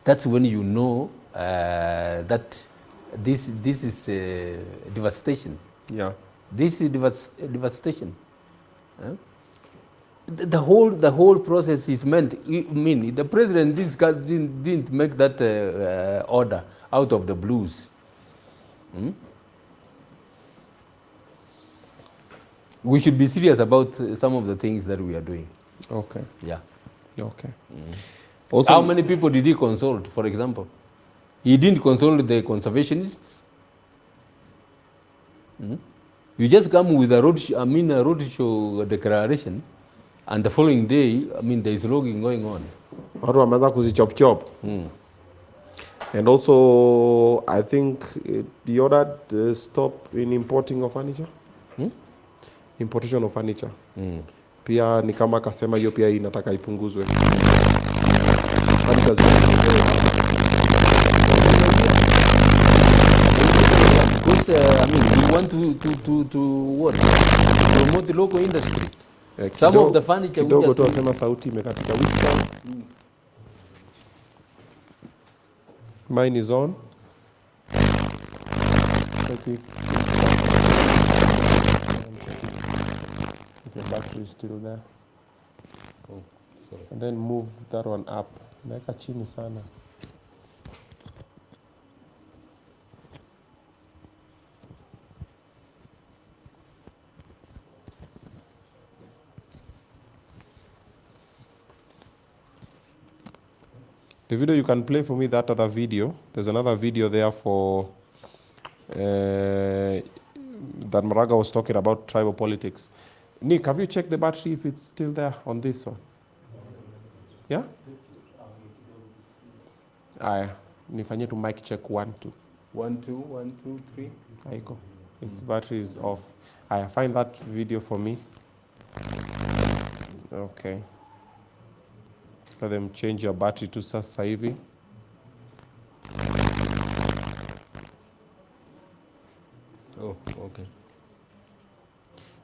Speaker 4: that's when you know that this is devastation.
Speaker 2: Yeah.
Speaker 4: This is devastation. The whole process is meant. I mean, the president didn't make that order out of the blues. We should be serious about some of the things that we are doing.
Speaker 2: Okay.
Speaker 4: Yeah.
Speaker 2: Okay.
Speaker 4: Also, how many people did he consult, for example? He didn't consult the conservationists. You just come with a roadshow declaration, and the following day, there is logging going on.
Speaker 2: Watu wameanza kuzichop. And also, I think the order stop in importing of furniture. Importation of furniture. Pia ni kama kasema hiyo pia inataka ipunguzwe.
Speaker 4: Because we want to what? Promote the local industry. Some of the furniture
Speaker 2: kidogo tu wasema sauti imekatika. Which song? Mine is on. Okay. The battery is still there.
Speaker 4: Oh, sorry.
Speaker 2: And then move that one up. Naeka chini sana. The video you can play for me, that other video. There's another video there for that Maraga was talking about tribal politics. Nick, have you checked the battery if it's still there on this one? Yeah? Aya, nifanyie to mic check 1 2.
Speaker 4: 1 2 1 2 3.
Speaker 2: Aiko. Its battery is off. Aya, find that video for me. Okay. Let them change your battery to sasa hivi.
Speaker 4: Oh, okay.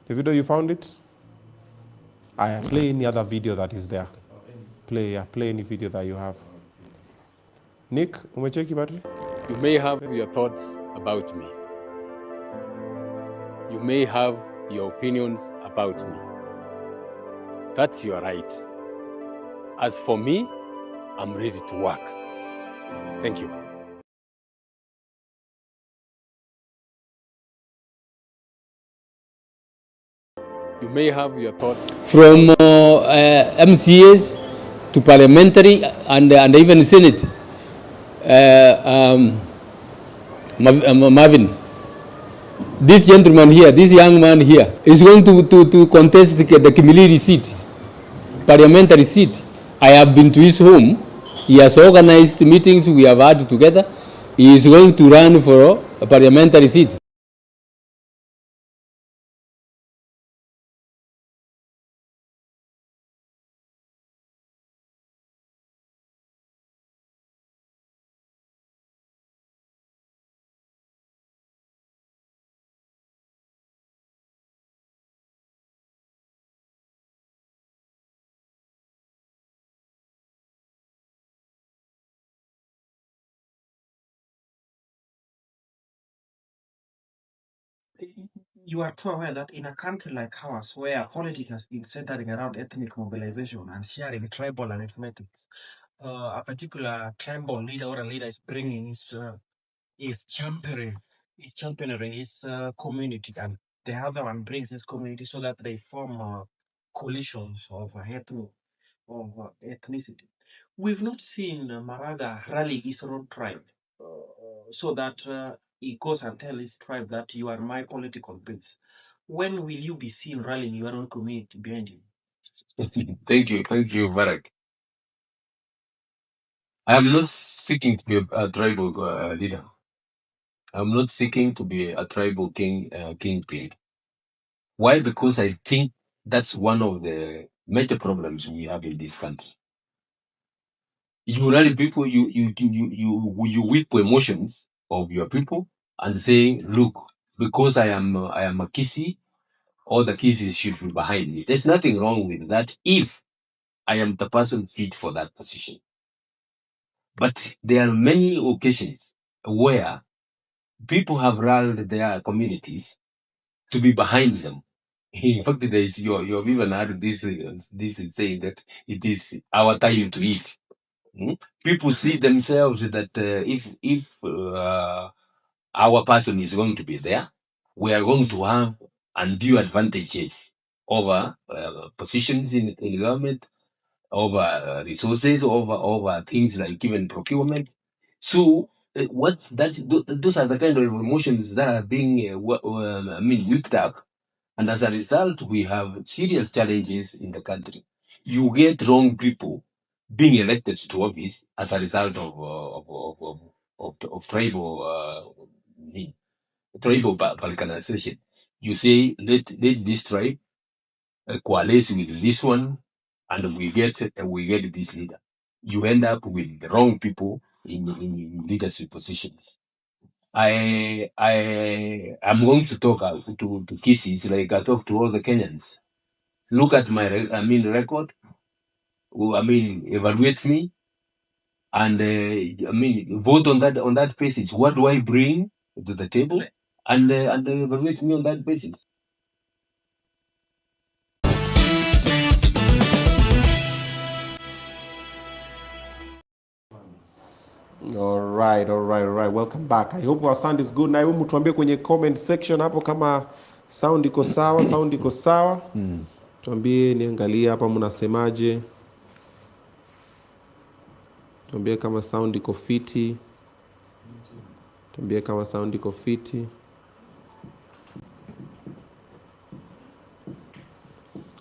Speaker 2: The video, you found it? I play any other video that is there. Play any video that you have. Nick, umecheki battery?
Speaker 10: You may have your thoughts about me. You may have your opinions about me. That's your right. As for me, I'm ready to work. Thank you. You may have your thoughts.
Speaker 4: From MCAs to parliamentary and even Senate. Marvin, this gentleman here, this young man here, is going to contest the Kimilili seat, parliamentary seat. I have been to his home. He has organized meetings we have had together. He is going to run for a parliamentary seat.
Speaker 11: You are too aware that in a country like ours, where politics has been centering around ethnic mobilization and sharing tribal arithmetics, a particular tribal leader or a leader is bringing is championing his community, and the other one brings his community so that they form coalitions of ethnicity. We've not seen Maraga rally his own tribe so that he goes and tell his tribe that you are my political base. When will you be seen rallying your own community behind you?
Speaker 10: Thank you, Barak. I am not seeking to be a tribal leader. I'm not seeking to be a tribal kingpin. Why? Because I think that's one of the major problems we have in this country. You rally people, you whip emotions of your people and say, look, because I am a Kisi, all the Kisis should be behind me. There's nothing wrong with that if I am the person fit for that position. But there are many occasions where people have rallied their communities to be behind them. In fact, there is you've even heard this is saying that it is our time to eat. People see themselves that if our person is going to be there, we are going to have undue advantages over positions in government, over resources, over things like even procurement. So those are the kind of emotions that are being whipped up, and as a result, we have serious challenges in the country. You get wrong people being elected to office as a result of tribal balkanization. You say let this tribe coalesce with this one, and we get this leader. You end up with the wrong people in leadership positions. I am going to talk to Kisis like I talk to all the Kenyans. Look at my record. Evaluate me, and vote on that basis. What do I bring to the table, and evaluate me on that basis.
Speaker 2: All right. Welcome back. I hope our sound is good. Na hebu mtuambie kwenye comment section hapo kama sound iko sawa. Tuambie, niangalie hapa mnasemaje. Tuambie kama sound iko fiti.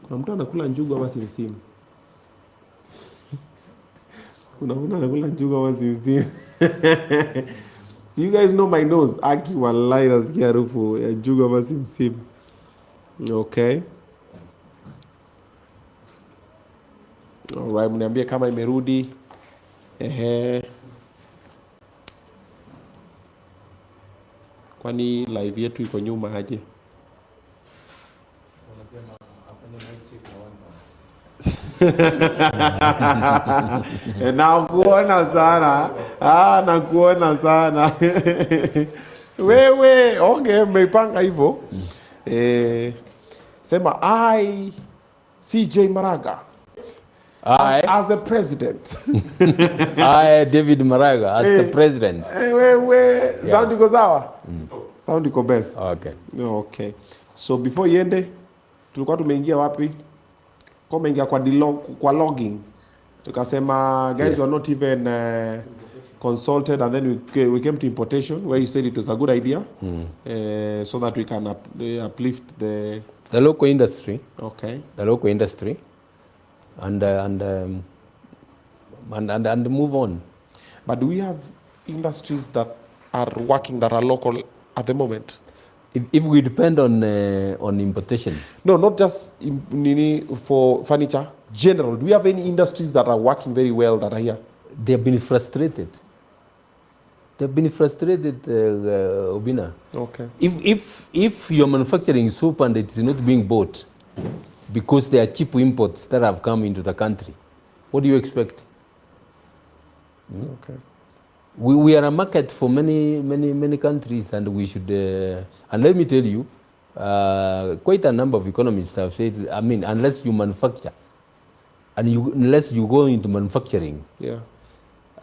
Speaker 2: Kuna mtu anakula njugu ama simsimu? Kuna mtu anakula njugu ama simsimu? So you guys know my nose. Aki wallahi nasikia harufu ya njugu ama simsimu. Okay. Alright, mniambie kama imerudi. Kwani live yetu iko nyuma aje? Nakuona sana. Wewe, okay, mmeipanga hivyo. Sema I CJ Maraga as the president.
Speaker 4: I David Maraga as the president.
Speaker 2: Wewe, sound iko sawa? Sound iko best. Okay. So before yende tulikuwa tumeingia wapi? Kwa umeingia kwa logging. Tukasema, guys, we're not even consulted, and then we came to importation, where you said it was a good idea, so that we can uplift the
Speaker 4: local industry.
Speaker 2: Okay.
Speaker 4: The local industry, and move on.
Speaker 2: But do we have industries that are working that are local at the moment?
Speaker 4: If we depend on importation.
Speaker 2: No, not just for furniture. General, do we have any industries that are working very well that are here?
Speaker 4: They have been frustrated. They've been frustrated, Obinna.
Speaker 2: Okay.
Speaker 4: If your manufacturing soap and it is not being bought because they are cheap imports that have come into the country, what do you expect?
Speaker 2: Okay.
Speaker 4: We are a market for many countries, and we should. And let me tell you, quite a number of economists have said, I mean, unless you manufacture, and unless you go into manufacturing,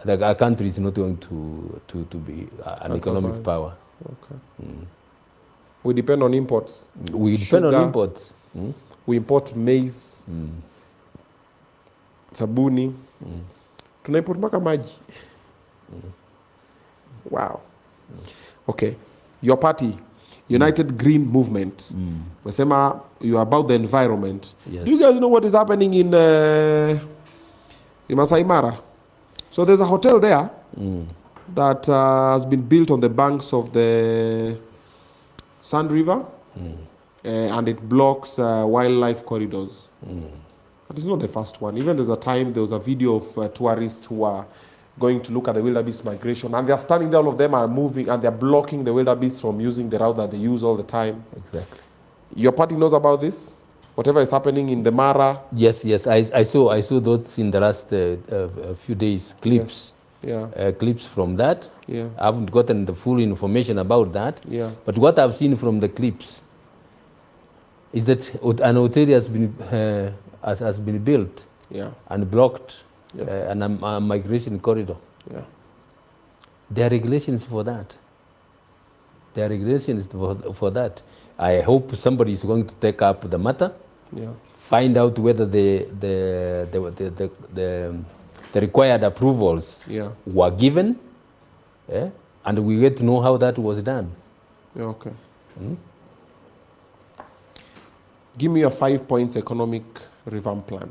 Speaker 4: our country is not going to be an economic power.
Speaker 2: Okay. We depend on imports.
Speaker 4: We depend on imports.
Speaker 2: We import maize, sabuni, tunaimport mpaka maji. Wow. Okay. Your party, United Green Movement. Wasema you are about the environment.
Speaker 4: Yes.
Speaker 2: Do you guys know what is happening in Masai Mara? So there's a hotel there that has been built on the banks of the Sand River, and it blocks wildlife corridors. But it's not the first one. Even there's a time there was a video of tourists who are going to look at the wildebeest migration, and they're standing there, all of them are moving, and they're blocking the wildebeest from using the route that they use all the time.
Speaker 4: Exactly.
Speaker 2: Your party knows about this? Whatever is happening in the Mara?
Speaker 4: Yes. I saw those in the last few days, clips.
Speaker 2: Yes.
Speaker 4: Clips from that.
Speaker 2: Yeah.
Speaker 4: I haven't gotten the full information about that.
Speaker 2: Yeah.
Speaker 4: But what I've seen from the clips is that an hotel has been built and blocked.
Speaker 2: Yes.
Speaker 4: And a migration corridor.
Speaker 2: Yeah.
Speaker 4: There are regulations for that. There are regulations for that. I hope somebody is going to take up the matter.
Speaker 2: Yeah.
Speaker 4: Find out whether the required approvals were given, and we get to know how that was done.
Speaker 2: Yeah, okay. Give me a 5 points economic revamp plan.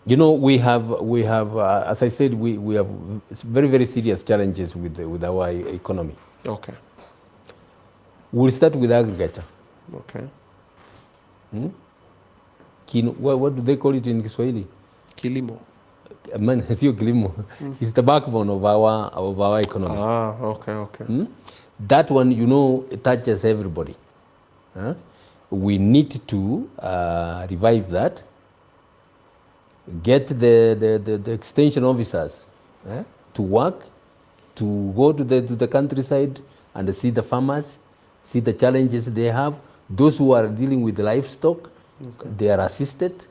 Speaker 4: You know, we have as I said, we have very serious challenges with our economy.
Speaker 2: Okay.
Speaker 4: We'll start with agriculture.
Speaker 2: Okay.
Speaker 4: What do they call it in Kiswahili?
Speaker 2: Kilimo.
Speaker 4: Man, sio kilimo. It's the backbone of our economy.
Speaker 2: Ah, okay.
Speaker 4: That one, you know, it touches everybody. We need to revive that. Get the extension officers to work, to go to the countryside and see the farmers, see the challenges they have. Those who are dealing with livestock, they are assisted,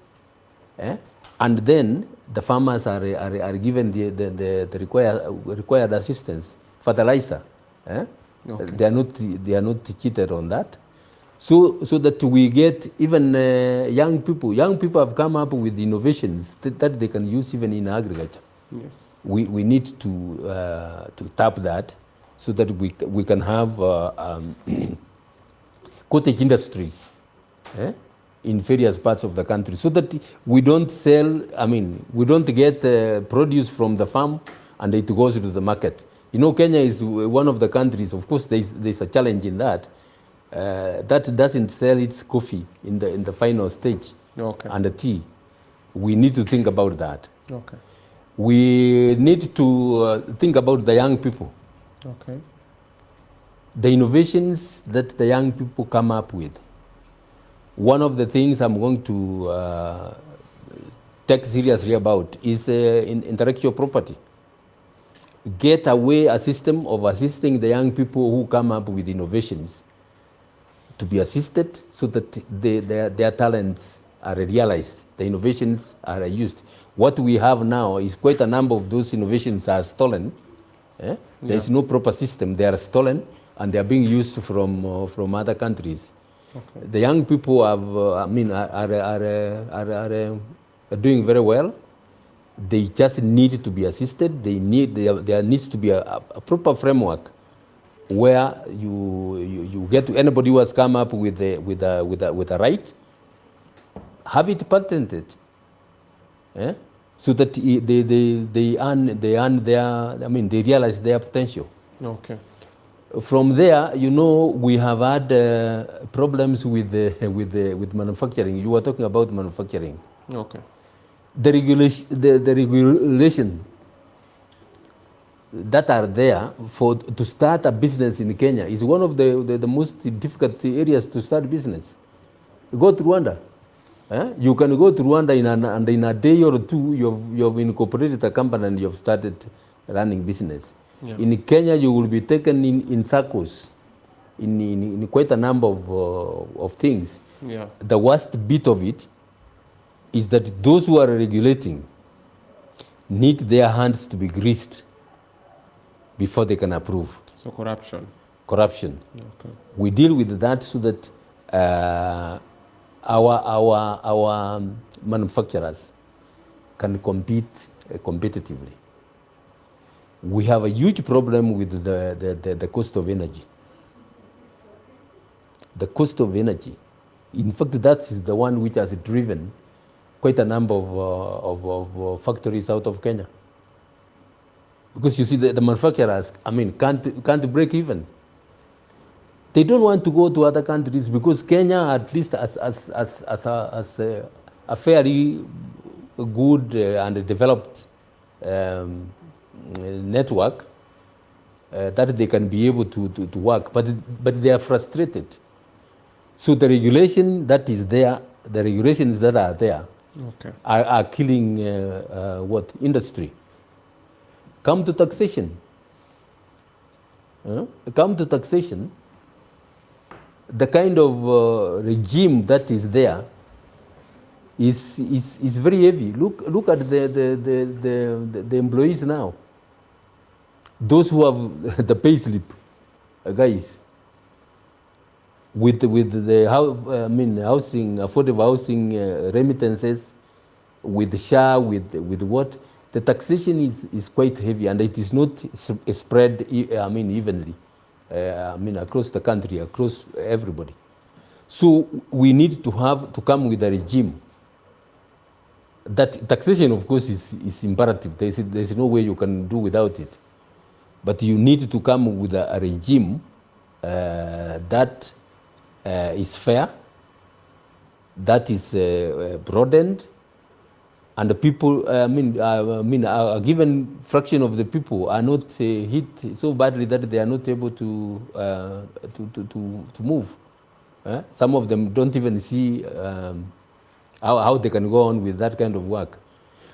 Speaker 4: and then the farmers are given the required assistance, fertilizer. They are not cheated on that. So that we get even young people. Young people have come up with innovations that they can use even in agriculture.
Speaker 2: Yes.
Speaker 4: We need to tap that so that we can have cottage industries in various parts of the country, so that we don't sell. I mean, we don't get produce from the farm and it goes to the market. You know, Kenya is one of the countries. Of course, there's a challenge in that. That doesn't sell its coffee in the final stage, and the tea. We need to think about that.
Speaker 2: Okay.
Speaker 4: We need to think about the young people.
Speaker 2: Okay.
Speaker 4: The innovations that the young people come up with. One of the things I'm going to take seriously about is intellectual property. Get away a system of assisting the young people who come up with innovations to be assisted so that their talents are realized, the innovations are used. What we have now is quite a number of those innovations are stolen. There is no proper system. They are stolen and they are being used from other countries. Okay. The young people have, are doing very well. They just need to be assisted. There needs to be a proper framework where you get to anybody who has come up with a right, have it patented, so that they earn their, they realize their potential.
Speaker 2: Okay.
Speaker 4: From there, we have had problems with manufacturing. You were talking about manufacturing.
Speaker 2: Okay.
Speaker 4: The regulation that are there to start a business in Kenya is one of the most difficult areas to start business. Go to Rwanda. You can go to Rwanda and in a day or two, you have incorporated a company and you have started running business. Yeah. In Kenya, you will be taken in circles, in quite a number of things.
Speaker 2: Yeah.
Speaker 4: The worst bit of it is that those who are regulating need their hands to be greased before they can approve.
Speaker 2: So corruption.
Speaker 4: Corruption.
Speaker 2: Okay.
Speaker 4: We deal with that so that our manufacturers can compete competitively. We have a huge problem with the cost of energy. The cost of energy. In fact, that is the one which has driven quite a number of factories out of Kenya. Because you see, the manufacturers, can't break even. They don't want to go to other countries because Kenya, at least as a fairly good and developed network, that they can be able to work, but they are frustrated. So the regulation that is there, the regulations that are there,
Speaker 2: okay,
Speaker 4: are killing industry. Come to taxation. Come to taxation. The kind of regime that is there is very heavy. Look at the employees now. Those who have the pay slip, guys, with the housing, affordable housing remittances, with SHA, with what, the taxation is quite heavy, and it is not spread evenly. Across the country, across everybody. So we need to come with a regime. That taxation, of course, is imperative. There's no way you can do without it. But you need to come with a regime that is fair, that is broadened, and the people, a given fraction of the people are not hit so badly that they are not able to move. Some of them don't even see how they can go on with that kind of work.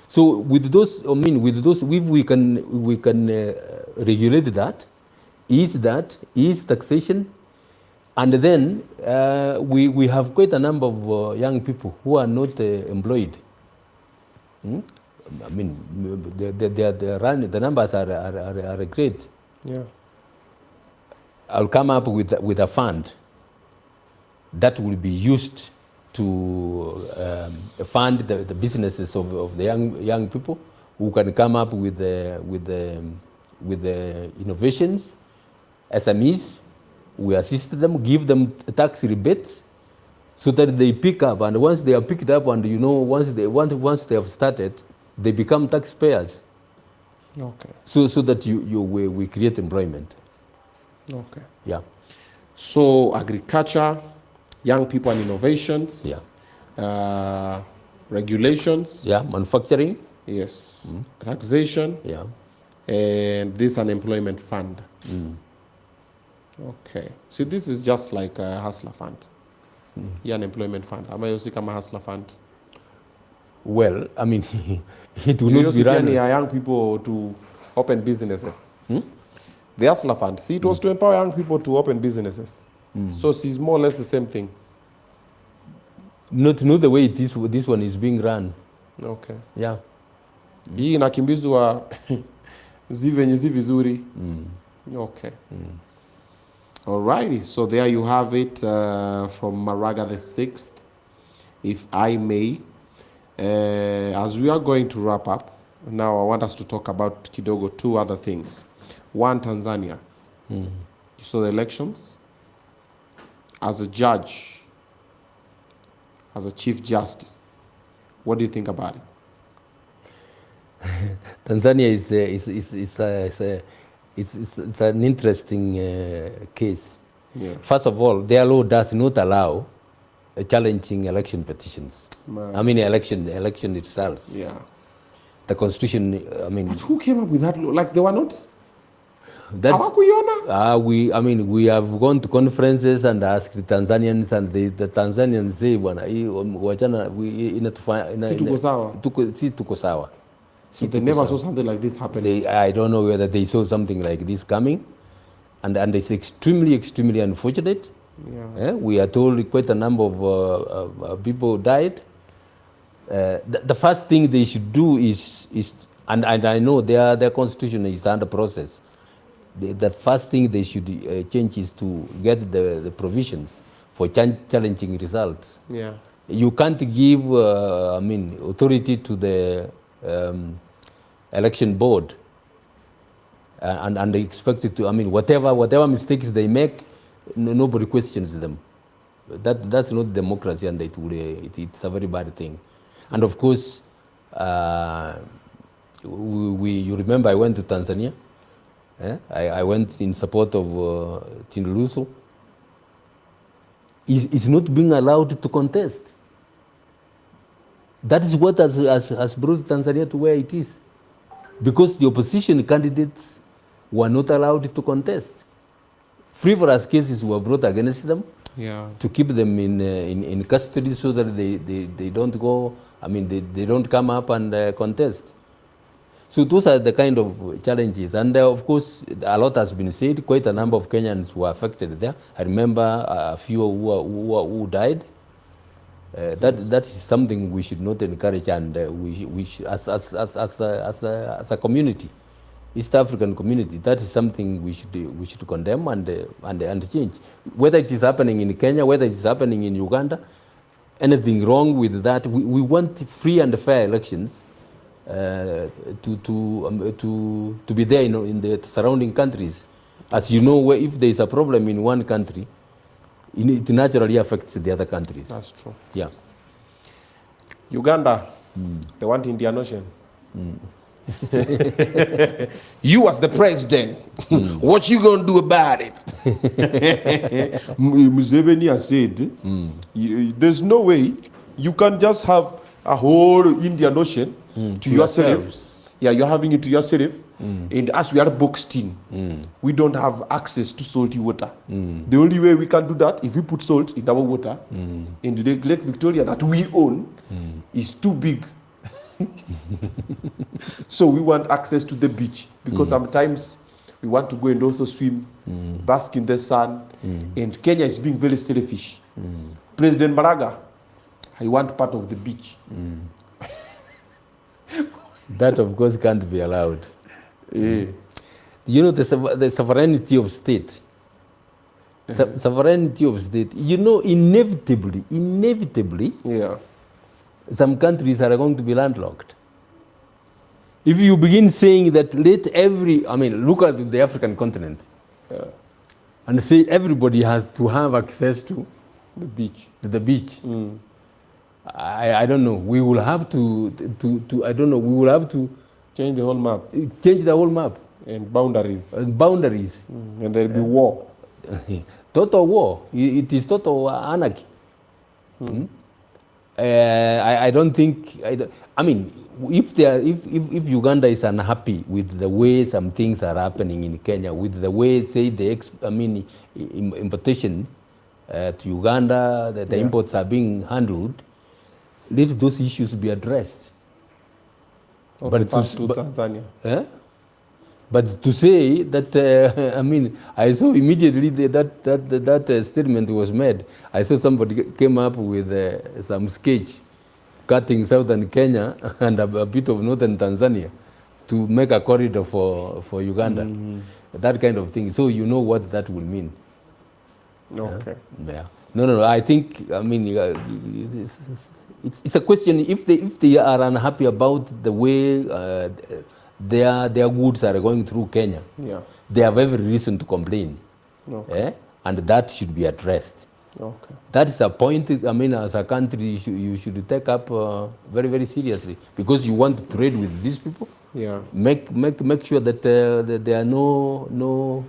Speaker 4: So with those, if we can regulate that, ease taxation, and then we have quite a number of young people who are not employed. The numbers are great.
Speaker 2: Yeah.
Speaker 4: I'll come up with a fund that will be used to fund the businesses of the young people who can come up with the innovations. SMEs, we assist them, give them tax rebates, so that they pick up, and once they are picked up, and once they have started, they become taxpayers.
Speaker 2: Okay.
Speaker 4: So that we create employment.
Speaker 2: Okay.
Speaker 4: Yeah.
Speaker 2: So agriculture, young people and innovations.
Speaker 4: Yeah.
Speaker 2: Regulations.
Speaker 4: Yeah. Manufacturing.
Speaker 2: Yes. Taxation.
Speaker 4: Yeah.
Speaker 2: And this unemployment fund. Okay. So this is just like a hustler fund. Yeah, unemployment fund. Am I also come a hustler fund?
Speaker 4: Well, it will not be run.
Speaker 2: Young people to open businesses. The hustler fund. See, it was to empower young people to open businesses. So it's more or less the same thing.
Speaker 4: Not the way this one is being run.
Speaker 2: Okay.
Speaker 4: Yeah.
Speaker 2: Hii inakimbizwa zivenye zi vizuri. Okay. Alrighty, so there you have it from Maraga the 6th, if I may. As we are going to wrap up, now I want us to talk about kidogo 2 other things. One, Tanzania. You saw the elections. As a judge, as a chief justice, what do you think about it?
Speaker 4: Tanzania is an interesting case.
Speaker 2: Yeah.
Speaker 4: First of all, their law does not allow challenging election petitions. I mean, election itself.
Speaker 2: Yeah.
Speaker 4: The constitution. I mean,
Speaker 2: but who came up with that law? Like they were not.
Speaker 4: That's, we have gone to conferences and asked the Tanzanians, and the Tanzanians say, tuko sawa.
Speaker 2: So they never saw something like this happening.
Speaker 4: I don't know whether they saw something like this coming, and it's extremely, extremely unfortunate.
Speaker 2: Yeah.
Speaker 4: We are told quite a number of people died. The first thing they should do is and I know their constitution is under process. The first thing they should change is to get the provisions for challenging results.
Speaker 2: Yeah.
Speaker 4: You can't give authority to the election board and they expect it to, whatever mistakes they make, nobody questions them. That's not democracy, and it's a very bad thing. And of course, you remember I went to Tanzania. I went in support of Tinuluso. Is not being allowed to contest. That is what has brought Tanzania to where it is. Because the opposition candidates were not allowed to contest. Frivolous cases were brought against them to keep them in custody so that they don't go, they don't come up and contest. So those are the kind of challenges. And of course, a lot has been said. Quite a number of Kenyans were affected there. I remember a few who died. That is something we should not encourage, and we should, as a community, East African community, that is something we should condemn and change. Whether it is happening in Kenya, whether it is happening in Uganda, anything wrong with that? We want free and fair elections to be there in the surrounding countries. As you know, if there is a problem in one country, it naturally affects the other countries.
Speaker 2: That's true.
Speaker 4: Yeah.
Speaker 2: Uganda, they want Indian Ocean. You as the president, what you gonna do about it? Museveni has said, there's no way you can just have a whole Indian Ocean to yourself. Yeah, you're having it to yourself. And as we are boxed in, we don't have access to salty water. The only way we can do that, if we put salt in our water, in the Lake Victoria that we own, is too big. So we want access to the beach, because sometimes we want to go and also swim, bask in the sun, and Kenya is being very selfish. President Maraga, I want part of the beach.
Speaker 4: That, of course, can't be allowed. You know, the sovereignty of state. Sovereignty of state. You know, inevitably, some countries are going to be landlocked. If you begin saying that look at the African continent, and say everybody has to have access to the beach. I don't know. We will have to we will have to
Speaker 2: change the whole map.
Speaker 4: Change the whole map.
Speaker 2: And boundaries.
Speaker 4: And boundaries.
Speaker 2: And there'll be war.
Speaker 4: Total war. It is total anarchy. I don't think. If Uganda is unhappy with the way some things are happening in Kenya, with the way, say, importation to Uganda, the imports are being handled, let those issues be addressed.
Speaker 2: But to Tanzania.
Speaker 4: But to say that, I saw immediately that statement was made. I saw somebody came up with some sketch cutting southern Kenya and a bit of northern Tanzania to make a corridor for Uganda. That kind of thing. So you know what that will mean.
Speaker 2: Okay.
Speaker 4: Yeah. No. I think, I mean, it's a question if they are unhappy about the way their goods are going through Kenya.
Speaker 2: Yeah.
Speaker 4: They have every reason to complain.
Speaker 2: Okay.
Speaker 4: And that should be addressed.
Speaker 2: Okay.
Speaker 4: That is a point, I mean, as a country, you should take up very, very seriously, because you want to trade with these people.
Speaker 2: Yeah.
Speaker 4: Make sure that, that there are no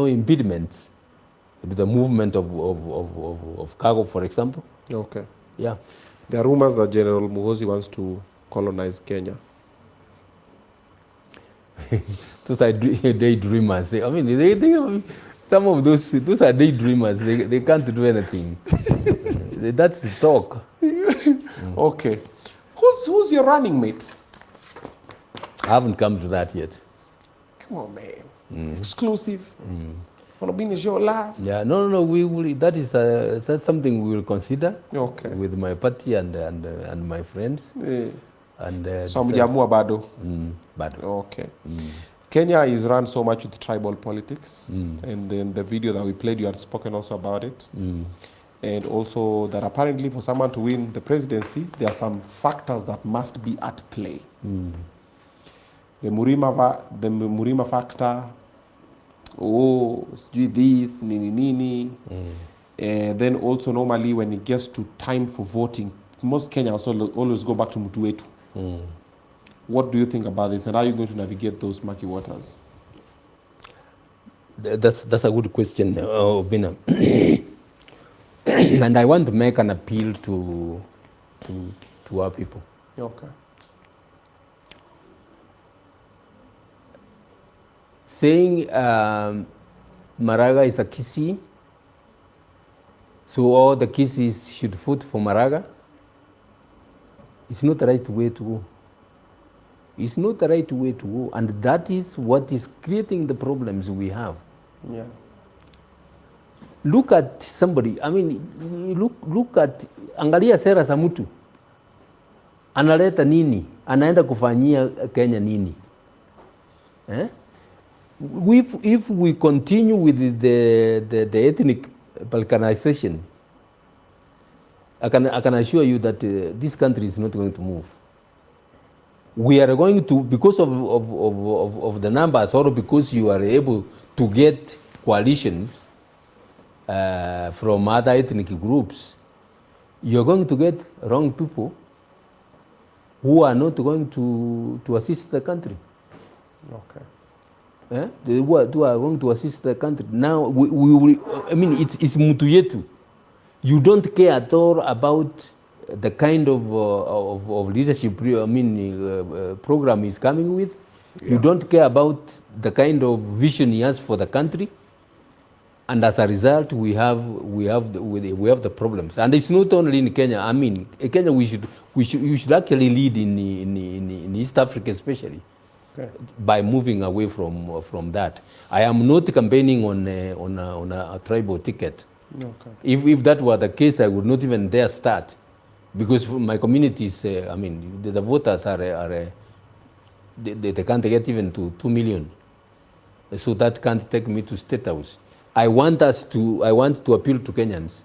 Speaker 4: impediments to the movement of cargo, for example.
Speaker 2: Okay.
Speaker 4: Yeah.
Speaker 2: There are rumors that General Muhoozi wants to colonize Kenya.
Speaker 4: Those are daydreamers. I mean, they some of those are daydreamers. They can't do anything. That's talk.
Speaker 2: Okay. Who's your running mate?
Speaker 4: I haven't come to that yet.
Speaker 2: Come on, man. Exclusive. On Obinna Show live.
Speaker 4: Yeah, no. We will. That's something we will consider.
Speaker 2: Okay.
Speaker 4: With my party and my friends.
Speaker 2: Yeah.
Speaker 4: And
Speaker 2: so mjamua bado.
Speaker 4: Bado.
Speaker 2: Okay. Kenya is run so much with tribal politics, and then the video that we played, you had spoken also about it, and also that apparently for someone to win the presidency, there are some factors that must be at play. The Murima factor, this, nini. Then also normally when it gets to time for voting, most Kenyans always go back to mtu wetu. What do you think about this, and how are you going to navigate those murky waters?
Speaker 4: That's a good question, Obinna. And I want to make an appeal to our people.
Speaker 2: Okay.
Speaker 4: Saying Maraga is a Kisii, so all the Kisiis should vote for Maraga, it's not the right way to go. It's not the right way to go, and that is what is creating the problems we have.
Speaker 2: Yeah.
Speaker 4: Look at somebody, I mean, look at, angalia sera za mtu. Analeta nini? Anaenda kufanyia Kenya nini? If we continue with the ethnic balkanization, I can assure you that this country is not going to move. We are going to, because of the numbers, or because you are able to get coalitions from other ethnic groups, you're going to get wrong people who are not going to assist the country.
Speaker 2: Okay.
Speaker 4: Who are going to assist the country. Now, I mean, it's mtu yetu. You don't care at all about the kind of leadership, program he's coming with. Yeah. You don't care about the kind of vision he has for the country, and as a result, we have the problems. And it's not only in Kenya. I mean, in Kenya, you should actually lead in East Africa, especially. Okay. By moving away from that. I am not campaigning on a tribal ticket.
Speaker 2: Okay.
Speaker 4: If that were the case, I would not even dare start, because my communities, I mean, the voters are they can't get even to 2 million, so that can't take me to State House. I want to appeal to Kenyans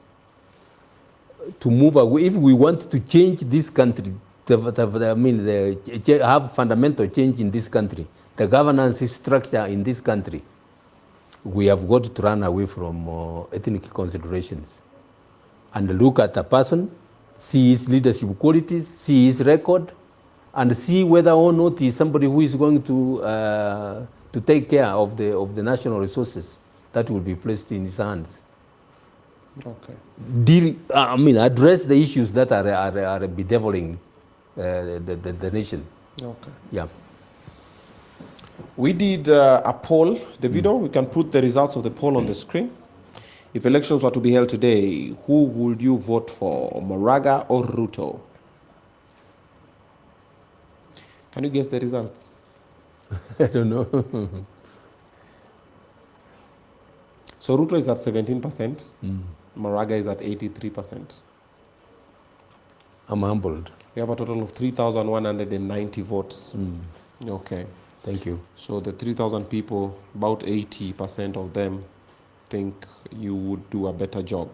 Speaker 4: to move away. If we want to change this country, have fundamental change in this country, the governance structure in this country, we have got to run away from ethnic considerations and look at a person, see his leadership qualities, see his record, and see whether or not he's somebody who is going to take care of the national resources that will be placed in his hands.
Speaker 2: Okay.
Speaker 4: Address the issues that are bedeviling the nation.
Speaker 2: Okay.
Speaker 4: Yeah.
Speaker 2: We did a poll, Davido. We can put the results of the poll on the screen. If elections were to be held today, who would you vote for, Maraga or Ruto? Can you guess the results?
Speaker 4: I don't know.
Speaker 2: So Ruto is at 17%. Maraga is at 83%.
Speaker 4: I'm humbled.
Speaker 2: We have a total of 3,190 votes. Okay.
Speaker 4: Thank you.
Speaker 2: So the 3,000 people, about 80% of them think you would do a better job.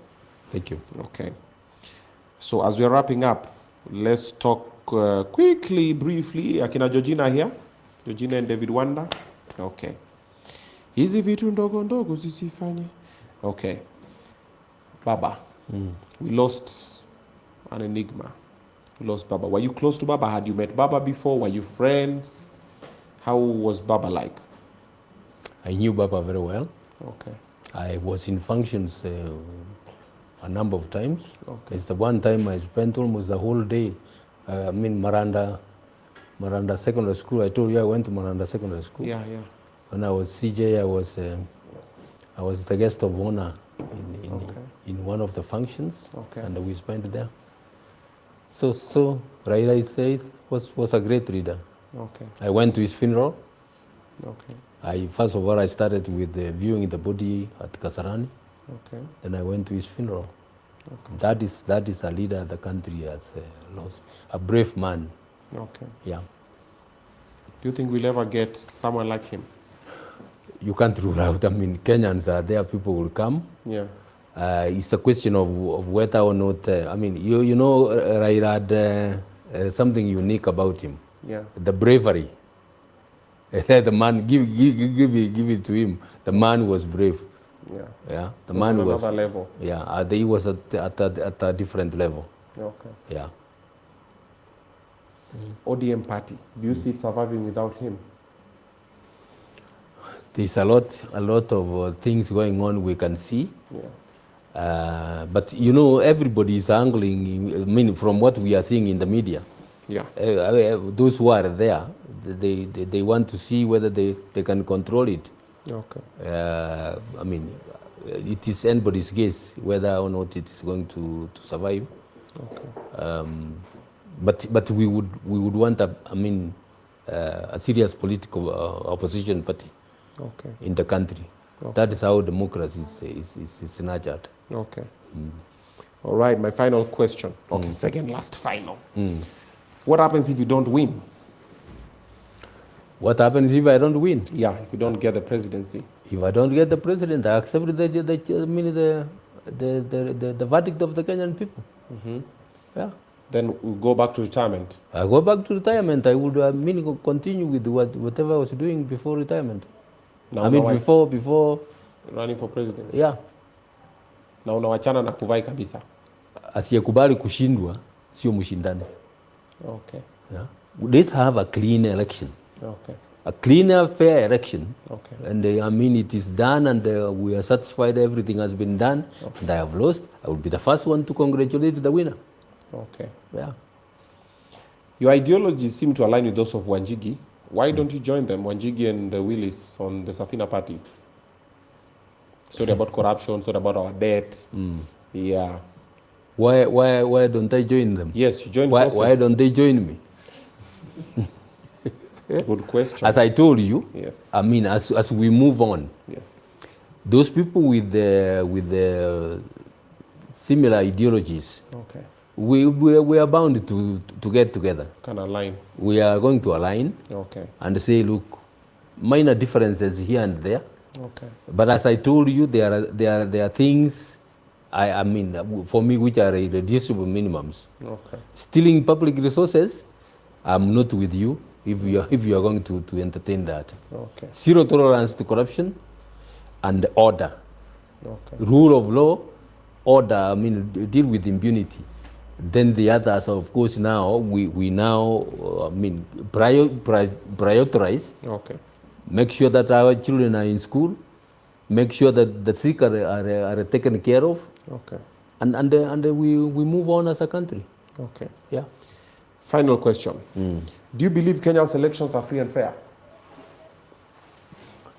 Speaker 4: Thank you.
Speaker 2: Okay. So as we're wrapping up, let's talk quickly, briefly. Akina Georgina here. Georgina and David Wanda. Okay. Hizi vitu ndogo ndogo zisifanye. Okay. Baba. We lost an enigma. We lost Baba. Were you close to Baba? Had you met Baba before? Were you friends? How was Baba like?
Speaker 4: I knew Baba very well.
Speaker 2: Okay.
Speaker 4: I was in functions a number of times.
Speaker 2: Okay.
Speaker 4: It's the one time I spent almost the whole day. Maranda Secondary School. I told you I went to Maranda Secondary School.
Speaker 2: Yeah, yeah.
Speaker 4: When I was CJ, I was the guest of honor in one of the functions, and we spent there. So Raila says was a great leader.
Speaker 2: Okay.
Speaker 4: I went to his funeral.
Speaker 2: Okay.
Speaker 4: First of all, I started with viewing the body at Kasarani.
Speaker 2: Okay.
Speaker 4: Then I went to his funeral.
Speaker 2: Okay.
Speaker 4: That is a leader the country has lost, a brave man.
Speaker 2: Okay.
Speaker 4: Yeah.
Speaker 2: Do you think we'll ever get someone like him?
Speaker 4: You can't rule out. I mean, Kenyans are there, people will come.
Speaker 2: Yeah.
Speaker 4: It's a question of whether or not, I mean, you know, Raila had something unique about him.
Speaker 2: Yeah.
Speaker 4: The bravery. The man, give it to him. The man was brave.
Speaker 2: Yeah.
Speaker 4: Yeah. The
Speaker 2: Was
Speaker 4: man
Speaker 2: on
Speaker 4: was.
Speaker 2: another level.
Speaker 4: Yeah. He was at a different level.
Speaker 2: Okay.
Speaker 4: Yeah.
Speaker 2: ODM party. Do you see it surviving without him?
Speaker 4: There's a lot of things going on we can see.
Speaker 2: Yeah.
Speaker 4: But you know, everybody is angling. I mean, from what we are seeing in the media.
Speaker 2: Yeah.
Speaker 4: Those who are there, they want to see whether they can control it.
Speaker 2: Okay.
Speaker 4: I mean, it is anybody's guess whether or not it is going to survive.
Speaker 2: Okay.
Speaker 4: But we would want a serious political opposition party.
Speaker 2: Okay.
Speaker 4: In the country.
Speaker 2: Okay.
Speaker 4: That is how democracy is nurtured.
Speaker 2: Okay. All right, my final question. Okay, second last final. What happens if you don't win?
Speaker 4: What happens if I don't win?
Speaker 2: Yeah, if you don't get the presidency.
Speaker 4: If I don't get the president, I accept the verdict of the Kenyan people. Yeah.
Speaker 2: Then we'll go back to retirement.
Speaker 4: I go back to retirement. I would continue with whatever I was doing before retirement.
Speaker 2: Now
Speaker 4: before
Speaker 2: running for president.
Speaker 4: Yeah.
Speaker 2: Na unawachana na kuvai kabisa.
Speaker 4: Asiyekubali kushindwa sio mshindani.
Speaker 2: Okay.
Speaker 4: Yeah. Let's have a clean election.
Speaker 2: Okay.
Speaker 4: A cleaner, fair election.
Speaker 2: Okay.
Speaker 4: And I mean, it is done, and we are satisfied everything has been done.
Speaker 2: Okay.
Speaker 4: And I have lost. I will be the first one to congratulate the winner.
Speaker 2: Okay.
Speaker 4: Yeah.
Speaker 2: Your ideologies seem to align with those of Wanjigi. Why don't you join them, Wanjigi and Willis, on the Safina party? Story about corruption, story about our debt. Yeah.
Speaker 4: Why don't I join them?
Speaker 2: Yes, you join forces.
Speaker 4: Why don't they join me?
Speaker 2: Good question.
Speaker 4: As I told you,
Speaker 2: yes.
Speaker 4: I mean, as we move on,
Speaker 2: yes,
Speaker 4: those people with the similar ideologies,
Speaker 2: okay,
Speaker 4: we are bound to get together.
Speaker 2: Can align. We
Speaker 4: are going to align.
Speaker 2: Okay.
Speaker 4: And say, look, minor differences here and there.
Speaker 2: Okay.
Speaker 4: But as I told you, there are things, I mean, for me, which are irreducible minimums.
Speaker 2: Okay.
Speaker 4: Stealing public resources, I'm not with you if you are going to entertain that.
Speaker 2: Okay.
Speaker 4: Zero tolerance to corruption and order.
Speaker 2: Okay.
Speaker 4: Rule of law, order, I mean, deal with impunity. Then the others, of course, now, we now, I mean, prioritize.
Speaker 2: Okay.
Speaker 4: Make sure that our children are in school. Make sure that the sick are taken care of.
Speaker 2: Okay.
Speaker 4: And we move on as a country.
Speaker 2: Okay.
Speaker 4: Yeah.
Speaker 2: Final question. Do you believe Kenya's elections are free and fair?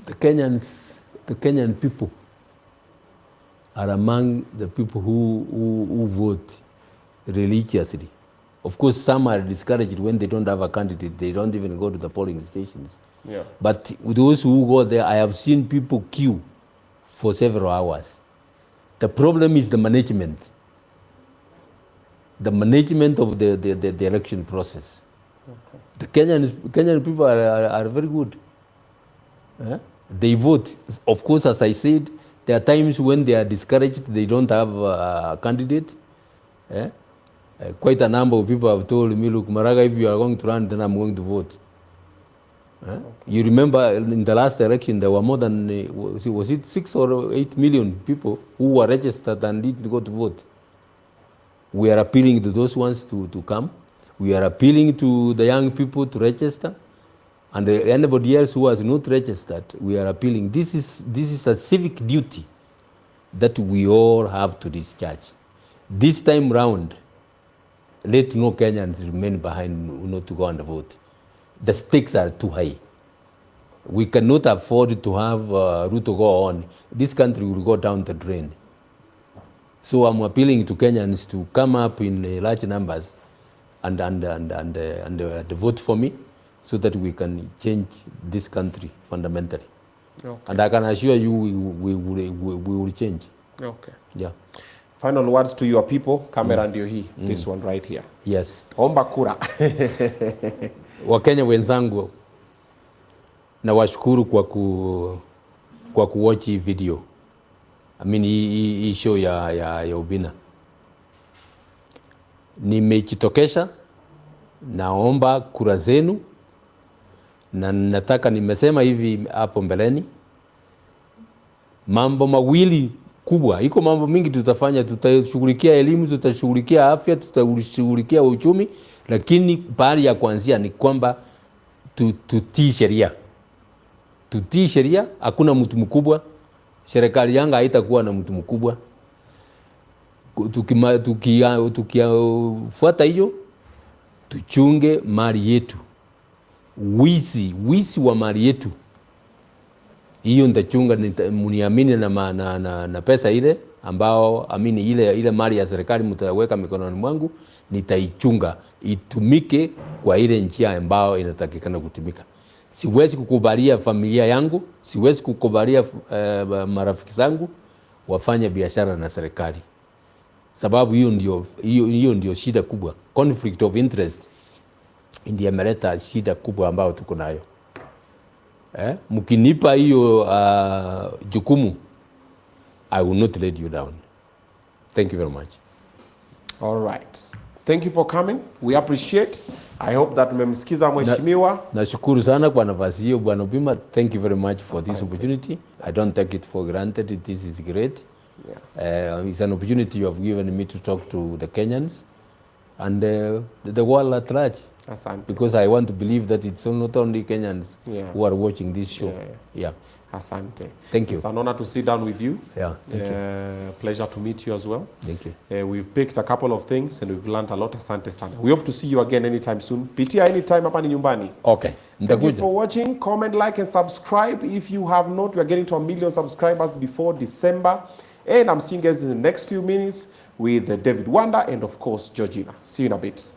Speaker 4: The Kenyan people are among the people who vote religiously. Of course, some are discouraged when they don't have a candidate. They don't even go to the polling stations.
Speaker 2: Yeah.
Speaker 4: But those who go there, I have seen people queue for several hours. The problem is the management. The management of the election process.
Speaker 2: Okay.
Speaker 4: The Kenyan people are very good. They vote. Of course, as I said, There are times when they are discouraged, they don't have a candidate. Quite a number of people have told me, look, Maraga, if you are going to run, then I'm going to vote. Okay. You remember in the last election, there were more than, was it 6 or 8 million people who were registered and didn't go to vote. We are appealing to those ones to come. We are appealing to the young people to register. And anybody else who has not registered, we are appealing. This is a civic duty that we all have to discharge. This time round, let no Kenyans remain behind not to go and vote. The stakes are too high. We cannot afford to have Ruto go on. This country will go down the drain. So I'm appealing to Kenyans to come up in large numbers and vote for me, so that we can change this country fundamentally. Okay. And I can assure you we will change.
Speaker 2: Okay.
Speaker 4: Yeah.
Speaker 2: Final words to your people. Kamera ndio hii. This one right here.
Speaker 4: Yes.
Speaker 2: Omba kura.
Speaker 4: Wakenya wenzangu, na washukuru kwa kuwatch hii video. I mean hii show ya Obinna. Nimejitokesha, naomba kura zenu, na nataka, nimesema hivi hapo mbeleni, mambo mawili kubwa. Iko mambo mingi tutafanya, tutashughulikia elimu, tutashughulikia afya, tutashughulikia uchumi, lakini pahali ya kuanzia ni kwamba tutii sheria. Tutii sheria, hakuna mtu mkubwa. Serikali yanga haitakuwa na mtu mkubwa. Tukifuata hiyo, tuchunge mali yetu. Wizi wa mali yetu, hiyo nitachunga, mniamini na pesa ile ambao amini ile mali ya serikali mtaweka mikononi mwangu, nitaichunga itumike kwa ile njia ambao inatakikana kutumika. Siwezi kukubalia familia yangu, siwezi kukubalia marafiki zangu wafanye biashara na serikali, sababu hiyo ndio shida kubwa. Conflict of interest ndiye imeleta shida kubwa ambayo tuko nayo. Mkinipa hiyo jukumu, I will not let you down. Thank you very much.
Speaker 2: All right. Thank you for coming. We appreciate. I hope that mmemsikiza mheshimiwa.
Speaker 4: Nashukuru sana kwa nafasi hiyo Bwana Obinna. Thank you very much for this opportunity. I don't take it for granted. This is great. Yeah. It's an opportunity you have given me to talk to the Kenyans and the world at large.
Speaker 2: Asante.
Speaker 4: Because I want to believe that it's not only Kenyans who are watching this show. Yeah.
Speaker 2: Asante.
Speaker 4: Thank you.
Speaker 2: It's an honor to sit down with you.
Speaker 4: Yeah. Thank you.
Speaker 2: Pleasure to meet you as well.
Speaker 4: Thank you.
Speaker 2: We've picked a couple of things and we've learned a lot. Asante sana. We hope to see you again anytime soon. Pitia anytime hapa ni nyumbani.
Speaker 4: Okay.
Speaker 2: Thank you for watching. Comment, like and subscribe if you have not. We are getting to 1 million subscribers before December. And I'm seeing you guys in the next few minutes with David Wanda and of course Georgina. See you in a bit.